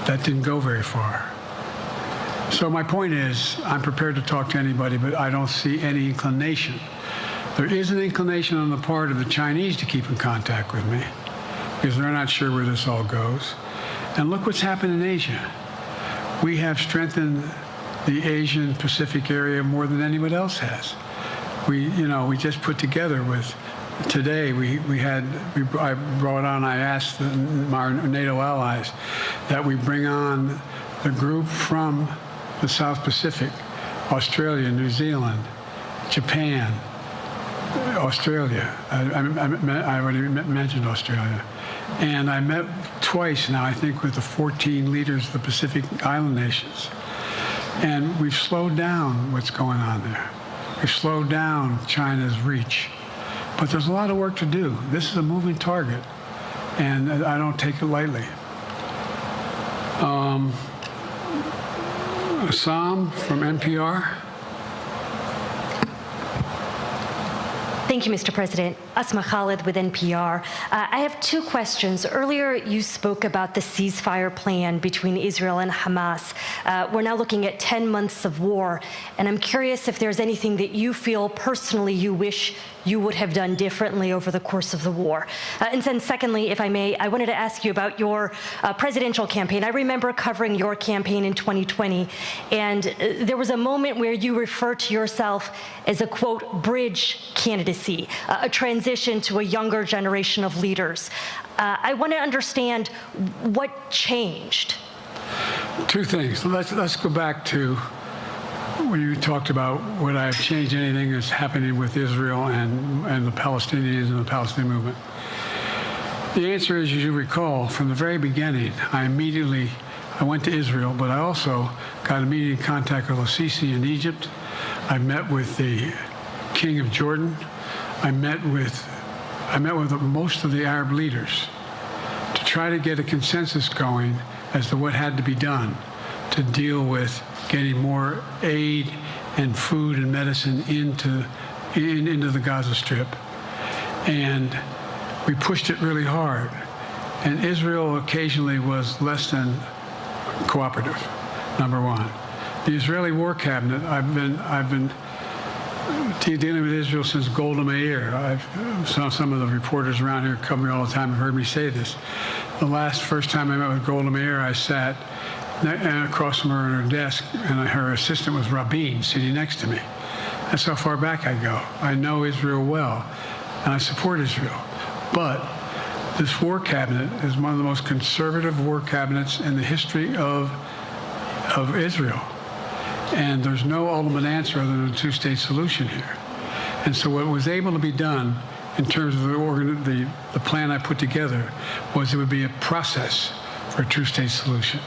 That didn't go very far. So my point is, I'm prepared to talk to anybody, but I don't see any inclination. There is an inclination on the part of the Chinese to keep in contact with me because they're not sure where this all goes. And look what's happened in Asia. We have strengthened the Asian Pacific area more than anyone else has. We just put together with, today I brought on, I asked our NATO allies that we bring on the group from the South Pacific, Australia, New Zealand, Japan, Australia. I already mentioned Australia. And I met twice now, I think, with the 14 leaders of the Pacific Island nations. And we've slowed down what's going on there. We've slowed down China's reach. But there's a lot of work to do. This is a moving target, and I don't take it lightly. Assam from NPR. Thank you, Mr. President. Asma Khalid with NPR. I have two questions. Earlier, you spoke about the ceasefire plan between Israel and Hamas. We're now looking at 10 months of war, and I'm curious if there's anything that you feel personally you wish you would have done differently over the course of the war? And then secondly, if I may, I wanted to ask you about your presidential campaign. I remember covering your campaign in 2020, and there was a moment where you referred to yourself as a, quote, bridge candidacy, a transition to a younger generation of leaders. I want to understand what changed. Two things. Let's go back to when you talked about would I have changed anything that's happening with Israel and the Palestinians and the Palestinian movement. The answer is, as you recall, from the very beginning, I went to Israel, but I also got immediate contact with al-Sisi in Egypt. I met with the King of Jordan. I met with most of the Arab leaders to try to get a consensus going as to what had to be done to deal with getting more aid and food and medicine into the Gaza Strip. And we pushed it really hard. And Israel occasionally was less than cooperative, number one. The Israeli War Cabinet, I've been dealing with Israel since Golda Meir. Some of the reporters around here come here all the time and heard me say this. The first time I met with Golda Meir, I sat across from her at her desk, and her assistant was Rabin sitting next to me. That's how far back I go. I know Israel well, and I support Israel. But this war cabinet is one of the most conservative war cabinets in the history of Israel. And there's no ultimate answer other than a two-state solution here. And so what was able to be done in terms of the plan I put together was it would be a process for a two-state solution.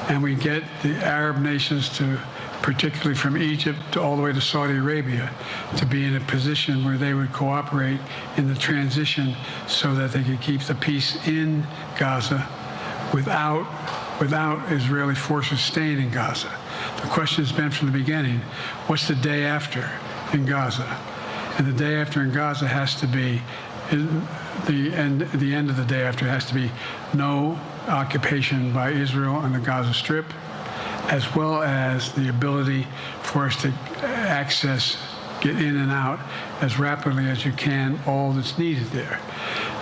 And we get the Arab nations to, particularly from Egypt to all the way to Saudi Arabia, to be in a position where they would cooperate in the transition so that they could keep the peace in Gaza without Israeli forces staying in Gaza. The question has been from the beginning, what's the day after in Gaza? And the day after in Gaza has to be, the end of the day after has to be no occupation by Israel on the Gaza Strip, as well as the ability for us to get in and out as rapidly as you can, all that's needed there.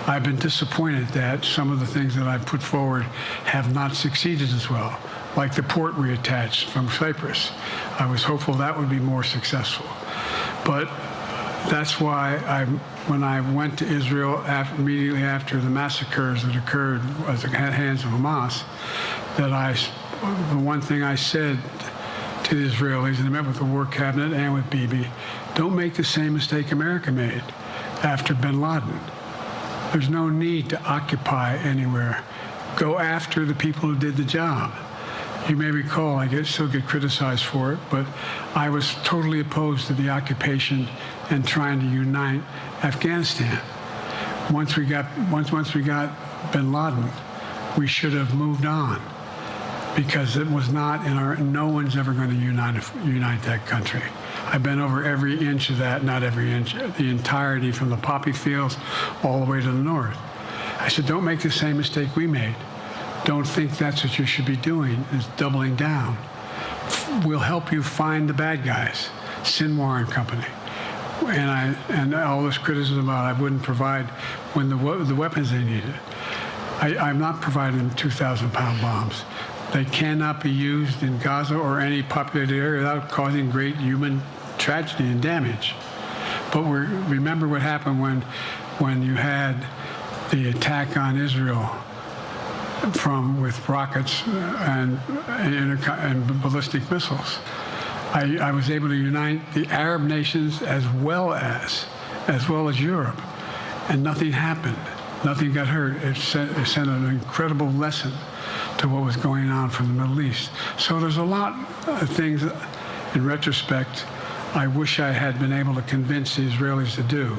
I've been disappointed that some of the things that I've put forward have not succeeded as well, like the port reattached from Cyprus. I was hopeful that would be more successful. But that's why when I went to Israel immediately after the massacres that occurred at the hands of Hamas, the one thing I said to the Israelis, and I met with the War Cabinet and with Bibi, don't make the same mistake America made after bin Laden. There's no need to occupy anywhere. Go after the people who did the job. You may recall, I still get criticized for it, but I was totally opposed to the occupation and trying to unite Afghanistan. Once we got bin Laden, we should have moved on, because it was not no one's ever going to unite that country. I've been over every inch of that, not every inch, the entirety from the poppy fields all the way to the north. I said, don't make the same mistake we made. Don't think that's what you should be doing, is doubling down. We'll help you find the bad guys, Sinwar and company. And all this criticism about I wouldn't provide when the weapons they needed. I'm not providing them 2,000-pound bombs. They cannot be used in Gaza or any populated area without causing great human tragedy and damage. But remember what happened when you had the attack on Israel with rockets and ballistic missiles. I was able to unite the Arab nations as well as Europe, and nothing happened. Nothing got hurt. It sent an incredible lesson to what was going on from the Middle East. So there's a lot of things, in retrospect, I wish I had been able to convince the Israelis to do.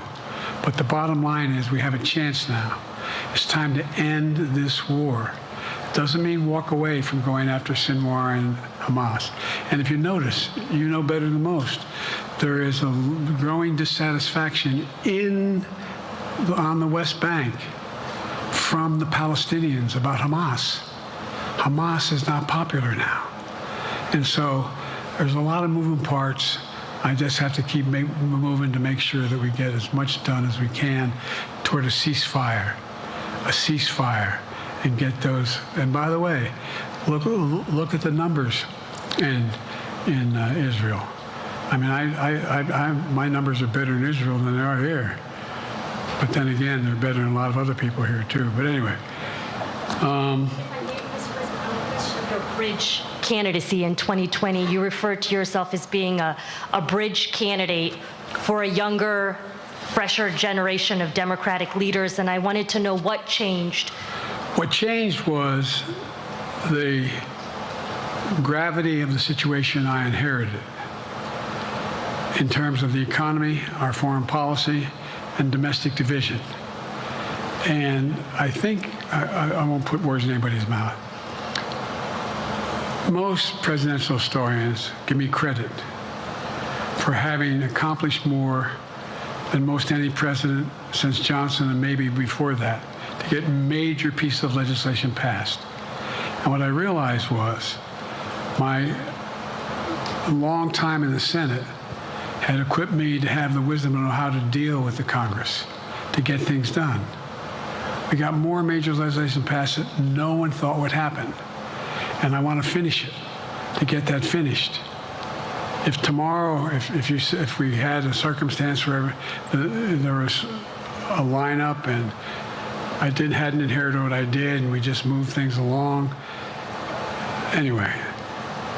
But the bottom line is we have a chance now. It's time to end this war. Doesn't mean walk away from going after Sinwar and Hamas. And if you notice, you know better than most, there is a growing dissatisfaction on the West Bank from the Palestinians about Hamas. Hamas is not popular now. And so there's a lot of moving parts. I just have to keep moving to make sure that we get as much done as we can toward a ceasefire, and get those. And by the way, look at the numbers in Israel. I mean, my numbers are better in Israel than they are here. But then again, they're better than a lot of other people here too. But anyway. Your bridge candidacy in 2020, you referred to yourself as being a bridge candidate for a younger, fresher generation of Democratic leaders, and I wanted to know what changed. What changed was the gravity of the situation I inherited in terms of the economy, our foreign policy, and domestic division. And I think, I won't put words in anybody's mouth. Most presidential historians give me credit for having accomplished more than most any president since Johnson and maybe before that to get major pieces of legislation passed. And what I realized was my long time in the Senate had equipped me to have the wisdom to know how to deal with the Congress to get things done. We got more major legislation passed that no one thought would happen. And I want to finish it, to get that finished. If tomorrow, if we had a circumstance where there was a lineup and I hadn't inherited what I did and we just moved things along, anyway,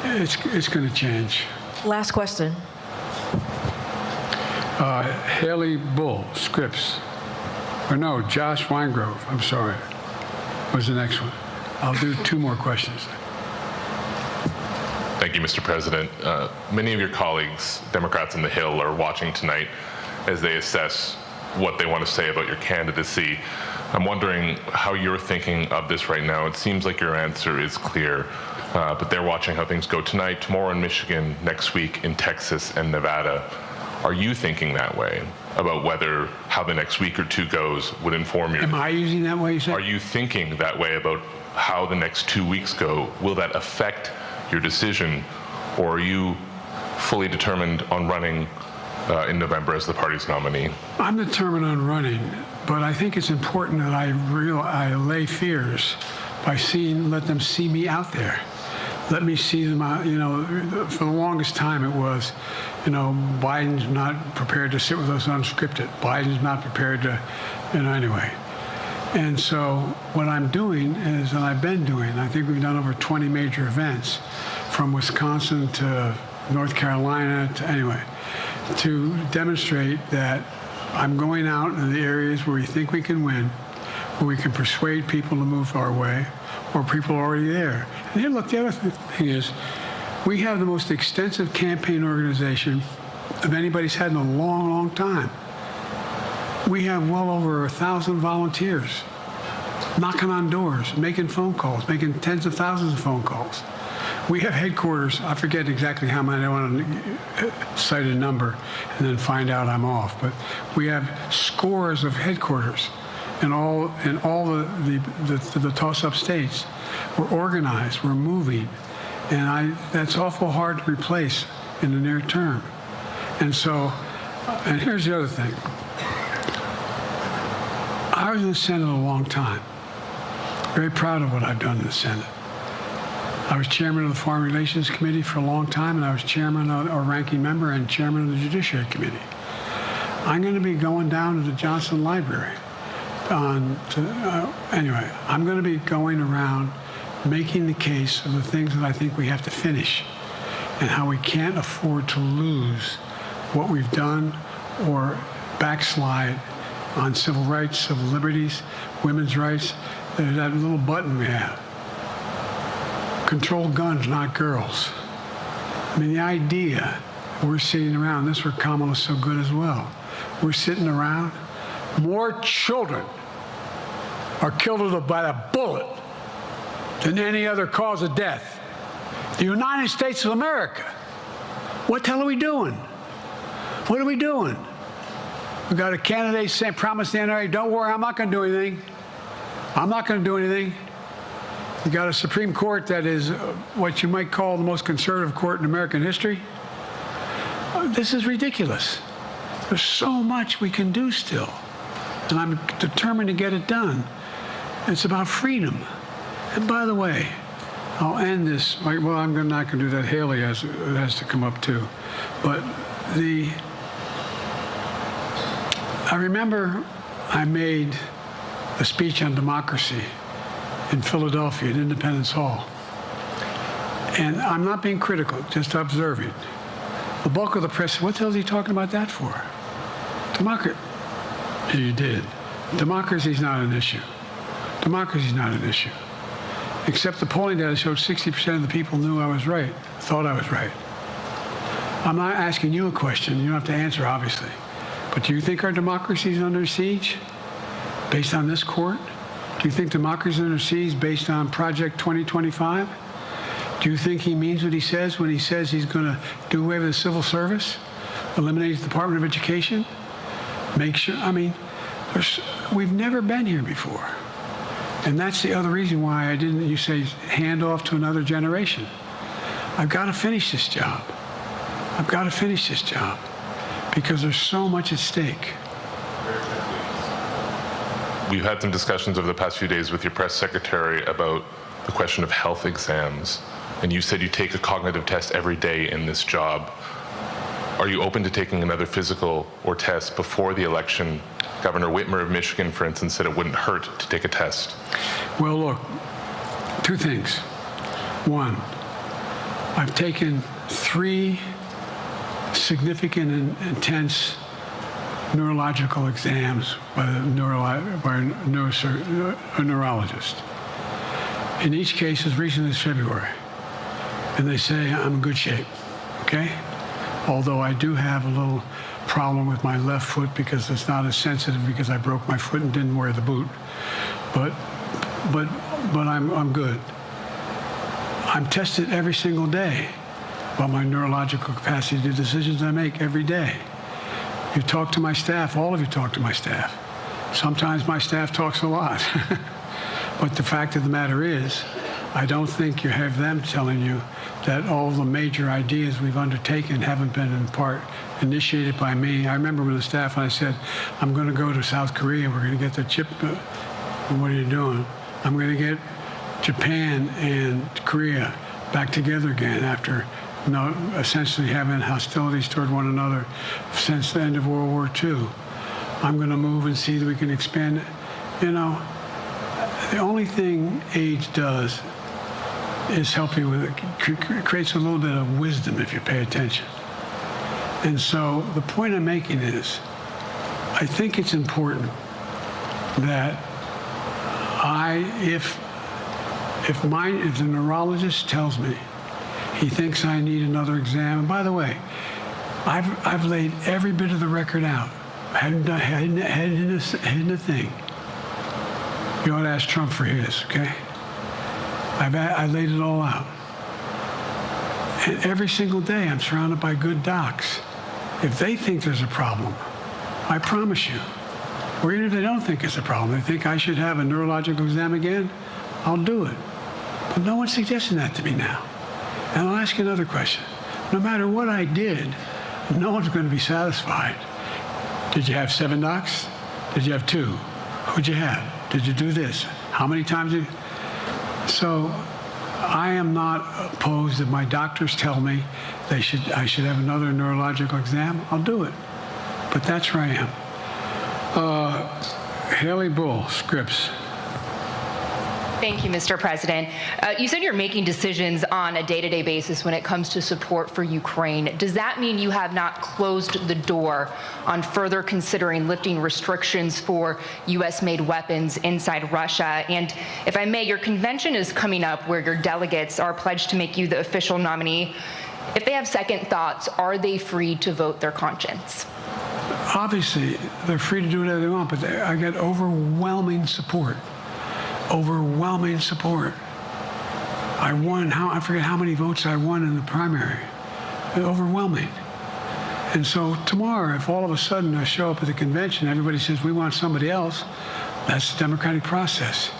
it's going to change. Last question. Haley Bull, Scripps. Or no, Josh Weingrove, I'm sorry, was the next one. I'll do 2 more questions. Thank you, Mr. President. Many of your colleagues, Democrats on the Hill, are watching tonight as they assess what they want to say about your candidacy. I'm wondering how you're thinking of this right now. It seems like your answer is clear, but they're watching how things go tonight, tomorrow in Michigan, next week in Texas and Nevada. Are you thinking that way about how the next week or 2 goes would inform your... Am I using that way, you said? Are you thinking that way about how the next 2 weeks go? Will that affect your decision, or are you fully determined on running in November as the party's nominee? I'm determined on running, but I think it's important that I allay fears by let them see me out there. Let me see them out, for the longest time it was, Biden's not prepared to sit with us unscripted. Biden's not prepared to, anyway. And so what I'm doing is, and I've been doing, I think we've done over 20 major events from Wisconsin to North Carolina to demonstrate that I'm going out in the areas where we think we can win, where we can persuade people to move our way, or people are already there. And here, look, the other thing is, we have the most extensive campaign organization of anybody's had in a long, long time. We have well over 1,000 volunteers knocking on doors, making phone calls, making tens of thousands of phone calls. We have headquarters, I forget exactly how many, I want to cite a number and then find out I'm off, but we have scores of headquarters in all the toss-up states. We're organized, we're moving, and that's awful hard to replace in the near term. And so, and here's the other thing. I was in the Senate a long time. Very proud of what I've done in the Senate. I was chairman of the Foreign Relations Committee for a long time, and I was chairman or ranking member and chairman of the Judiciary Committee. I'm going to be going down to the Johnson Library. Anyway, I'm going to be going around making the case of the things that I think we have to finish and how we can't afford to lose what we've done or backslide on civil rights, civil liberties, women's rights. There's that little button we have. Control guns, not girls. I mean, the idea we're sitting around, this is where Kamala's so good as well. We're sitting around, more children are killed by a bullet than any other cause of death. The United States of America. What the hell are we doing? What are we doing? We got a candidate saying, promise the NRA, don't worry, I'm not going to do anything. I'm not going to do anything. We got a Supreme Court that is what you might call the most conservative court in American history. This is ridiculous. There's so much we can do still, and I'm determined to get it done. It's about freedom. And by the way, I'll end this. Well, I'm not going to do that. Haley has to come up too. But I remember I made a speech on democracy in Philadelphia at Independence Hall. And I'm not being critical, just observing. The bulk of the press said, what the hell is he talking about that for? Democracy. You did. Democracy is not an issue. Democracy is not an issue. Except the polling data showed 60% of the people knew I was right, thought I was right. I'm not asking you a question. You don't have to answer, obviously. But do you think our democracy is under siege based on this court? Do you think democracy is under siege based on Project 2025? Do you think he means what he says when he says he's going to do away with the civil service, eliminate the Department of Education, make sure, we've never been here before. And that's the other reason why you say hand off to another generation. I've got to finish this job. I've got to finish this job because there's so much at stake. We've had some discussions over the past few days with your press secretary about the question of health exams. And you said you take a cognitive test every day in this job. Are you open to taking another physical or test before the election? Governor Whitmer of Michigan, for instance, said it wouldn't hurt to take a test. Well, look, two things. One, I've taken 3 significant and intense neurological exams by a neurologist. In each case, as recently as February. And they say I'm in good shape, okay? Although I do have a little problem with my left foot because it's not as sensitive because I broke my foot and didn't wear the boot. But I'm good. I'm tested every single day about my neurological capacity to do decisions I make every day. You talk to my staff, all of you talk to my staff. Sometimes my staff talks a lot. But the fact of the matter is, I don't think you have them telling you that all the major ideas we've undertaken haven't been in part initiated by me. I remember with the staff, I said, I'm going to go to South Korea. We're going to get the chip. What are you doing? I'm going to get Japan and Korea back together again after essentially having hostilities toward one another since the end of World War II. I'm going to move and see that we can expand. The only thing age does is help you with it. Creates a little bit of wisdom if you pay attention. And so the point I'm making is, I think it's important that if the neurologist tells me he thinks I need another exam, and by the way, I've laid every bit of the record out. I hadn't hidden a thing. You ought to ask Trump for his, okay? I laid it all out. And every single day I'm surrounded by good docs. If they think there's a problem, I promise you, or even if they don't think it's a problem, they think I should have a neurological exam again, I'll do it. But no one's suggesting that to me now. And I'll ask you another question. No matter what I did, no one's going to be satisfied. Did you have 7 docs? Did you have 2? Who'd you have? Did you do this? How many times did you? So I am not opposed if my doctors tell me I should have another neurological exam, I'll do it. But that's where I am. Haley Bull, Scripps. Thank you, Mr. President. You said you're making decisions on a day-to-day basis when it comes to support for Ukraine. Does that mean you have not closed the door on further considering lifting restrictions for U.S.-made weapons inside Russia? And if I may, your convention is coming up where your delegates are pledged to make you the official nominee. If they have second thoughts, are they free to vote their conscience? Obviously, they're free to do whatever they want, but I get overwhelming support. Overwhelming support. I won, I forget how many votes I won in the primary. Overwhelming. And so tomorrow, if all of a sudden I show up at the convention, everybody says, we want somebody else, that's the democratic process.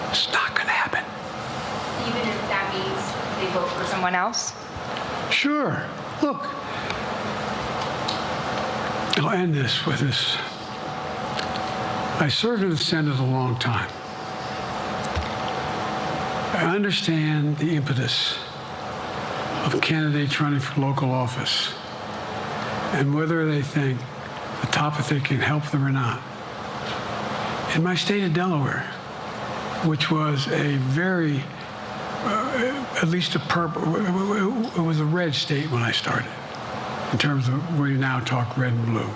It's not going to happen. Even if that means they vote for someone else? Sure. Look, I'll end this with this. I served in the Senate a long time. I understand the impetus of candidates running for local office and whether they think the top of it can help them or not. In my state of Delaware, which was a very, at least a purple, it was a red state when I started, in terms of we now talk red and blue.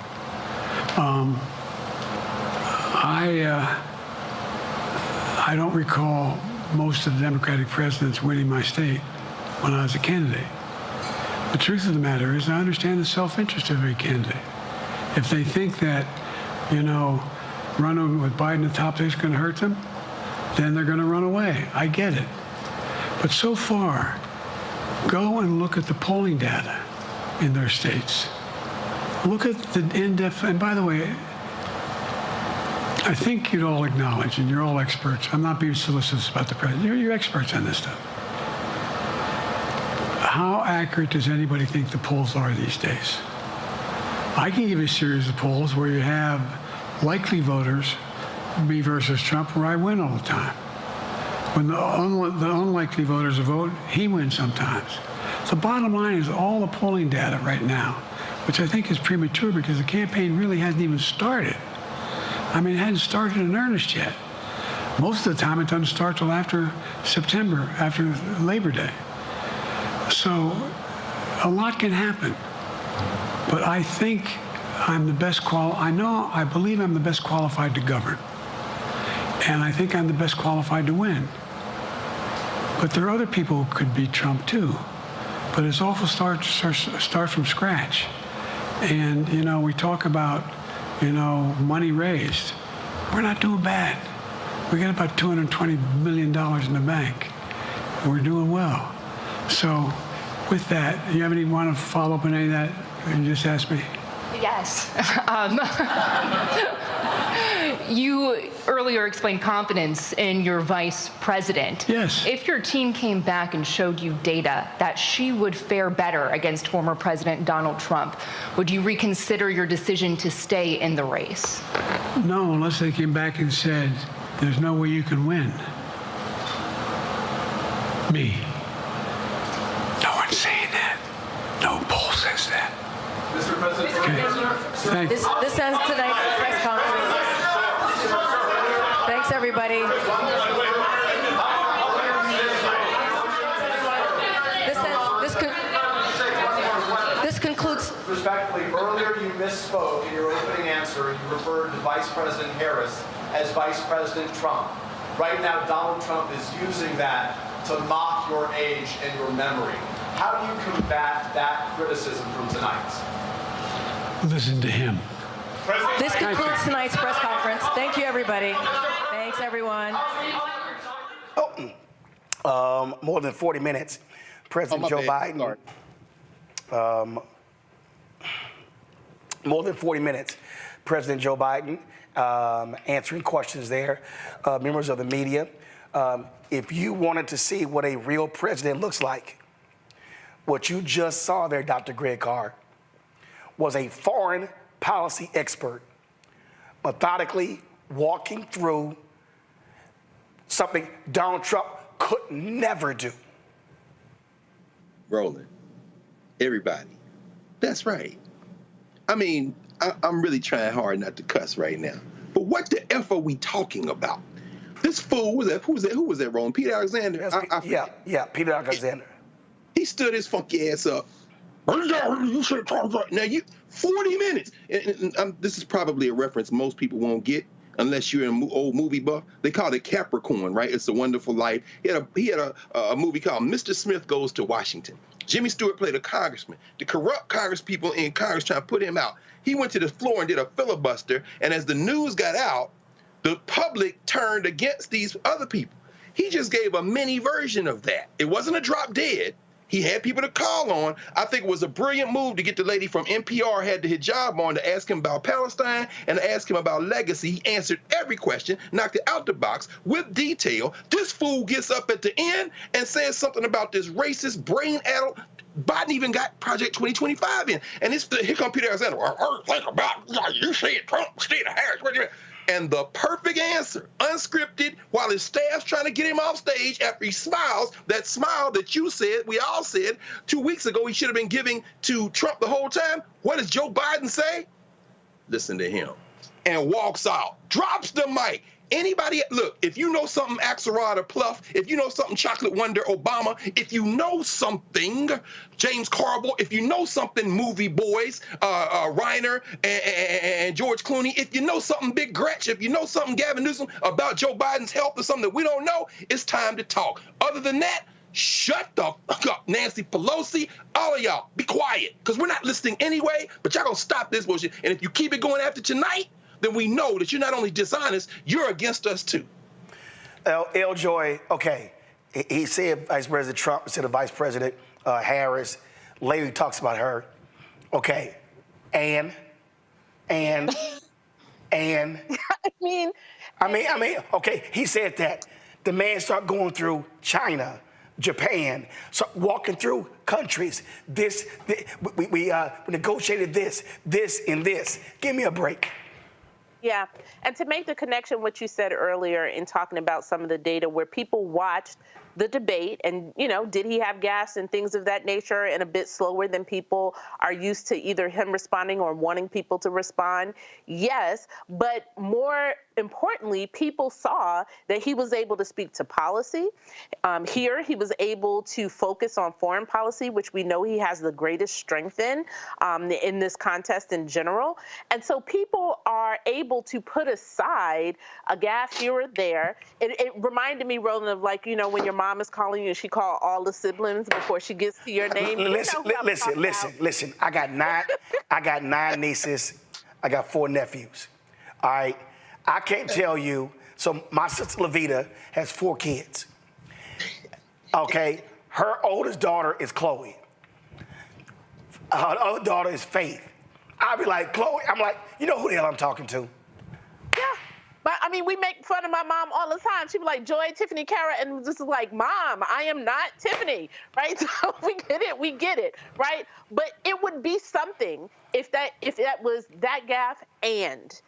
I don't recall most of the Democratic presidents winning my state when I was a candidate. The truth of the matter is I understand the self-interest of every candidate. If they think that, running with Biden at the top is going to hurt them, then they're going to run away. I get it. But so far, go and look at the polling data in their states. Look at the in-depth, and by the way, I think you'd all acknowledge, and you're all experts, I'm not being solicitous about the president, you're experts on this stuff. How accurate does anybody think the polls are these days? I can give you a series of polls where you have likely voters, me versus Trump, where I win all the time. When the unlikely voters vote, he wins sometimes. The bottom line is all the polling data right now, which I think is premature because the campaign really hasn't even started. I mean, it hadn't started in earnest yet. Most of the time, it doesn't start till after September, after Labor Day. So a lot can happen. But I think I'm the best I believe I'm the best qualified to govern. And I think I'm the best qualified to win. But there are other people who could beat Trump too. But it's awful start from scratch. And, we talk about, money raised. We're not doing bad. We got about $220 million in the bank. We're doing well. So with that, you have any want to follow up on any of that you just asked me? Yes. You earlier explained confidence in your vice president. Yes. If your team came back and showed you data that she would fare better against former President Donald Trump, would you reconsider your decision to stay in the race? No, unless they came back and said, there's no way you can win. Me. No one's saying that. No poll says that. Mr. President, okay. This ends tonight's press conference. Thanks, everybody. This concludes. Respectfully, earlier you misspoke in your opening answer. You referred to Vice President Harris as Vice President Trump. Right now, Donald Trump is using that to mock your age and your memory. How do you combat that criticism from tonight? Listen to him. This concludes tonight's press conference. Thank you, everybody. Thanks, everyone. More than 40 minutes. President Joe Biden. More than 40 minutes. President Joe Biden answering questions there. Members of the media, if you wanted to see what a real president looks like, what you just saw there, Dr. Greg Carr, was a foreign policy expert methodically walking through something Donald Trump could never do. Roland, everybody, that's right. I mean, I'm really trying hard not to cuss right now. But what the F are we talking about? This fool, who was that, Roland? Peter Alexander? Yeah, Peter Alexander. He stood his funky ass up. Now, 40 minutes. And this is probably a reference most people won't get unless you're an old movie buff. They call it Capricorn, right? It's a Wonderful Life. He had a movie called Mr. Smith Goes to Washington. Jimmy Stewart played a congressman. The corrupt Congress people in Congress trying to put him out. He went to the floor and did a filibuster, and as the news got out, the public turned against these other people. He just gave a mini version of that. It wasn't a drop dead. He had people to call on. I think it was a brilliant move to get the lady from NPR had the hijab on to ask him about Palestine and to ask him about legacy. He answered every question, knocked it out the box with detail. This fool gets up at the end and says something about this racist, brain-addled. Biden even got Project 2025 in. And here come Peter Alexander. Well, think about, you said Trump, Steve Harris. What do you mean? And the perfect answer, unscripted, while his staff's trying to get him off stage after he smiles, that smile that you said, we all said 2 weeks ago he should have been giving to Trump the whole time. What does Joe Biden say? Listen to him. And walks out, drops the mic. Anybody, look, if you know something Axelrod or Pluff, if you know something Chocolate Wonder Obama, if you know something James Carville, if you know something Movie Boys, Reiner and George Clooney, if you know something Big Gretch, if you know something Gavin Newsom about Joe Biden's health or something that we don't know, it's time to talk. Other than that, shut the fuck up, Nancy Pelosi, all of y'all, be quiet, because we're not listening anyway, but y'all gonna stop this bullshit. And if you keep it going after tonight, then we know that you're not only dishonest, you're against us too. L. Joy, okay, he said Vice President Trump instead of Vice President Harris. Later talks about her. Okay, and. I mean, okay, he said that. The man started going through China, Japan, start walking through countries. We negotiated this, and this. Give me a break. Yeah, and to make the connection, what you said earlier in talking about some of the data where people watched the debate and, you know, did he have gas and things of that nature and a bit slower than people are used to either him responding or wanting people to respond? Yes, but more importantly, people saw that he was able to speak to policy. Here, he was able to focus on foreign policy, which we know he has the greatest strength in this contest in general. And so people are able to put aside a gaffe here or there. It reminded me, Roland, of like, you know, when your mom is calling you and she called all the siblings before she gets to your name. Listen. I got nine nieces. I got 4 nephews. All right. I can't tell you. So my sister Levita has 4 kids. Okay. Her oldest daughter is Chloe. Her other daughter is Faith. I'll be like, Chloe, I'm like, you know who the hell I'm talking to? Yeah. But I mean, we make fun of my mom all the time. She'd be like, Joy, Tiffany, Kara, and this is like, Mom, I am not Tiffany, right? So we get it, right? But it would be something if that was that gaffe and.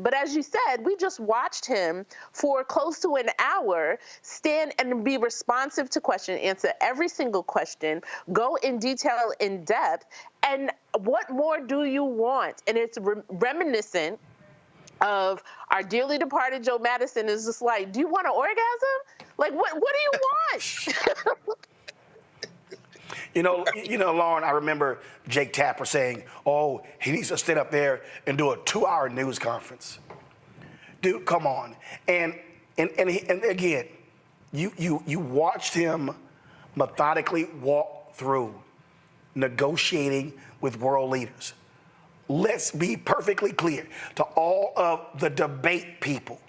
But as you said, we just watched him for close to an hour stand and be responsive to questions, answer every single question, go in detail, in depth. And what more do you want? And it's reminiscent of our dearly departed Joe Madison is just like, do you want an orgasm? Like, what do you want? You know, Lauren, I remember Jake Tapper saying, oh, he needs to stand up there and do a 2-hour news conference. Dude, come on. And again, you watched him methodically walk through negotiating with world leaders. Let's be perfectly clear to all of the debate people.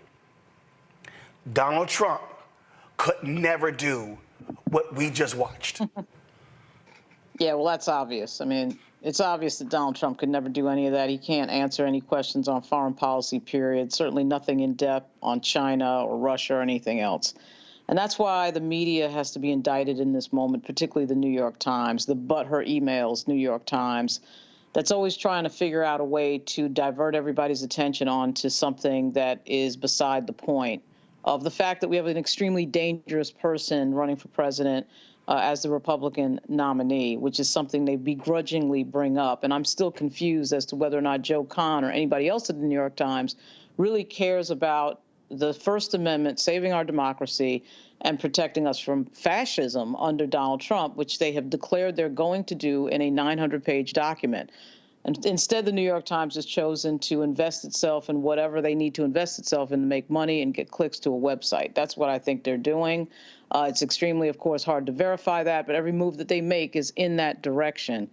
Donald Trump could never do what we just watched. Yeah, well, that's obvious. I mean, it's obvious that Donald Trump could never do any of that. He can't answer any questions on foreign policy, period. Certainly nothing in depth on China or Russia or anything else. And that's why the media has to be indicted in this moment, particularly the New York Times, the butthurt emails, New York Times, that's always trying to figure out a way to divert everybody's attention onto something that is beside the point of the fact that we have an extremely dangerous person running for president as the Republican nominee, which is something they begrudgingly bring up. And I'm still confused as to whether or not Joe Kahn or anybody else at the New York Times really cares about the First Amendment, saving our democracy, and protecting us from fascism under Donald Trump, which they have declared they're going to do in a 900-page document. And instead, the New York Times has chosen to invest itself in whatever they need to invest itself in to make money and get clicks to a website. That's what I think they're doing. It's extremely, of course, hard to verify that, but every move that they make is in that direction.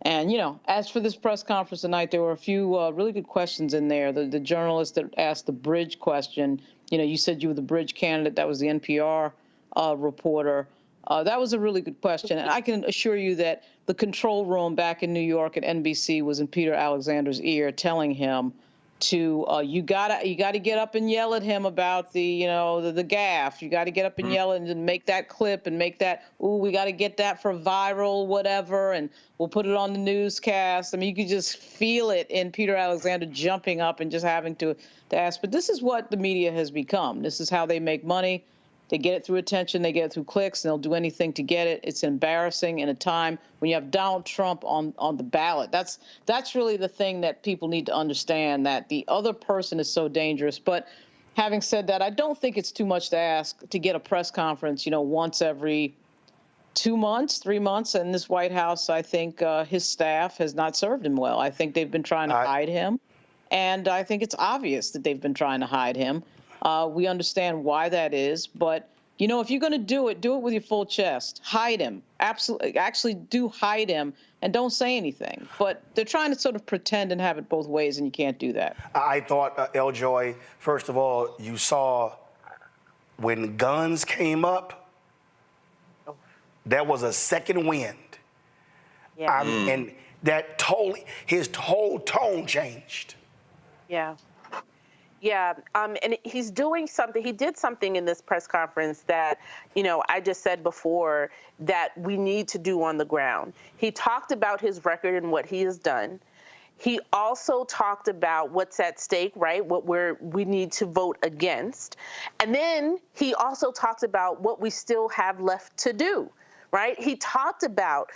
And, you know, as for this press conference tonight, there were a few really good questions in there. The journalist that asked the bridge question, you know, you said you were the bridge candidate. That was the NPR reporter. That was a really good question. And I can assure you that the control room back in New York at NBC was in Peter Alexander's ear telling him to you gotta get up and yell at him about the the gaffe. You got to get up and yell and make that clip and make that, ooh, we got to get that for viral whatever, and we'll put it on the newscast. I mean, you could just feel it in Peter Alexander jumping up and just having to ask. But this is what the media has become. This is how they make money. They get it through attention, they get it through clicks, and they'll do anything to get it. It's embarrassing in a time when you have Donald Trump on the ballot. That's really the thing that people need to understand, that the other person is so dangerous. But having said that, I don't think it's too much to ask to get a press conference, once every 2 months, 3 months. And this White House, I think his staff has not served him well. I think they've been trying to hide him. And I think it's obvious that they've been trying to hide him. We understand why that is, but if you're going to do it with your full chest. Hide him. Absolutely, actually do hide him, and don't say anything. But they're trying to sort of pretend and have it both ways, and you can't do that. I thought, Joy, first of all, you saw when guns came up, there was a second wind. Yeah. And that his whole tone changed. Yeah. Yeah, and he's doing something. He did something in this press conference that, I just said before that we need to do on the ground. He talked about his record and what he has done. He also talked about what's at stake, right? What we need to vote against. And then he also talked about what we still have left to do. Right? He talked about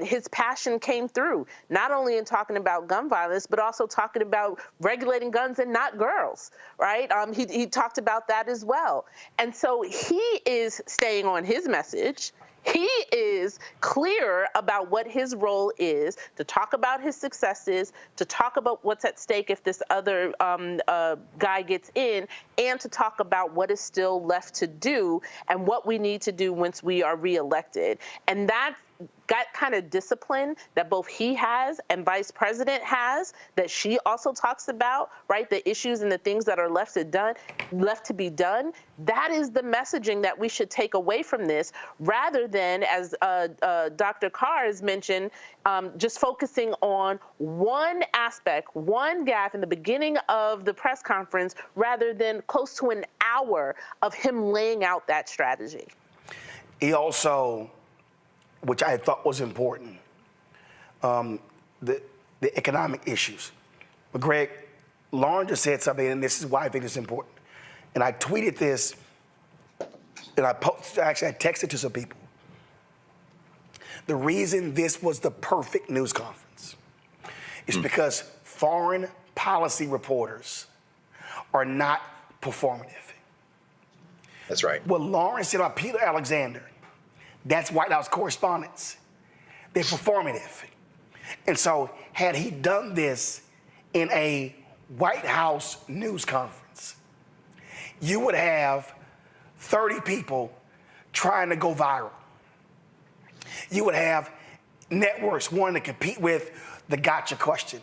his passion came through, not only in talking about gun violence, but also talking about regulating guns and not girls, right? He talked about that as well. And so he is staying on his message. He is clear about what his role is, to talk about his successes, to talk about what's at stake if this other guy gets in, and to talk about what is still left to do and what we need to do once we are reelected. And that kind of discipline that both he has and Vice President has, that she also talks about, right? The issues and the things that are left to be done. That is the messaging that we should take away from this, rather than, as Dr. Carr has mentioned, just focusing on one aspect, one gaffe in the beginning of the press conference, rather than close to an hour of him laying out that strategy. He also, which I thought was important, the economic issues. But Greg, Lauren just said something, and this is why I think it's important. And I tweeted this, and I texted to some people. The reason this was the perfect news conference is because foreign policy reporters are not performative. That's right. What Lauren said about Peter Alexander, that's White House correspondents. They're performative. And so had he done this in a White House news conference, you would have 30 people trying to go viral. You would have networks wanting to compete with the gotcha question.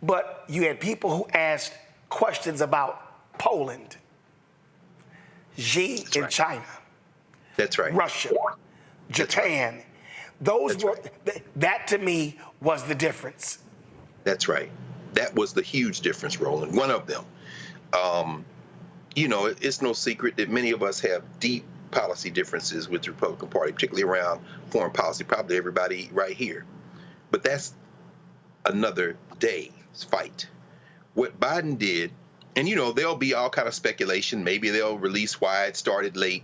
But you had people who asked questions about Poland, Xi in China. That's right. Russia, Japan. That to me was the difference. That's right. That was the huge difference, Roland. One of them. It's no secret that many of us have deep policy differences with the Republican Party, particularly around foreign policy, probably everybody right here. But that's another day's fight. What Biden did, and there'll be all kind of speculation. Maybe they'll release why it started late.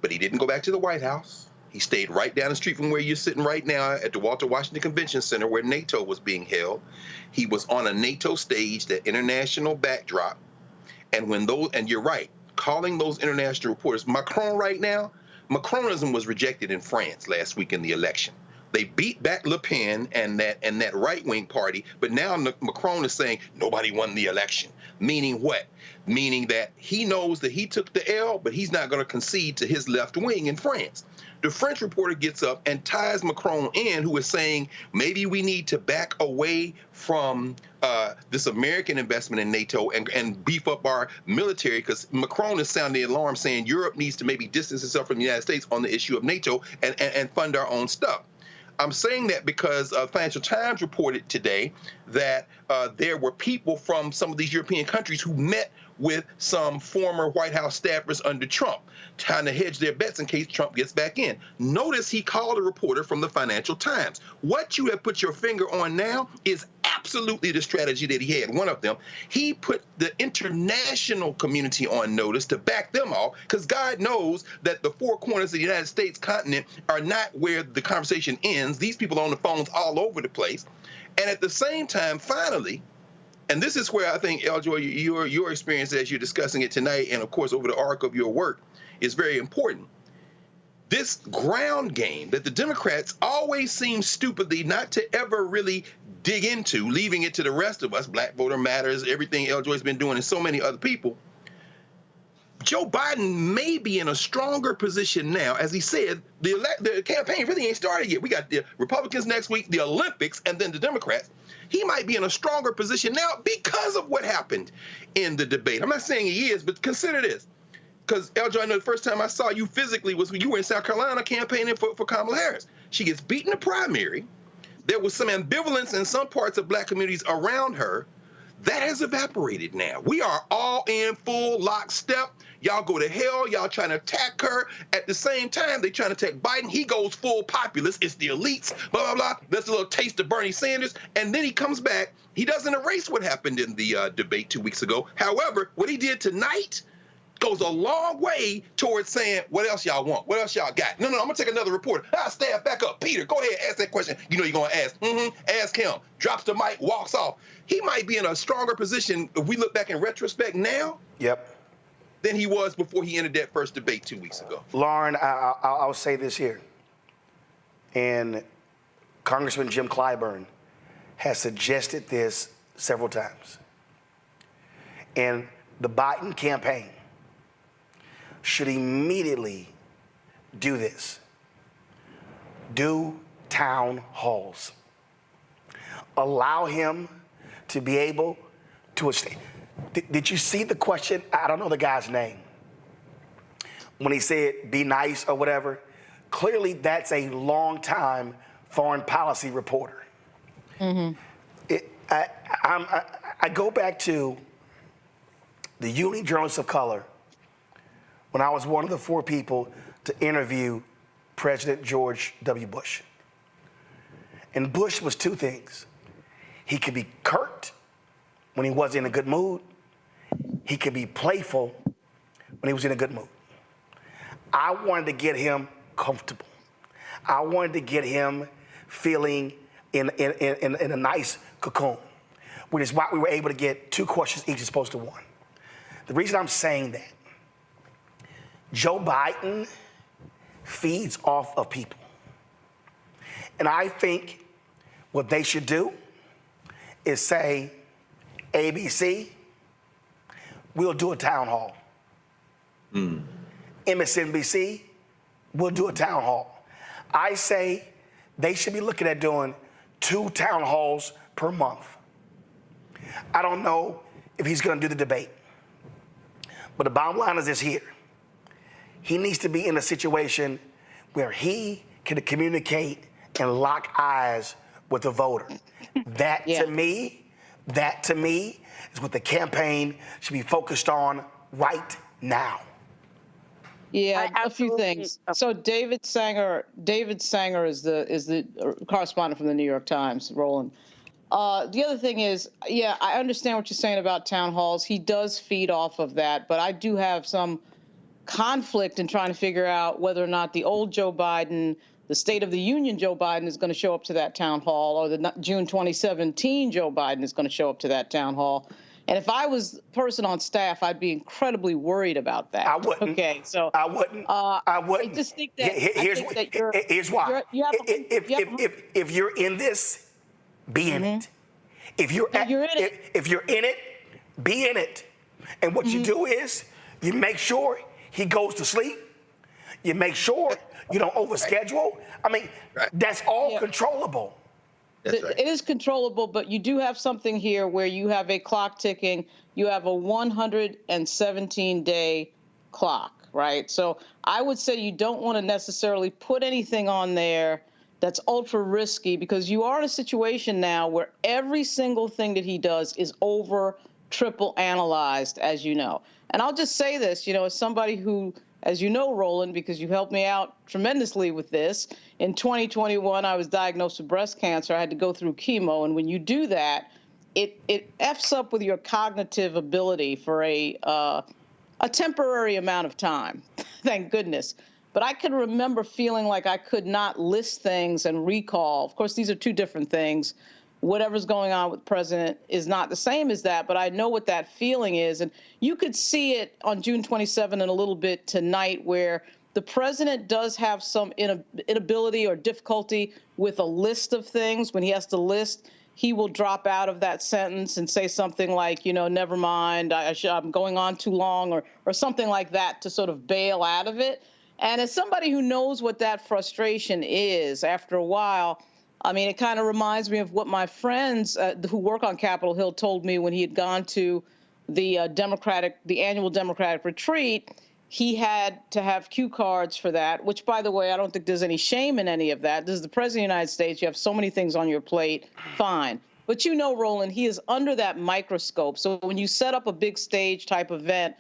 But he didn't go back to the White House. He stayed right down the street from where you're sitting right now at the Walter Washington Convention Center, where NATO was being held. He was on a NATO stage, the international backdrop. And and you're right, calling those international reporters, Macron right now, Macronism was rejected in France last week in the election. They beat back Le Pen and that right-wing party, but now Macron is saying nobody won the election. Meaning what? Meaning that he knows that he took the L, but he's not going to concede to his left wing in France. The French reporter gets up and ties Macron in, who is saying maybe we need to back away from this American investment in NATO and beef up our military, because Macron is sounding the alarm saying Europe needs to maybe distance itself from the United States on the issue of NATO and fund our own stuff. I'm saying that because Financial Times reported today that there were people from some of these European countries who met with some former White House staffers under Trump, trying to hedge their bets in case Trump gets back in. Notice he called a reporter from the Financial Times. What you have put your finger on now is absolutely the strategy that he had. One of them, he put the international community on notice to back them off, because God knows that the four corners of the United States continent are not where the conversation ends. These people are on the phones all over the place. And at the same time, finally, and this is where I think, Eljoy, your experience as you're discussing it tonight, and of course over the arc of your work, is very important. This ground game that the Democrats always seem stupidly not to ever really dig into, leaving it to the rest of us, Black Voter Matters, everything Eljoy's been doing, and so many other people. Joe Biden may be in a stronger position now. As he said, the campaign really ain't started yet. We got the Republicans next week, the Olympics, and then the Democrats. He might be in a stronger position now because of what happened in the debate. I'm not saying he is, but consider this. Because, Eljoy, I know the first time I saw you physically was when you were in South Carolina campaigning for Kamala Harris. She gets beat in the primary. There was some ambivalence in some parts of Black communities around her. That has evaporated now. We are all in full lockstep. Y'all go to hell. Y'all trying to attack her. At the same time, they trying to attack Biden. He goes full populist. It's the elites, blah, blah, blah. That's a little taste of Bernie Sanders. And then he comes back. He doesn't erase what happened in the debate 2 weeks ago. However, what he did tonight goes a long way towards saying, what else y'all want? What else y'all got? No, I'm going to take another reporter. Staff, back up. Peter, go ahead, ask that question. You know you're going to ask. Ask him. Drops the mic, walks off. He might be in a stronger position if we look back in retrospect now. Yep. Than he was before he entered that first debate 2 weeks ago. Lauren, I'll say this here. And Congressman Jim Clyburn has suggested this several times. And the Biden campaign should immediately do this. Do town halls. Allow him to be able to stay. Did you see the question? I don't know the guy's name. When he said, be nice or whatever, clearly that's a long-time foreign policy reporter. I go back to the Union Journalists of Color when I was one of the 4 people to interview President George W. Bush. And Bush was 2 things. He could be curt when he was in a good mood. He could be playful when he was in a good mood. I wanted to get him comfortable. I wanted to get him feeling in a nice cocoon, which is why we were able to get 2 questions each as opposed to 1. The reason I'm saying that, Joe Biden feeds off of people. And I think what they should do is say, ABC, we'll do a town hall. MSNBC, we'll do a town hall. I say they should be looking at doing 2 town halls per month. I don't know if he's going to do the debate, but the bottom line is this here. He needs to be in a situation where he can communicate and lock eyes with the voter. That to me is what the campaign should be focused on right now. Yeah, a few things. So David Sanger is the correspondent from the New York Times, Roland. The other thing is, yeah, I understand what you're saying about town halls. He does feed off of that, but I do have some conflict in trying to figure out whether or not the old Joe Biden, the State of the Union Joe Biden, is going to show up to that town hall, or the June 2017 Joe Biden is going to show up to that town hall. And if I was the person on staff, I'd be incredibly worried about that. I wouldn't. Okay, so I wouldn't. I wouldn't. I just think that here's why. If you're in this, be in it. If you're in it, be in it. And what you do is you make sure he goes to sleep. You make sure you don't overschedule. I mean, that's all controllable. It is controllable, but you do have something here where you have a clock ticking. You have a 117-day clock, right? So I would say you don't want to necessarily put anything on there that's ultra risky, because you are in a situation now where every single thing that he does is triple analyzed, as you know. And I'll just say this, as somebody who, as you know, Roland, because you helped me out tremendously with this, in 2021, I was diagnosed with breast cancer. I had to go through chemo. And when you do that, it F's up with your cognitive ability for a temporary amount of time, thank goodness. But I can remember feeling like I could not list things and recall. Of course, these are two different things. Whatever's going on with the president is not the same as that, but I know what that feeling is. And you could see it on June 27 and a little bit tonight, where the president does have some inability or difficulty with a list of things. When he has to list, he will drop out of that sentence and say something like, never mind, I'm going on too long, or something like that to sort of bail out of it. And as somebody who knows what that frustration is, after a while, I mean, it kind of reminds me of what my friends who work on Capitol Hill told me when he had gone to the annual Democratic retreat. He had to have cue cards for that, which, by the way, I don't think there's any shame in any of that. This is the President of the United States. You have so many things on your plate. Fine. But Roland, he is under that microscope. So when you set up a big stage type event,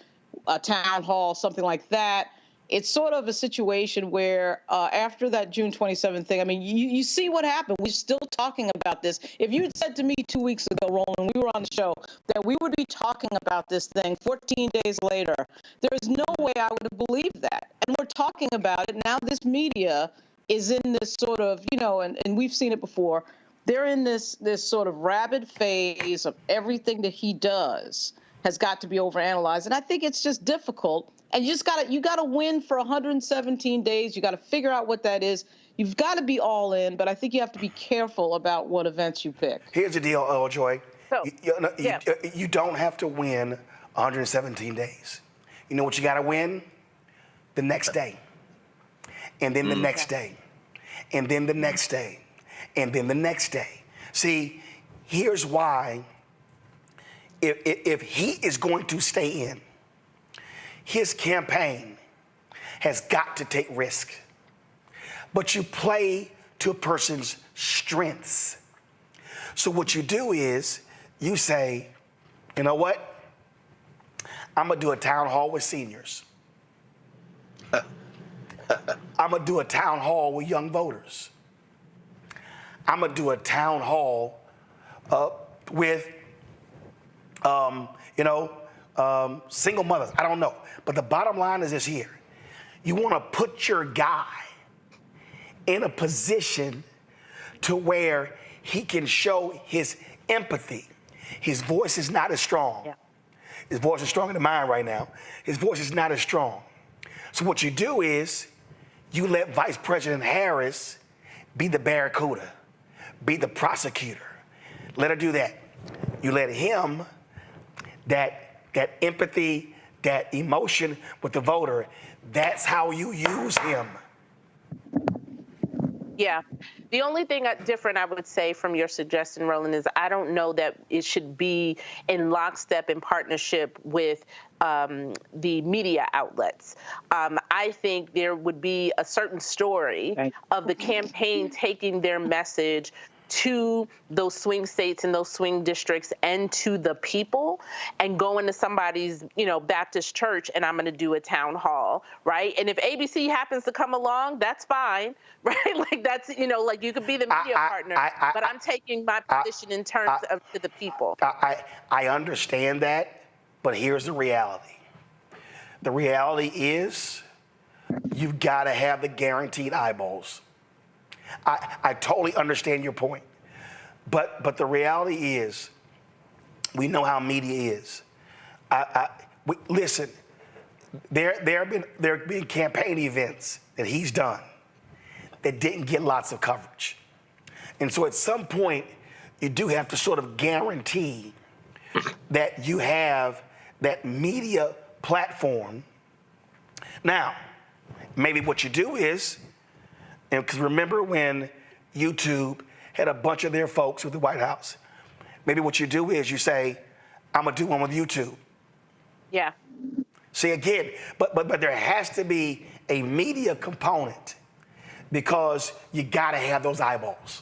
a town hall, something like that, it's sort of a situation where after that June 27th thing, I mean, you see what happened. We're still talking about this. If you had said to me 2 weeks ago, Roland, we were on the show, that we would be talking about this thing 14 days later, there is no way I would have believed that. And we're talking about it. Now this media is in this sort of, and we've seen it before, they're in this sort of rabid phase of everything that he does has got to be overanalyzed. And I think it's just difficult. And you got to win for 117 days. You got to figure out what that is. You've got to be all in, but I think you have to be careful about what events you pick. Here's the deal, Joy. You don't have to win 117 days. You know what you got to win? The next day. And then the next day. And then the next day. And then the next day. See, here's why. If he is going to stay in, his campaign has got to take risk. But you play to a person's strengths. So what you do is you say, you know what? I'm going to do a town hall with seniors. I'm going to do a town hall with young voters. I'm going to do a town hall with, single mothers. I don't know. But the bottom line is this here. You want to put your guy in a position to where he can show his empathy. His voice is not as strong. Yeah. His voice is stronger than mine right now. His voice is not as strong. So what you do is you let Vice President Harris be the barracuda, be the prosecutor. Let her do that. You let him, that empathy, that emotion with the voter, that's how you use him. Yeah. The only thing different I would say from your suggestion, Roland, is I don't know that it should be in lockstep in partnership with the media outlets. I think there would be a certain story of the campaign taking their message to those swing states and those swing districts and to the people, and going to somebody's, Baptist church, and I'm going to do a town hall, right? And if ABC happens to come along, that's fine, right? Like that's, like you could be the media partner, but I'm taking my position in terms of to the people. I understand that, but here's the reality. The reality is you've got to have the guaranteed eyeballs. I totally understand your point, but the reality is, we know how media is. Listen, there have been campaign events that he's done that didn't get lots of coverage, and so at some point, you do have to sort of guarantee that you have that media platform. Now, maybe what you do is, because remember when YouTube had a bunch of their folks with the White House, maybe what you do is you say, I'm going to do one with YouTube. Yeah. See, again, but there has to be a media component because you got to have those eyeballs.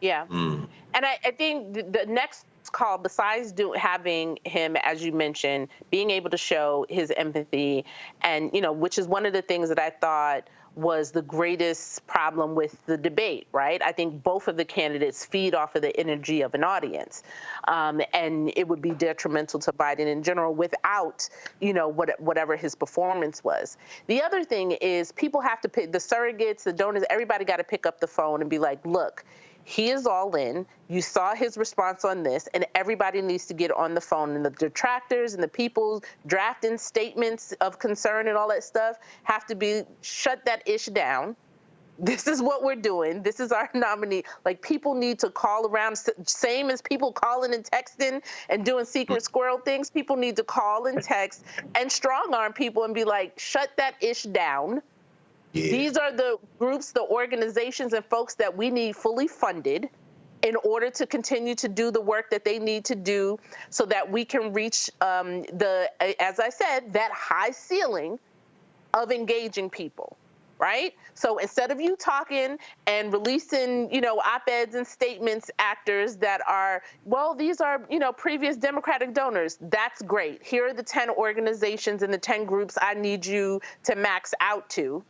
Yeah. And I think the next call, besides having him, as you mentioned, being able to show his empathy, and, you know, which is one of the things that I thought was the greatest problem with the debate, right? I think both of the candidates feed off of the energy of an audience. And it would be detrimental to Biden in general without, you know, whatever his performance was. The other thing is people have to pick, the surrogates, the donors, everybody got to pick up the phone and be like, look, he is all in. You saw his response on this, and everybody needs to get on the phone. And the detractors and the people drafting statements of concern and all that stuff have to be, shut that ish down. This is what we're doing. This is our nominee. Like, people need to call around, same as people calling and texting and doing secret squirrel things. People need to call and text and strong arm people and be like, shut that ish down. Yeah. These are the groups, the organizations, and folks that we need fully funded in order to continue to do the work that they need to do so that we can reach as I said, that high ceiling of engaging people, right? So instead of you talking and releasing, you know, op-eds and statements, actors that are, well, these are, you know, previous Democratic donors, that's great. Here are the 10 organizations and the 10 groups I need you to max out to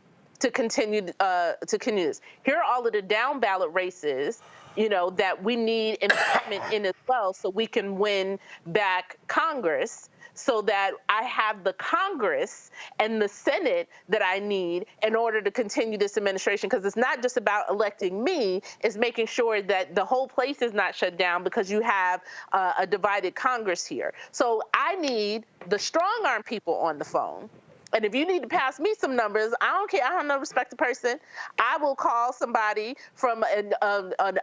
continue this. Here are all of the down ballot races, you know, that we need investment in as well, so we can win back Congress, so that I have the Congress and the Senate that I need in order to continue this administration. Because it's not just about electing me, it's making sure that the whole place is not shut down because you have a divided Congress here. So I need the strong arm people on the phone. And if you need to pass me some numbers, I don't care. I don't know, respect the person. I will call somebody from an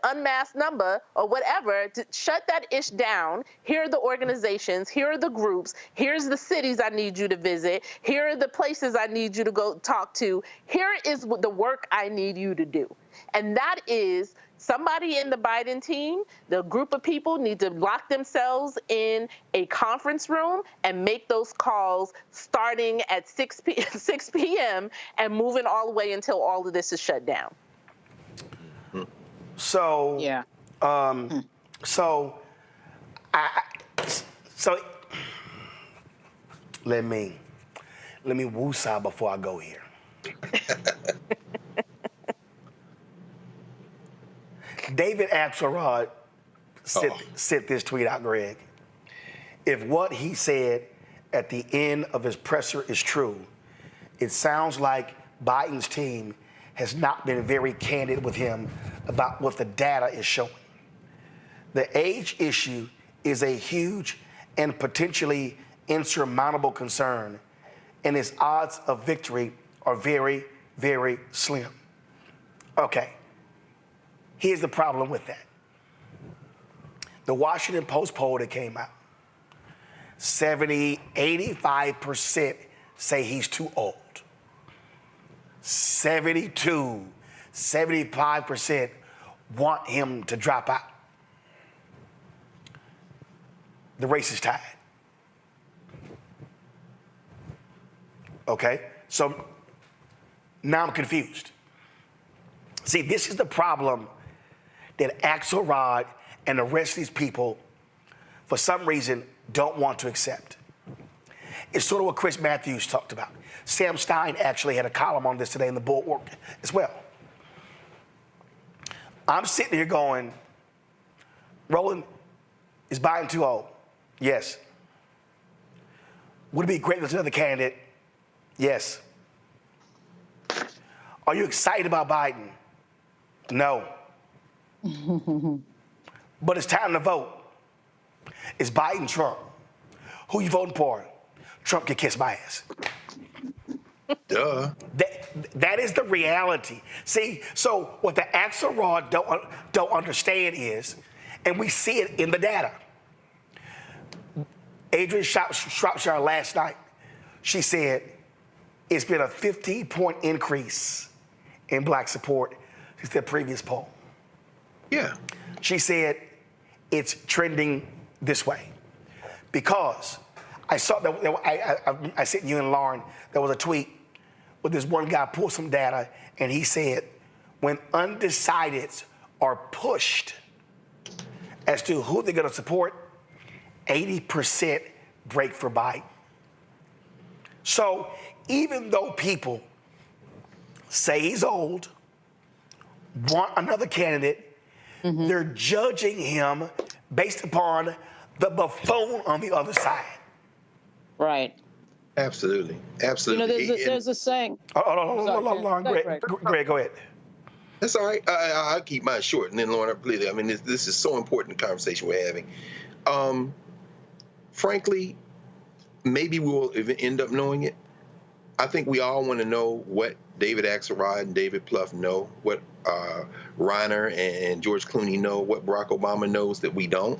unmasked number or whatever to shut that ish down. Here are the organizations. Here are the groups. Here's the cities I need you to visit. Here are the places I need you to go talk to. Here is the work I need you to do. And that is somebody in the Biden team, the group of people need to lock themselves in a conference room and make those calls starting at 6 p.m. and moving all the way until all of this is shut down. So, yeah. So let me woosah before I go here. David Axelrod sent this tweet out, Greg. If what he said at the end of his presser is true, it sounds like Biden's team has not been very candid with him about what the data is showing. The age issue is a huge and potentially insurmountable concern, and his odds of victory are very, very slim. Okay. Here's the problem with that. The Washington Post poll that came out, 85% say he's too old. 75% want him to drop out. The race is tied. Okay? So now I'm confused. See, this is the problem that Axelrod and the rest of these people, for some reason, don't want to accept. It's sort of what Chris Matthews talked about. Sam Stein actually had a column on this today in the Bulwark as well. I'm sitting here going, Roland, is Biden too old? Yes. Would it be great with another candidate? Yes. Are you excited about Biden? No. But it's time to vote. It's Biden, Trump. Who you voting for? Trump can kiss my ass. Duh. That is the reality. See, so what the Axelrod don't understand is, and we see it in the data. Adrian Shropshire last night, she said it's been a 15-point increase in black support since the previous poll. Yeah. She said it's trending this way because I saw that I sent you and Lauren, there was a tweet where this one guy pulled some data and he said when undecideds are pushed as to who they're going to support, 80% break for Biden. So even though people say he's old, want another candidate, they're judging him based upon the buffoon on the other side. Right. Absolutely. Absolutely. You know, there's a saying. Greg, go ahead. That's all right. I'll keep mine short, and then Lauren, please. I mean, this is so important, the conversation we're having. Frankly, maybe we will end up knowing it. I think we all want to know what David Axelrod and David Plouffe know, what Reiner and George Clooney know, what Barack Obama knows that we don't,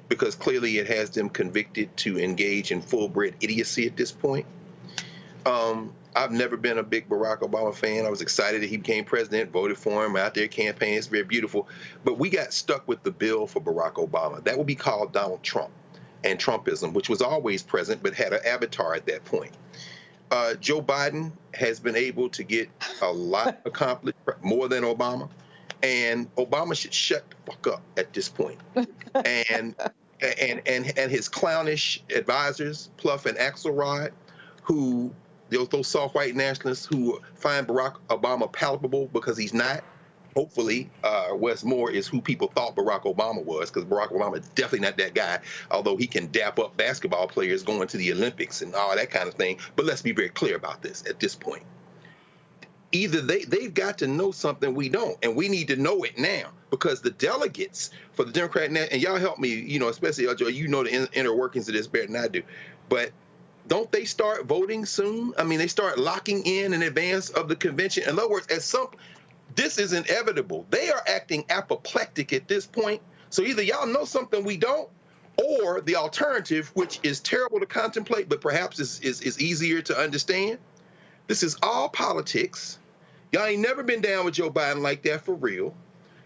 because clearly it has them convicted to engage in full-bred idiocy at this point. I've never been a big Barack Obama fan. I was excited that he became president, voted for him, out there campaigning. It's very beautiful. But we got stuck with the bill for Barack Obama. That would be called Donald Trump and Trumpism, which was always present but had an avatar at that point. Joe Biden has been able to get a lot accomplished, more than Obama. And Obama should shut the fuck up at this point. And his clownish advisors, Plouffe and Axelrod, who those soft white nationalists who find Barack Obama palpable because he's not. Hopefully, Wes Moore is who people thought Barack Obama was, because Barack Obama is definitely not that guy, although he can dap up basketball players going to the Olympics and all that kind of thing. But let's be very clear about this at this point. Either they've got to know something we don't, and we need to know it now, because the delegates for the Democrat, and y'all help me, you know, especially Joe, you know the inner workings of this better than I do, but don't they start voting soon? I mean, they start locking in advance of the convention. In other words, this is inevitable. They are acting apoplectic at this point. So either y'all know something we don't, or the alternative, which is terrible to contemplate, but perhaps is easier to understand. This is all politics. Y'all ain't never been down with Joe Biden like that for real.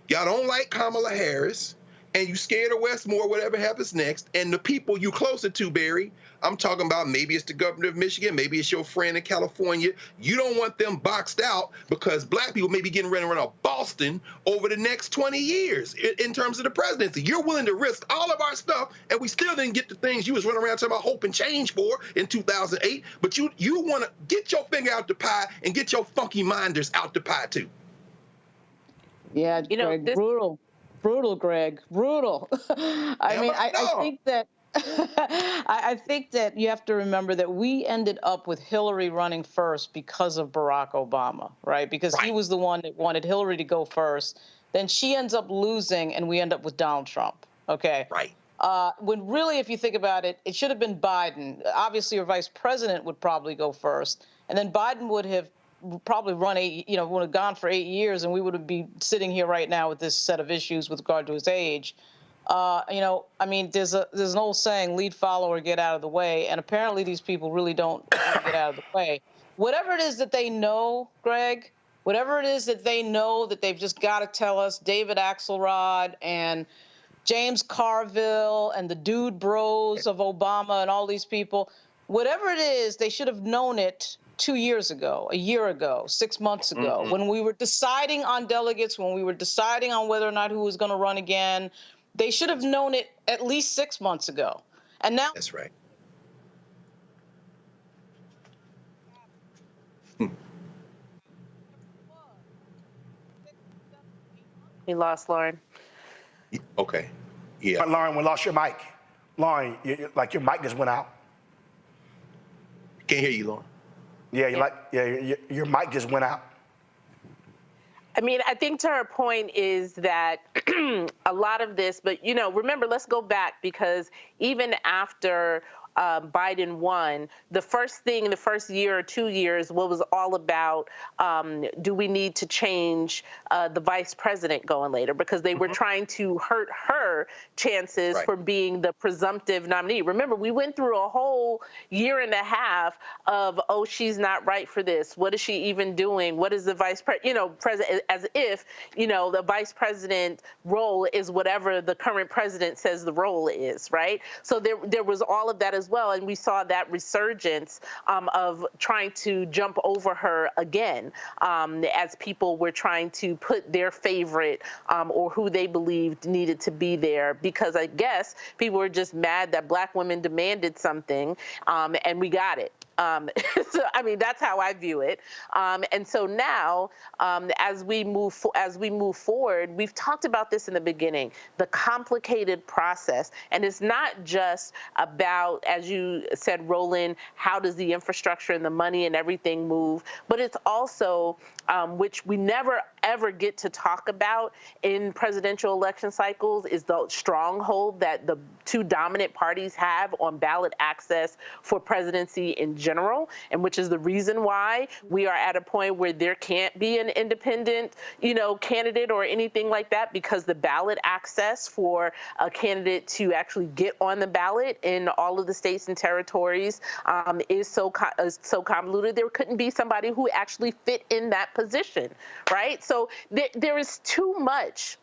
Y'all don't like Kamala Harris, and you scared of Wes Moore, whatever happens next. And the people you closer to, Barry, I'm talking about maybe it's the governor of Michigan, maybe it's your friend in California. You don't want them boxed out because black people may be getting ready to run out of Boston over the next 20 years in terms of the presidency. You're willing to risk all of our stuff, and we still didn't get the things you was running around talking about hope and change for in 2008. But you want to get your finger out the pie and get your funky minders out the pie too. Yeah, you know, Greg, brutal, Greg, brutal. I mean, I think that I think that you have to remember that we ended up with Hillary running first because of Barack Obama, right? Because he was the one that wanted Hillary to go first. Then she ends up losing, and we end up with Donald Trump. Okay. Right. When really, if you think about it, it should have been Biden. Obviously, your vice president would probably go first, and then Biden would have probably would have gone for 8 years, and we would be sitting here right now with this set of issues with regard to his age. I mean, there's an old saying, lead, follow, or get out of the way. And apparently these people really don't get out of the way. Whatever it is that they know, Greg, whatever it is that they know that they've just got to tell us, David Axelrod and James Carville and the dude bros of Obama and all these people, whatever it is, they should have known it 2 years ago, a year ago, 6 months ago, when we were deciding on delegates, when we were deciding on whether or not who was going to run again. They should have known it at least 6 months ago. And now. That's right. We lost Lauren. Okay. Yeah. Lauren, we lost your mic. Lauren, your mic just went out. Can't hear you, Lauren. Yeah, your mic just went out. I mean, I think to her point is that a lot of this, but, you know, remember, let's go back, because even after Biden won, the first thing in the first year or 2 years was all about, do we need to change the vice president going later? Because they were trying to hurt her chances for being the presumptive nominee. Remember, we went through a whole year and a half of, oh, she's not right for this. What is she even doing? What is the vice president, as if, the vice president role is whatever the current president says the role is, right? So there was all of that as well. And we saw that resurgence of trying to jump over her again as people were trying to put their favorite or who they believed needed to be there, because I guess people were just mad that Black women demanded something and we got it. So, I mean, that's how I view it. And so now, as we move forward, we've talked about this in the beginning, the complicated process. And it's not just about, as you said, Roland, how does the infrastructure and the money and everything move, but it's also, which we never ever get to talk about in presidential election cycles, is the stronghold that the two dominant parties have on ballot access for presidency in general, and which is the reason why we are at a point where there can't be an independent, candidate or anything like that, because the ballot access for a candidate to actually get on the ballot in all of the states and territories is so convoluted. There couldn't be somebody who actually fit in that position, right? So there is too much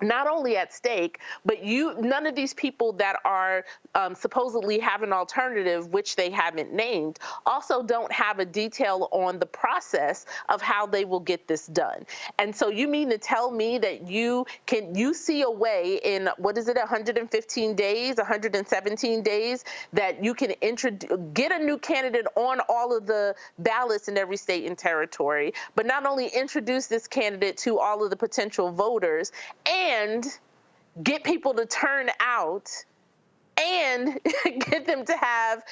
not only at stake, but none of these people that are supposedly have an alternative, which they haven't named, also don't have a detail on the process of how they will get this done. And so you mean to tell me that you see a way in, 115 days, 117 days, that you can get a new candidate on all of the ballots in every state and territory, but not only introduce this candidate to all of the potential voters and get people to turn out and get them to have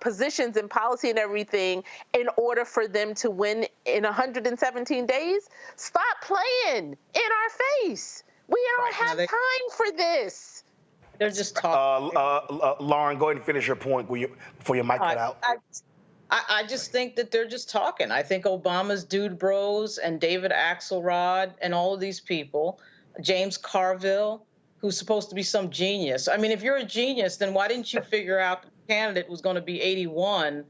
positions and policy and everything in order for them to win in 117 days? Stop playing in our face. We don't have time for this. They're just talking. Lauren, go ahead and finish your point before your mic cut out. I just think that they're just talking. I think Obama's dude bros and David Axelrod and all of these people, James Carville, who's supposed to be some genius. I mean, if you're a genius, then why didn't you figure out the candidate was going to be 81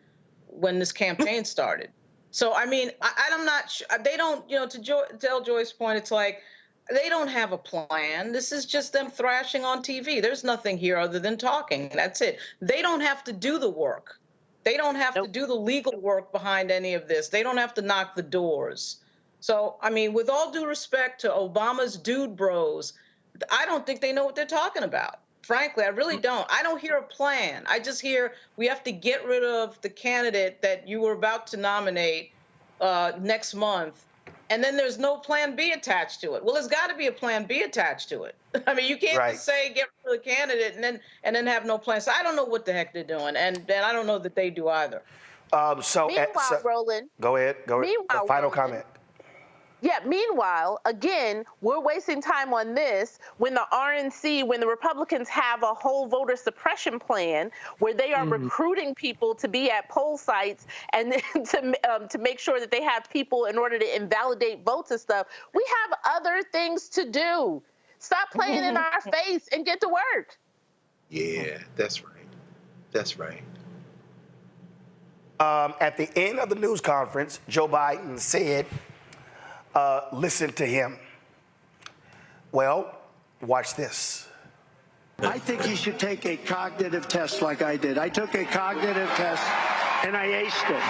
when this campaign started? So, I mean, I'm not sure. They don't, to tell Joy's point, it's like they don't have a plan. This is just them thrashing on TV. There's nothing here other than talking. That's it. They don't have to do the work. They don't have to do the legal work behind any of this. They don't have to knock the doors. So, I mean, with all due respect to Obama's dude bros, I don't think they know what they're talking about. Frankly, I really don't. I don't hear a plan. I just hear we have to get rid of the candidate that you were about to nominate next month, and then there's no plan B attached to it. Well, there's got to be a plan B attached to it. I mean, you can't just say get rid of the candidate and then have no plan. So I don't know what the heck they're doing, and I don't know that they do either. Meanwhile, Roland. Go ahead. Meanwhile, Final Roland, comment. Yeah, meanwhile, again, we're wasting time on this when the RNC, when the Republicans have a whole voter suppression plan where they are recruiting people to be at poll sites and to make sure that they have people in order to invalidate votes and stuff. We have other things to do. Stop playing in our face and get to work. Yeah, that's right. That's right. At the end of the news conference, Joe Biden said, listen to him. Well, watch this. I think you should take a cognitive test like I did. I took a cognitive test and I aced it.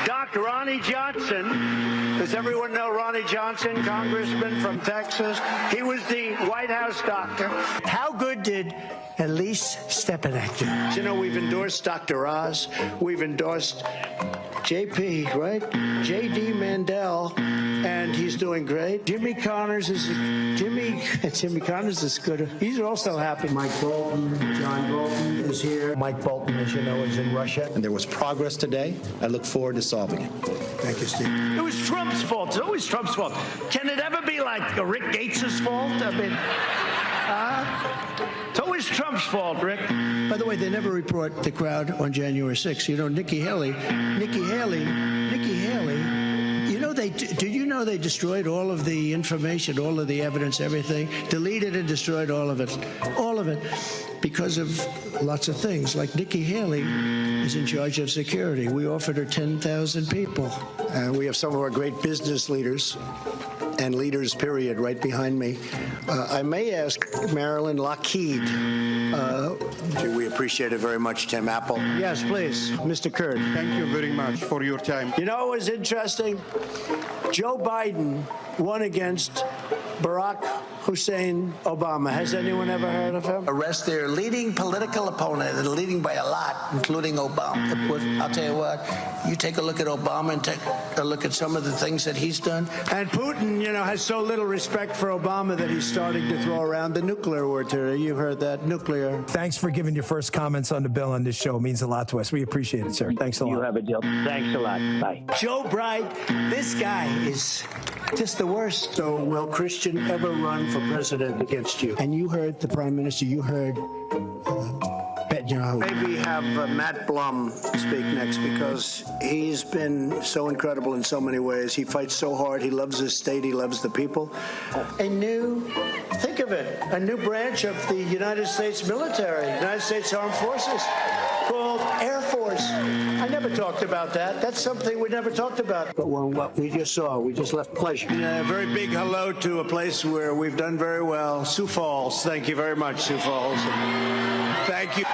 Dr. Ronnie Johnson. Does everyone know Ronnie Johnson, congressman from Texas? He was the White House doctor. How good did Elise Stepanek do? You know, we've endorsed Dr. Oz. We've endorsed JP, right? JD Mandel, and he's doing great. Jimmy Connors is good. He's also happy. Mike Bolton, John Bolton is here. Mike Bolton, as you know, is in Russia. And there was progress today. I look forward to solving it. Thank you, Steve. It was Trump's fault. It's always Trump's fault. Can it ever be like Rick Gates' fault? I mean, it's always Trump's fault, Rick. By the way, they never report the crowd on January 6th. You know, Nikki Haley, did you know they destroyed all of the information, all of the evidence, everything? Deleted and destroyed all of it, because of lots of things. Like Nikki Haley is in charge of security. We offered her 10,000 people. We have some of our great business leaders and leaders, period, right behind me. I may ask Marilyn Lockheed. We appreciate it very much, Tim Apple. Yes, please, Mr. Kurd. Thank you very much for your time. You know what was interesting? Joe Biden won against Barack Hussein Obama. Has anyone ever heard of him? Arrest their leading political opponent, and leading by a lot, including Obama. I'll tell you what, you take a look at Obama and take a look at some of the things that he's done. And Putin, you know, has so little respect for Obama that he's starting to throw around the nuclear word today. You heard that, nuclear. Thanks for giving your first comments on the bill on this show. It means a lot to us. We appreciate it, sir. Thanks a lot. You have a deal. Thanks a lot. Bye. Joe Biden, this guy is just the worst. So will Christian ever run for president against you? And you heard the prime minister, you heard maybe have Matt Blum speak next, because he's been so incredible in so many ways. He fights so hard. He loves his state. He loves the people. Think of it, a new branch of the United States military, United States Armed Forces, called Air Force. I never talked about that. That's something we never talked about. But what we just saw, we just left pleasure. A very big hello to a place where we've done very well, Sioux Falls. Thank you very much, Sioux Falls. Thank you.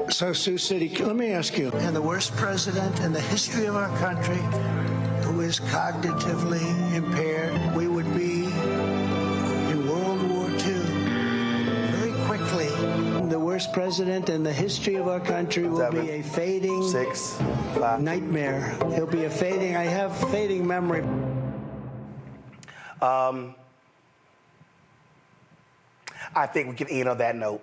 So, Sioux City, let me ask you, and the worst president in the history of our country who is cognitively impaired, we would be in World War II very quickly. The worst president in the history of our country will be a fading nightmare. He'll be a fading, I have fading memory. I think we can end on that note.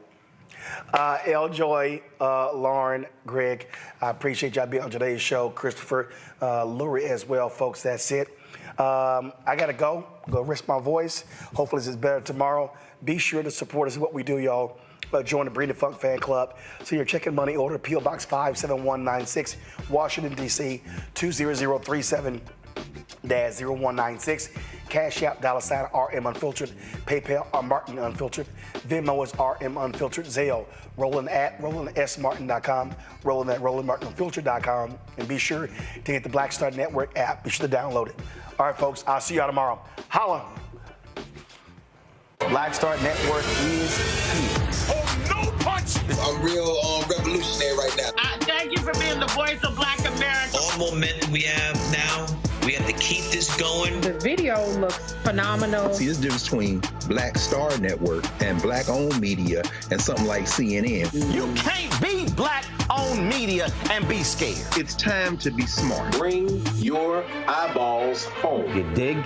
Joy, Lauren, Greg, I appreciate y'all being on today's show. Christopher, Lurie as well, folks. That's it. I got to go rest my voice. Hopefully this is better tomorrow. Be sure to support us in what we do, y'all. Join the Breeden Funk Fan Club. So you're checking money order, P.O. Box 57196, Washington, D.C., 20037-0196. Cash App, $RM Unfiltered. PayPal, Martin Unfiltered. Venmo is RM Unfiltered. Zelle, Roland@RolandSMartin.com. Roland@RolandMartinUnfiltered.com. And be sure to get the Black Star Network app. Be sure to download it. All right, folks, I'll see y'all tomorrow. Holla. Black Star Network is here. Oh, no punch! I'm real revolutionary right now. Thank you for being the voice of Black America. All momentum we have now, we have to keep this going. The video looks phenomenal. See, there's a difference between Black Star Network and Black-owned media and something like CNN. You can't be Black-owned media and be scared. It's time to be smart. Bring your eyeballs home. You dig?